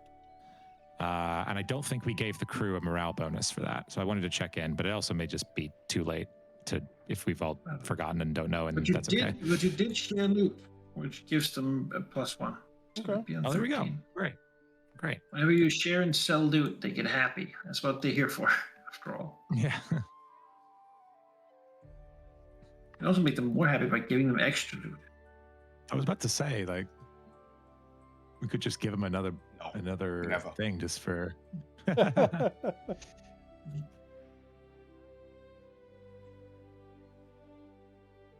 And I don't think we gave the crew a morale bonus for that. So I wanted to check in, but it also may just be too late to if we've all forgotten and don't know, and But you that's did, okay. but you did share loot, which gives them a +1. So Okay. it'd be on Oh, there we go. 13. Great. Whenever you share and sell loot, they get happy. That's what they're here for, after all. Yeah. You can also make them more happy by giving them extra loot. I was about to say, like, we could just give them another Never. thing just for.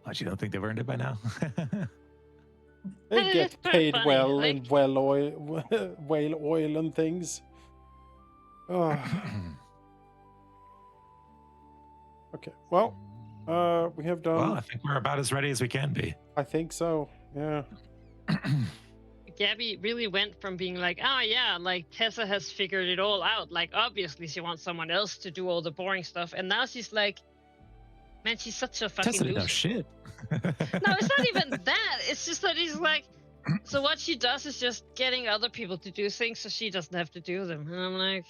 What, you don't think they've earned it by now? They It is get pretty paid funny, well like- in whale oil and things. Oh. Okay, well, we have done. Well, I think we're about as ready as we can be. I think so. Yeah. Gabby really went from being like, oh yeah, like Tessa has figured it all out. Like obviously she wants someone else to do all the boring stuff, and now she's like, man, she's such a fucking Tessa didn't know loser. shit. No, it's not even that. It's just that he's like, so what she does is just getting other people to do things so she doesn't have to do them. And I'm like,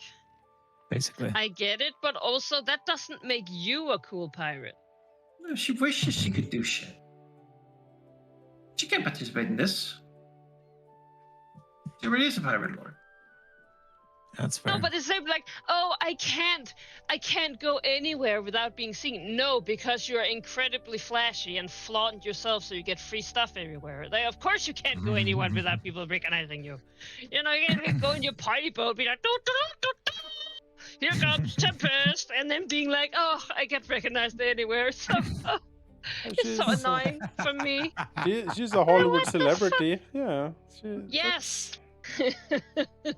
Basically. I get it, but also that doesn't make you a cool pirate. No, she wishes she could do shit. She can't participate in this. She really is a pirate lord. That's fair. No, but it's like, oh, I can't go anywhere without being seen. No, because you're incredibly flashy and flaunt yourself so you get free stuff everywhere. Like, of course you can't go anywhere without people recognizing you. You know, you can't go in your party boat, be like, doo, doo, doo, doo, doo. Here comes Tempest, and then being like, oh, I get recognized anywhere. So, it's so annoying for me. She's a Hollywood celebrity. Yeah. Yes.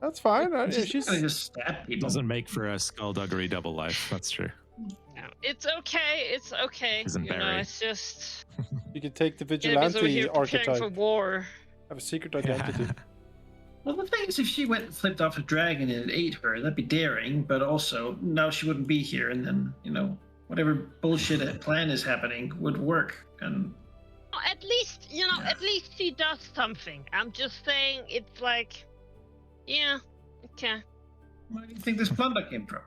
That's fine. She's gonna just stab people. Doesn't make for a skullduggery double life. That's true. No, it's okay. It's okay. Isn't You know, Barry. it's just You can take the Gabby's over vigilante here preparing archetype. for war. Have a secret identity. Well, the thing is, if she went and flipped off a dragon and it ate her, that'd be daring, but also now she wouldn't be here, and then, you know, whatever bullshit plan is happening would work. And At least, you know, at least she does something. I'm just saying, it's like, yeah, okay. where do you think this plunder came from?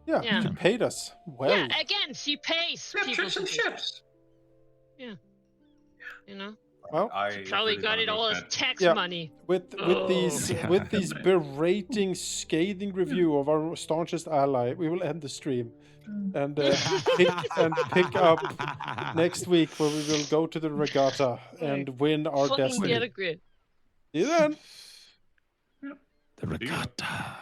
Yeah, Yeah. she paid us well. Yeah, again, she pays We have people ships to and do ships. it, you know? Well, I Probably really got wanna it all look as at- tax Yeah. money. with these Yeah. with these berating, scathing review of our staunchest ally, we will end the stream and pick up next week, where we will go to the regatta and win our Fucking destiny. get a grid. See you then. The regatta.